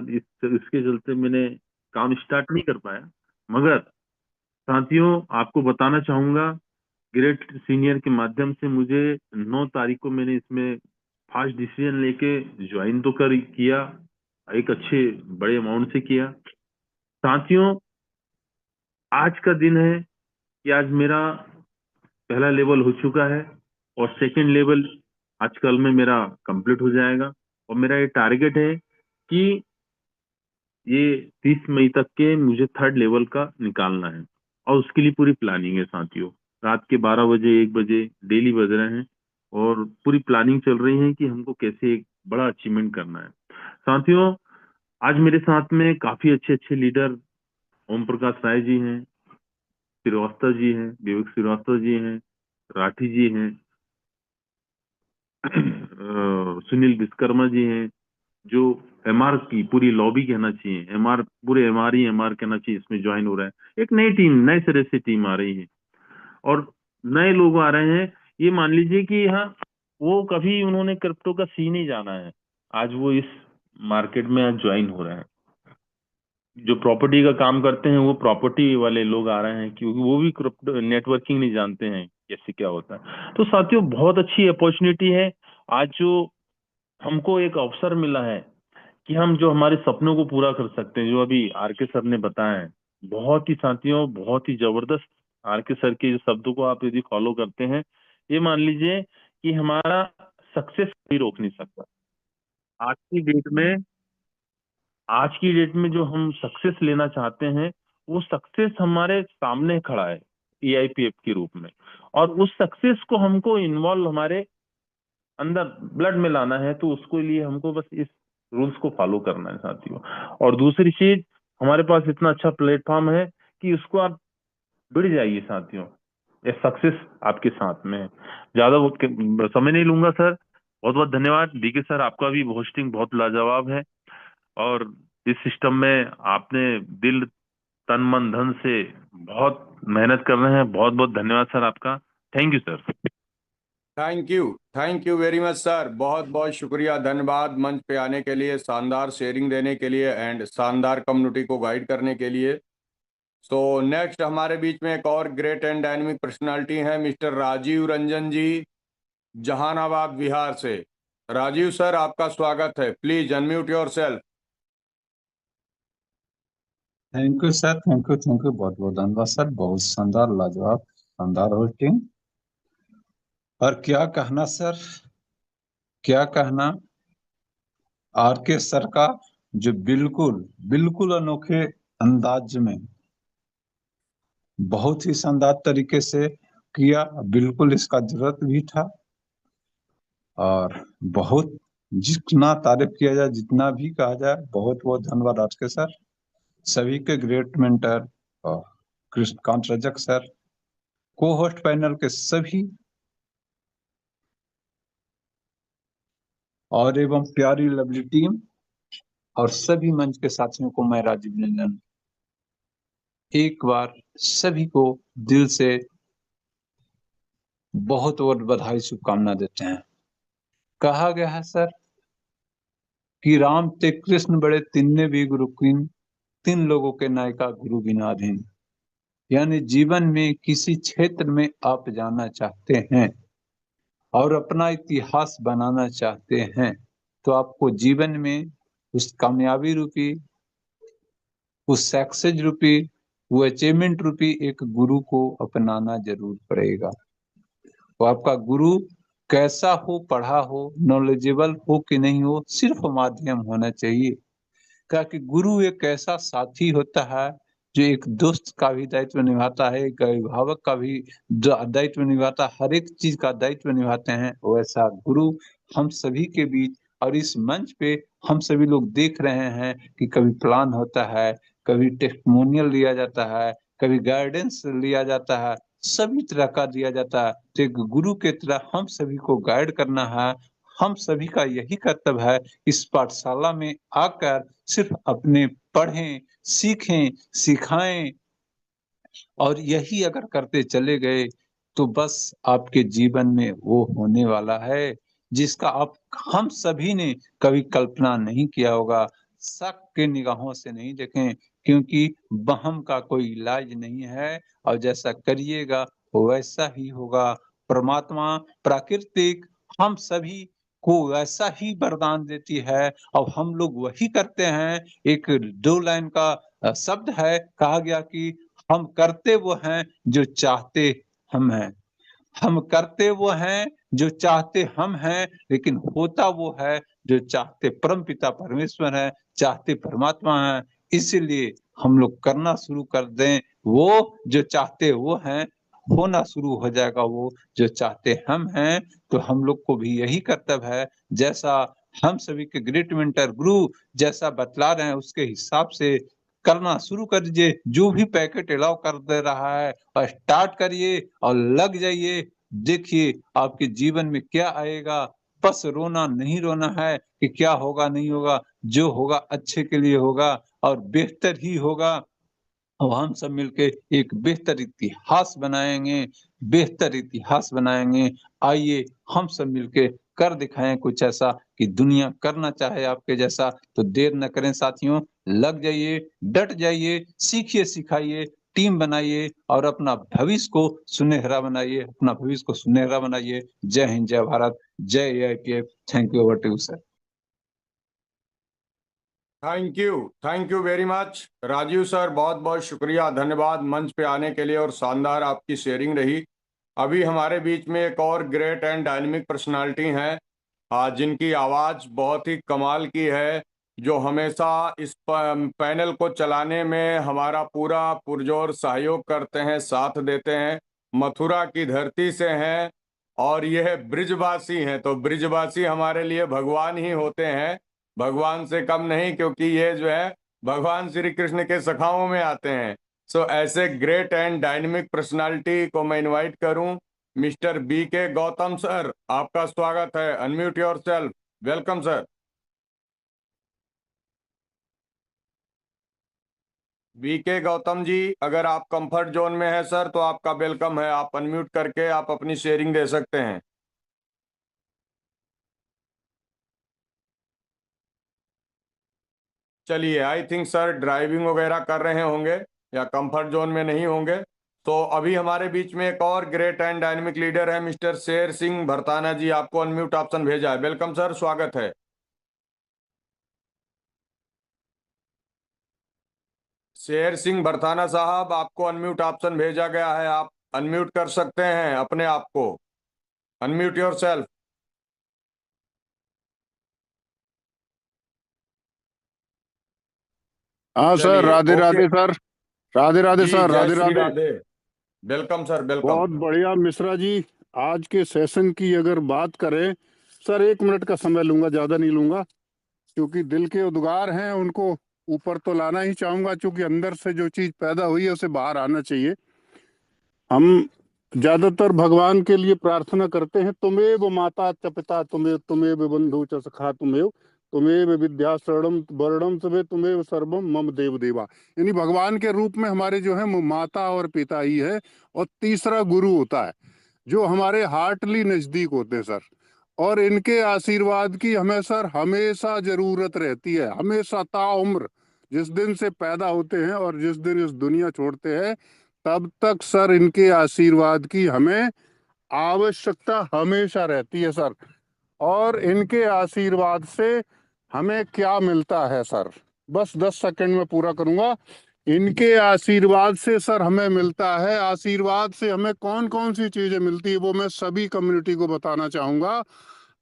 I: इसके चलते मैंने काम स्टार्ट नहीं कर पाया। मगर साथियों, आपको बताना चाहूंगा, ग्रेट सीनियर के माध्यम से मुझे 9 तारीख को मैंने इसमें फास्ट डिसीजन लेके ज्वाइन तो किया, एक अच्छे बड़े अमाउंट से किया। साथियों, आज का दिन है कि आज मेरा पहला लेवल हो चुका है, और सेकंड लेवल आज कल में मेरा कंप्लीट हो जाएगा। और मेरा ये टारगेट है कि ये 30 मई तक के मुझे 3rd लेवल का निकालना है, और उसके लिए पूरी प्लानिंग है साथियों। रात के 12 बजे 1 बजे डेली बज रहे हैं, और पूरी प्लानिंग चल रही है कि हमको कैसे एक बड़ा अचीवमेंट करना है। साथियों, आज मेरे साथ में काफी अच्छे अच्छे लीडर ओम प्रकाश राय जी हैं, श्रीवास्तव जी हैं, विवेक श्रीवास्तव जी हैं, राठी जी हैं, सुनील विश्वकर्मा जी हैं, जो एमआर की पूरी लॉबी कहना चाहिए, पूरे एमआर कहना चाहिए, इसमें ज्वाइन हो रहा है। एक नई टीम, नए सिरे से टीम आ रही है, और नए लोग आ रहे हैं। ये मान लीजिए कि हाँ, वो कभी उन्होंने क्रिप्टो का सी नहीं जाना है, आज वो इस मार्केट में आज ज्वाइन हो रहे हैं। जो प्रॉपर्टी का काम करते हैं, वो प्रॉपर्टी वाले लोग आ रहे हैं, क्योंकि वो भी क्रिप्टो नेटवर्किंग नहीं जानते हैं कैसे क्या होता है। तो साथियों, बहुत अच्छी अपॉर्चुनिटी है आज जो हमको एक अवसर मिला है कि हम जो हमारे सपनों को पूरा कर सकते हैं, जो अभी आर के सर ने बताया है। बहुत ही साथियों, बहुत ही जबरदस्त आरके सर के शब्दों को आप यदि फॉलो करते हैं, ये मान लीजिए कि हमारा सक्सेस कोई रोक नहीं सकता। आज की डेट में आज की डेट में जो हम सक्सेस लेना चाहते हैं, वो सक्सेस हमारे सामने खड़ा है EIPF के रूप में, और उस सक्सेस को हमको इन्वॉल्व हमारे अंदर ब्लड में लाना है। तो उसके लिए हमको बस इस रूल्स को फॉलो करना है साथियों। और दूसरी चीज, हमारे पास इतना अच्छा प्लेटफॉर्म है कि उसको आप जुड़ जाइए साथियों, ये सक्सेस आपके साथ में है। ज्यादा समय नहीं लूंगा सर, बहुत बहुत धन्यवाद। डीके सर, आपका भी होस्टिंग बहुत लाजवाब है, और इस सिस्टम में आपने दिल तन मन धन से बहुत मेहनत कर रहे हैं। बहुत बहुत धन्यवाद सर आपका। Thank you sir.
A: Thank you very much sir, बहुत बहुत शुक्रिया, धन्यवाद मंच पे आने के लिए, शानदार शेयरिंग देने के लिए एंड शानदार कम्युनिटी को गाइड करने के लिए। सो नेक्स्ट हमारे बीच में एक और ग्रेट एंड डायनेमिक पर्सनालिटी हैं, मिस्टर राजीव रंजन जी, जहानाबाद बिहार से। राजीव सर, आपका स्वागत है, please unmute yourself.
J: Thank you sir, thank you बहुत बहुत धन्यवाद सर, बहुत शानदार लाजवाब शानदार होस्टिंग। और क्या कहना सर, क्या कहना, आरके सर का जो बिल्कुल बिल्कुल अनोखे अंदाज में बहुत ही शानदार तरीके से किया, बिल्कुल इसका जरूरत भी था। और बहुत जितना तारीफ किया जाए, जितना भी कहा जाए, बहुत बहुत धन्यवाद आरके सर, सभी के ग्रेट मेंटर और कृष्णकांत रजक सर, को होस्ट पैनल के सभी और एवं प्यारी लवली टीम और सभी मंच के साथियों को मैं राजीव रंजन एक बार सभी को दिल से बहुत बहुत बधाई शुभकामना देते हैं। कहा गया है सर कि राम ते कृष्ण बड़े तिन्ने भी गुरु किन, तीन लोगों के नायिका गुरु बिनाधीन। यानी जीवन में किसी क्षेत्र में आप जाना चाहते हैं और अपना इतिहास बनाना चाहते हैं, तो आपको जीवन में उस कामयाबी रूपी, उस सक्सेस रूपी, वो अचीवमेंट रूपी एक गुरु को अपनाना जरूर पड़ेगा। वो आपका गुरु कैसा हो, पढ़ा हो, नॉलेजेबल हो कि नहीं हो, सिर्फ माध्यम होना चाहिए। क्योंकि गुरु एक ऐसा साथी होता है जो एक दोस्त का भी दायित्व निभाता है, एक अभिभावक का भी दायित्व निभाता है, हर एक चीज का दायित्व निभाते हैं। वैसा गुरु हम सभी के बीच और इस मंच पे हम सभी लोग देख रहे हैं कि कभी प्लान होता है, कभी टेस्टिमोनियल लिया जाता है, कभी गाइडेंस लिया जाता है, सभी तरह का दिया जाता है। तो एक गुरु के तरह हम सभी को गाइड करना है। हम सभी का यही कर्तव्य है, इस पाठशाला में आकर सिर्फ अपने पढ़ें, सीखें, सिखाएं, और यही अगर करते चले गए तो बस आपके जीवन में वो होने वाला है जिसका आप हम सभी ने कभी कल्पना नहीं किया होगा। शक के निगाहों से नहीं देखें, क्योंकि वहम का कोई इलाज नहीं है, और जैसा करिएगा वैसा ही होगा। परमात्मा, प्राकृतिक हम सभी को वैसा ही वरदान देती है और हम लोग वही करते हैं। एक 2 लाइन का शब्द है, कहा गया कि हम करते वो हैं जो चाहते हम हैं। हम करते वो हैं जो चाहते हम हैं, लेकिन होता वो है जो चाहते परमपिता परमेश्वर है, चाहते परमात्मा है। इसीलिए हम लोग करना शुरू कर दें, वो जो चाहते वो हैं, होना शुरू हो जाएगा वो जो चाहते हम हैं। तो हम लोग को भी यही कर्तव्य है, जैसा हम सभी के ग्रेट मेंटर गुरु जैसा बतला रहे हैं उसके हिसाब से करना शुरू कर दीजिए। जो भी पैकेट अलाउ कर दे रहा है और स्टार्ट करिए और लग जाइए। देखिए आपके जीवन में क्या आएगा। बस रोना नहीं रोना है कि क्या होगा नहीं होगा, जो होगा अच्छे के लिए होगा और बेहतर ही होगा। और हम सब मिलके एक बेहतर इतिहास बनाएंगे, बेहतर इतिहास बनाएंगे। आइए हम सब मिलके कर दिखाएं कुछ ऐसा कि दुनिया करना चाहे आपके जैसा। तो देर न करें साथियों, लग जाइए, डट जाइए, सीखिए, सिखाइए, टीम बनाइए और अपना भविष्य को सुनहरा बनाइए, अपना भविष्य को सुनहरा बनाइए। जय हिंद, जय भारत, जय AIPF। Thank you, over to you sir.
A: Thank you very much Rajiv sir, बहुत बहुत शुक्रिया, धन्यवाद मंच पे आने के लिए और शानदार आपकी शेयरिंग रही। अभी हमारे बीच में एक और ग्रेट एंड डायनेमिक पर्सनालिटी हैं जिनकी आवाज़ बहुत ही कमाल की है, जो हमेशा इस पैनल को चलाने में हमारा पूरा पुरजोर सहयोग करते हैं, साथ देते हैं। मथुरा की धरती से हैं और यह ब्रिजवासी हैं, तो ब्रिजवासी हमारे लिए भगवान ही होते हैं, भगवान से कम नहीं, क्योंकि ये जो है भगवान श्री कृष्ण के सखाओं में आते हैं। सो ऐसे ग्रेट एंड डायनेमिक पर्सनालिटी को मैं इनवाइट करूं। Mister B K Gautam sir, आपका स्वागत है। Unmute yourself. Welcome sir. B K Gautam जी, अगर आप कंफर्ट जोन में हैं सर तो आपका वेलकम है, आप अनम्यूट करके आप अपनी शेयरिंग दे सकते हैं। चलिए, आई थिंक सर ड्राइविंग वगैरह कर रहे होंगे या कंफर्ट जोन में नहीं होंगे। तो अभी हमारे बीच में एक और ग्रेट एंड डायनेमिक लीडर है, मिस्टर शेर सिंह भरताना जी, आपको अनम्यूट ऑप्शन भेजा है। वेलकम सर, स्वागत है। शेर सिंह भरताना साहब, आपको अनम्यूट ऑप्शन भेजा गया है, आप अनम्यूट कर सकते हैं अपने आप को। Unmute yourself.
K: हाँ सर,
A: चलिए,
K: Radhe
A: okay
K: Radhe sir. Radhe Radhe
A: ji,
K: sir,
A: जय
K: Radhe
A: Shri
K: Radhe.
A: Radhe. Welcome sir, welcome.
K: बहुत बढ़िया मिश्रा जी। आज के सेशन की अगर बात करें सर, 1 मिनट का समय लूंगा, ज्यादा नहीं लूंगा, क्योंकि दिल के उद्गार हैं उनको ऊपर तो लाना ही चाहूंगा, क्योंकि अंदर से जो चीज पैदा हुई है उसे बाहर आना चाहिए। हम ज्यादातर भगवान के लिए प्रार्थना करते हैं, तुमेव माता च पिता तुमेव, तुमेव बंधु च सखा तुमेव, तुमेव विद्या शरणम वर्णम सवे, तुमेव सर्वम मम देव देवा। यानी भगवान के रूप में हमारे जो है वो माता और पिता ही है, और तीसरा गुरु होता है जो हमारे हार्टली नजदीक होते हैं सर। और इनके आशीर्वाद की हमें सर हमेशा जरूरत रहती है, हमेशा ताउम्र। जिस दिन से पैदा होते हैं और जिस दिन इस दुनिया छोड़ते हैं, तब तक सर इनके आशीर्वाद की हमें आवश्यकता हमेशा रहती है सर। और इनके आशीर्वाद से हमें क्या मिलता है सर, बस 10 सेकंड में पूरा करूंगा। इनके आशीर्वाद से सर हमें मिलता है, आशीर्वाद से हमें कौन कौन सी चीजें मिलती है वो मैं सभी कम्युनिटी को बताना चाहूंगा।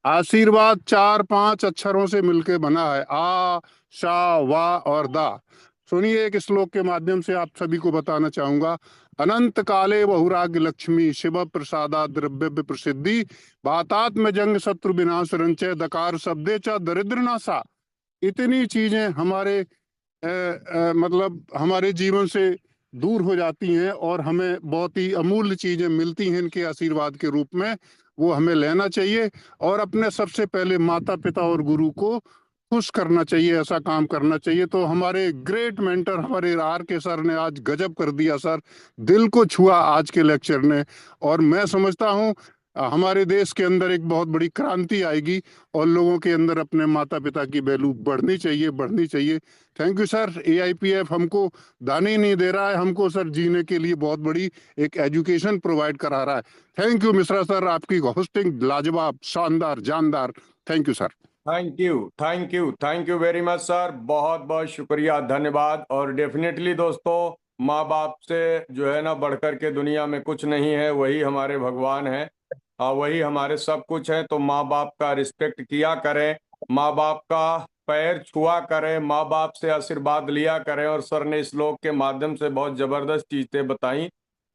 K: आशीर्वाद 4-5 अक्षरों से मिलके बना है, आ, शा, वा और दा। सुनिए, एक श्लोक के माध्यम से आप सभी को बताना चाहूंगा। अनंत काले बहुराग्य लक्ष्मी शिव प्रसादा द्रव्य प्रसिद्धि, बातात्म जंग शत्रु विनाश रंचय दकार शब्दे च दरिद्र नासा। इतनी चीजें हमारे मतलब हमारे जीवन से दूर हो जाती हैं और हमें बहुत ही अमूल्य चीजें मिलती हैं इनके आशीर्वाद के रूप में, वो हमें लेना चाहिए। और अपने सबसे पहले माता पिता और गुरु को खुश करना चाहिए, ऐसा काम करना चाहिए। तो हमारे ग्रेट मेंटर हमारे आर के सर ने आज गजब कर दिया सर, दिल को छुआ आज के लेक्चर ने। और मैं समझता हूँ हमारे देश के अंदर एक बहुत बड़ी क्रांति आएगी और लोगों के अंदर अपने माता पिता की वैल्यू बढ़नी चाहिए, बढ़नी चाहिए। Thank you sir. AIPF हमको दाने नहीं दे रहा है, हमको सर जीने के लिए बहुत बड़ी एक एजुकेशन प्रोवाइड करा रहा है। थैंक यू मिश्रा सर, आपकी होस्टिंग लाजवाब, शानदार, जानदार। Thank you sir.
A: Thank you, thank you, thank you very much sir, बहुत बहुत शुक्रिया, धन्यवाद। और डेफिनेटली दोस्तों, माँ बाप से जो है ना बढ़कर के दुनिया में कुछ नहीं है, वही हमारे भगवान है, वही हमारे सब कुछ है। तो माँ बाप का रिस्पेक्ट किया करें, माँ बाप का पैर छुआ करें, माँ बाप से आशीर्वाद लिया करें। और सर ने इस श्लोक के माध्यम से बहुत जबरदस्त चीजें बताई।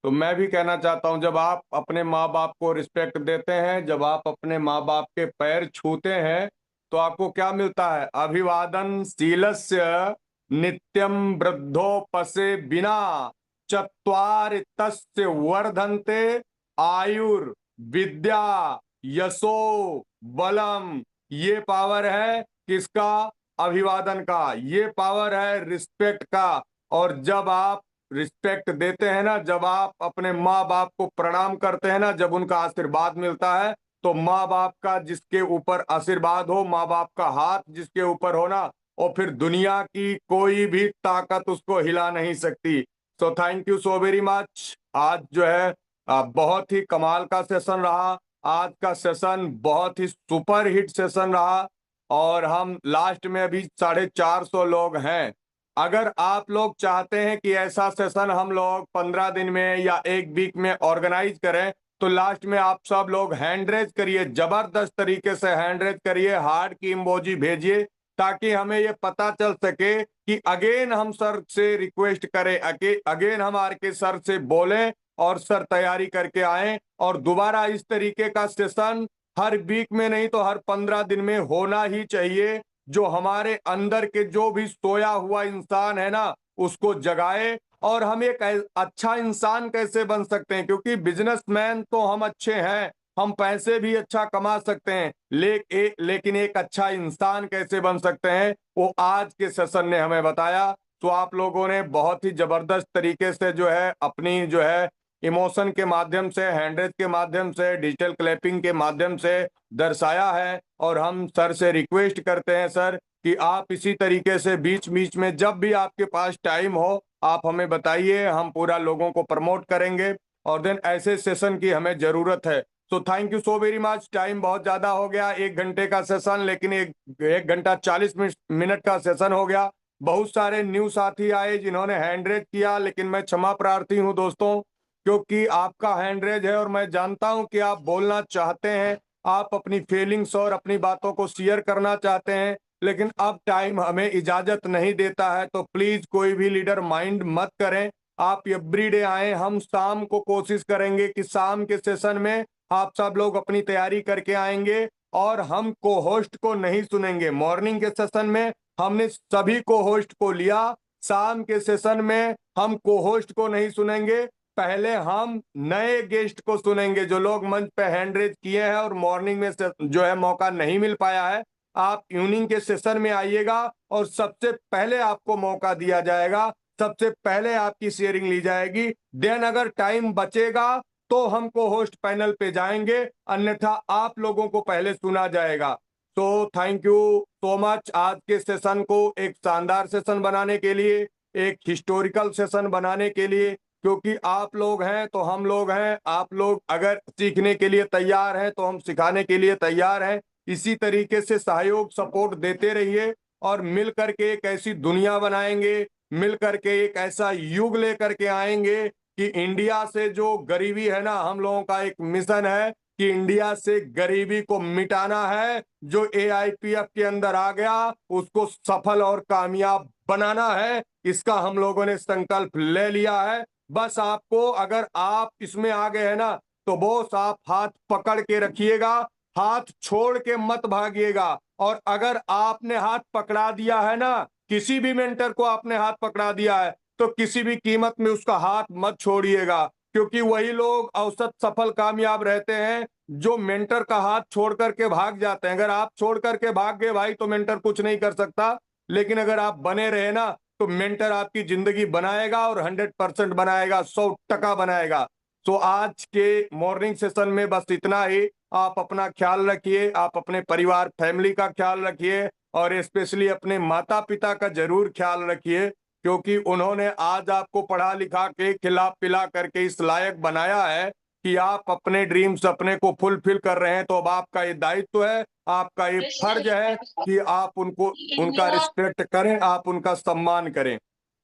A: तो मैं भी कहना चाहता हूं, जब आप अपने माँ बाप को रिस्पेक्ट देते हैं, जब आप अपने माँ बाप के पैर छूते हैं, तो आपको क्या मिलता है? अभिवादन शीलस्य नित्यम वृद्धोपसे बिना चत्वारि तस्य वर्धन्ते आयुर विद्या यशो बलम। ये पावर है किसका? अभिवादन का। ये पावर है रिस्पेक्ट का। और जब आप रिस्पेक्ट देते हैं ना, जब आप अपने माँ बाप को प्रणाम करते हैं ना, जब उनका आशीर्वाद मिलता है, तो माँ बाप का जिसके ऊपर आशीर्वाद हो, माँ बाप का हाथ जिसके ऊपर हो ना, और फिर दुनिया की कोई भी ताकत उसको हिला नहीं सकती। सो thank you so very much. आज जो है बहुत ही कमाल का सेशन रहा। आज का सेशन बहुत ही सुपर हिट सेशन रहा। और हम लास्ट में अभी 450 लोग हैं। अगर आप लोग चाहते हैं कि ऐसा सेशन हम लोग 15 दिन में या एक वीक में ऑर्गेनाइज करें, तो लास्ट में आप सब लोग हैंड रेज करिए, जबरदस्त तरीके से हैंड रेज करिए, हार्ट की इमोजी भेजिए, ताकि हमें ये पता चल सके कि अगेन हम सर से रिक्वेस्ट करें, अगेन हम आर के सर से बोलें और सर तैयारी करके आए। और दोबारा इस तरीके का सेशन हर वीक में नहीं तो हर 15 दिन में होना ही चाहिए, जो हमारे अंदर के जो भी सोया हुआ इंसान है ना उसको जगाए। और हम एक अच्छा इंसान कैसे बन सकते हैं, क्योंकि बिजनेसमैन तो हम अच्छे हैं, हम पैसे भी अच्छा कमा सकते हैं, लेकिन एक अच्छा इंसान कैसे बन सकते हैं वो आज के सेशन ने हमें बताया। तो आप लोगों ने बहुत ही जबरदस्त तरीके से जो है अपनी जो है इमोशन के माध्यम से, हैंडरेज के माध्यम से, डिजिटल क्लैपिंग के माध्यम से दर्शाया है। और हम सर से रिक्वेस्ट करते हैं सर कि आप इसी तरीके से बीच बीच में जब भी आपके पास टाइम हो आप हमें बताइए, हम पूरा लोगों को प्रमोट करेंगे। और देन ऐसे सेशन की हमें जरूरत है। तो thank you so very much. Time बहुत ज्यादा हो गया, 1 घंटे का सेशन, लेकिन एक घंटा 40 मिनट का सेशन हो गया। बहुत सारे न्यू साथी आए जिन्होंने हैंड रेज किया, लेकिन मैं क्षमा प्रार्थी हूं दोस्तों, क्योंकि आपका हैंड रेज है और मैं जानता हूं कि आप बोलना चाहते हैं, आप अपनी फीलिंग्स और अपनी बातों को शेयर करना चाहते हैं, लेकिन अब टाइम हमें इजाजत नहीं देता है। तो प्लीज कोई भी लीडर माइंड मत करें, आप एवरीडे आए। हम शाम को कोशिश करेंगे कि शाम के सेशन में आप सब लोग अपनी तैयारी करके आएंगे और हम को होस्ट को नहीं सुनेंगे। मॉर्निंग के सेशन में हमने सभी को होस्ट को लिया, शाम के सेशन में हम को होस्ट को नहीं सुनेंगे। पहले हम नए गेस्ट को सुनेंगे, जो लोग मंच पे हैंड रेज किए हैं और मॉर्निंग में जो है मौका नहीं मिल पाया है। आप इवनिंग के सेशन में आइएगा और सबसे पहले आपको मौका दिया जाएगा, सबसे पहले आपकी शेयरिंग ली जाएगी। देन अगर टाइम बचेगा तो हमको होस्ट पैनल पे जाएंगे, अन्यथा आप लोगों को पहले सुना जाएगा। तो थैंक यू सो मच आज के सेशन को एक शानदार सेशन बनाने के लिए, एक हिस्टोरिकल सेशन बनाने के लिए, क्योंकि आप लोग हैं तो हम लोग हैं। आप लोग अगर सीखने के लिए तैयार हैं तो हम सिखाने के लिए तैयार हैं। इसी तरीके से सहयोग सपोर्ट देते रहिए और मिल करके एक ऐसी दुनिया बनाएंगे, मिल करके एक ऐसा युग लेकर के आएंगे कि इंडिया से जो गरीबी है ना, हम लोगों का एक मिशन है कि इंडिया से गरीबी को मिटाना है। जो AIPF के अंदर आ गया उसको सफल और कामयाब बनाना है, इसका हम लोगों ने संकल्प ले लिया है। बस आपको, अगर आप इसमें आ गए हैं ना, तो बॉस आप हाथ पकड़ के रखिएगा, हाथ छोड़ के मत भागिएगा। और अगर आपने हाथ पकड़ा दिया है ना, किसी भी मेंटर को आपने हाथ पकड़ा दिया है, तो किसी भी कीमत में उसका हाथ मत छोड़िएगा, क्योंकि वही लोग औसत सफल कामयाब रहते हैं जो मेंटर का हाथ छोड़ करके भाग जाते हैं। अगर आप छोड़ करके भाग गए भाई तो मेंटर कुछ नहीं कर सकता, लेकिन अगर आप बने रहे ना तो मेंटर आपकी जिंदगी बनाएगा और 100% बनाएगा, 100% बनाएगा। तो आज के मॉर्निंग सेशन में बस इतना ही। आप अपना ख्याल रखिए, आप अपने परिवार फैमिली का ख्याल रखिए और स्पेशली अपने माता पिता का जरूर ख्याल रखिए, क्योंकि उन्होंने आज आपको पढ़ा लिखा के खिला पिला करके इस लायक बनाया है कि आप अपने ड्रीम सपने को फुलफिल कर रहे हैं। तो अब आपका ये दायित्व है, आपका ये फर्ज है कि आप उनका रिस्पेक्ट करें, आप उनका सम्मान करें।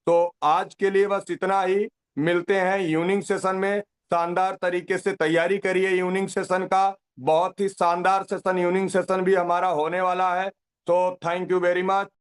A: तो आज के लिए बस इतना ही। मिलते हैं इवनिंग सेशन में। शानदार तरीके से तैयारी करिए इवनिंग सेशन का, बहुत ही शानदार सेशन इवनिंग सेशन भी हमारा होने वाला है। तो थैंक यू वेरी मच।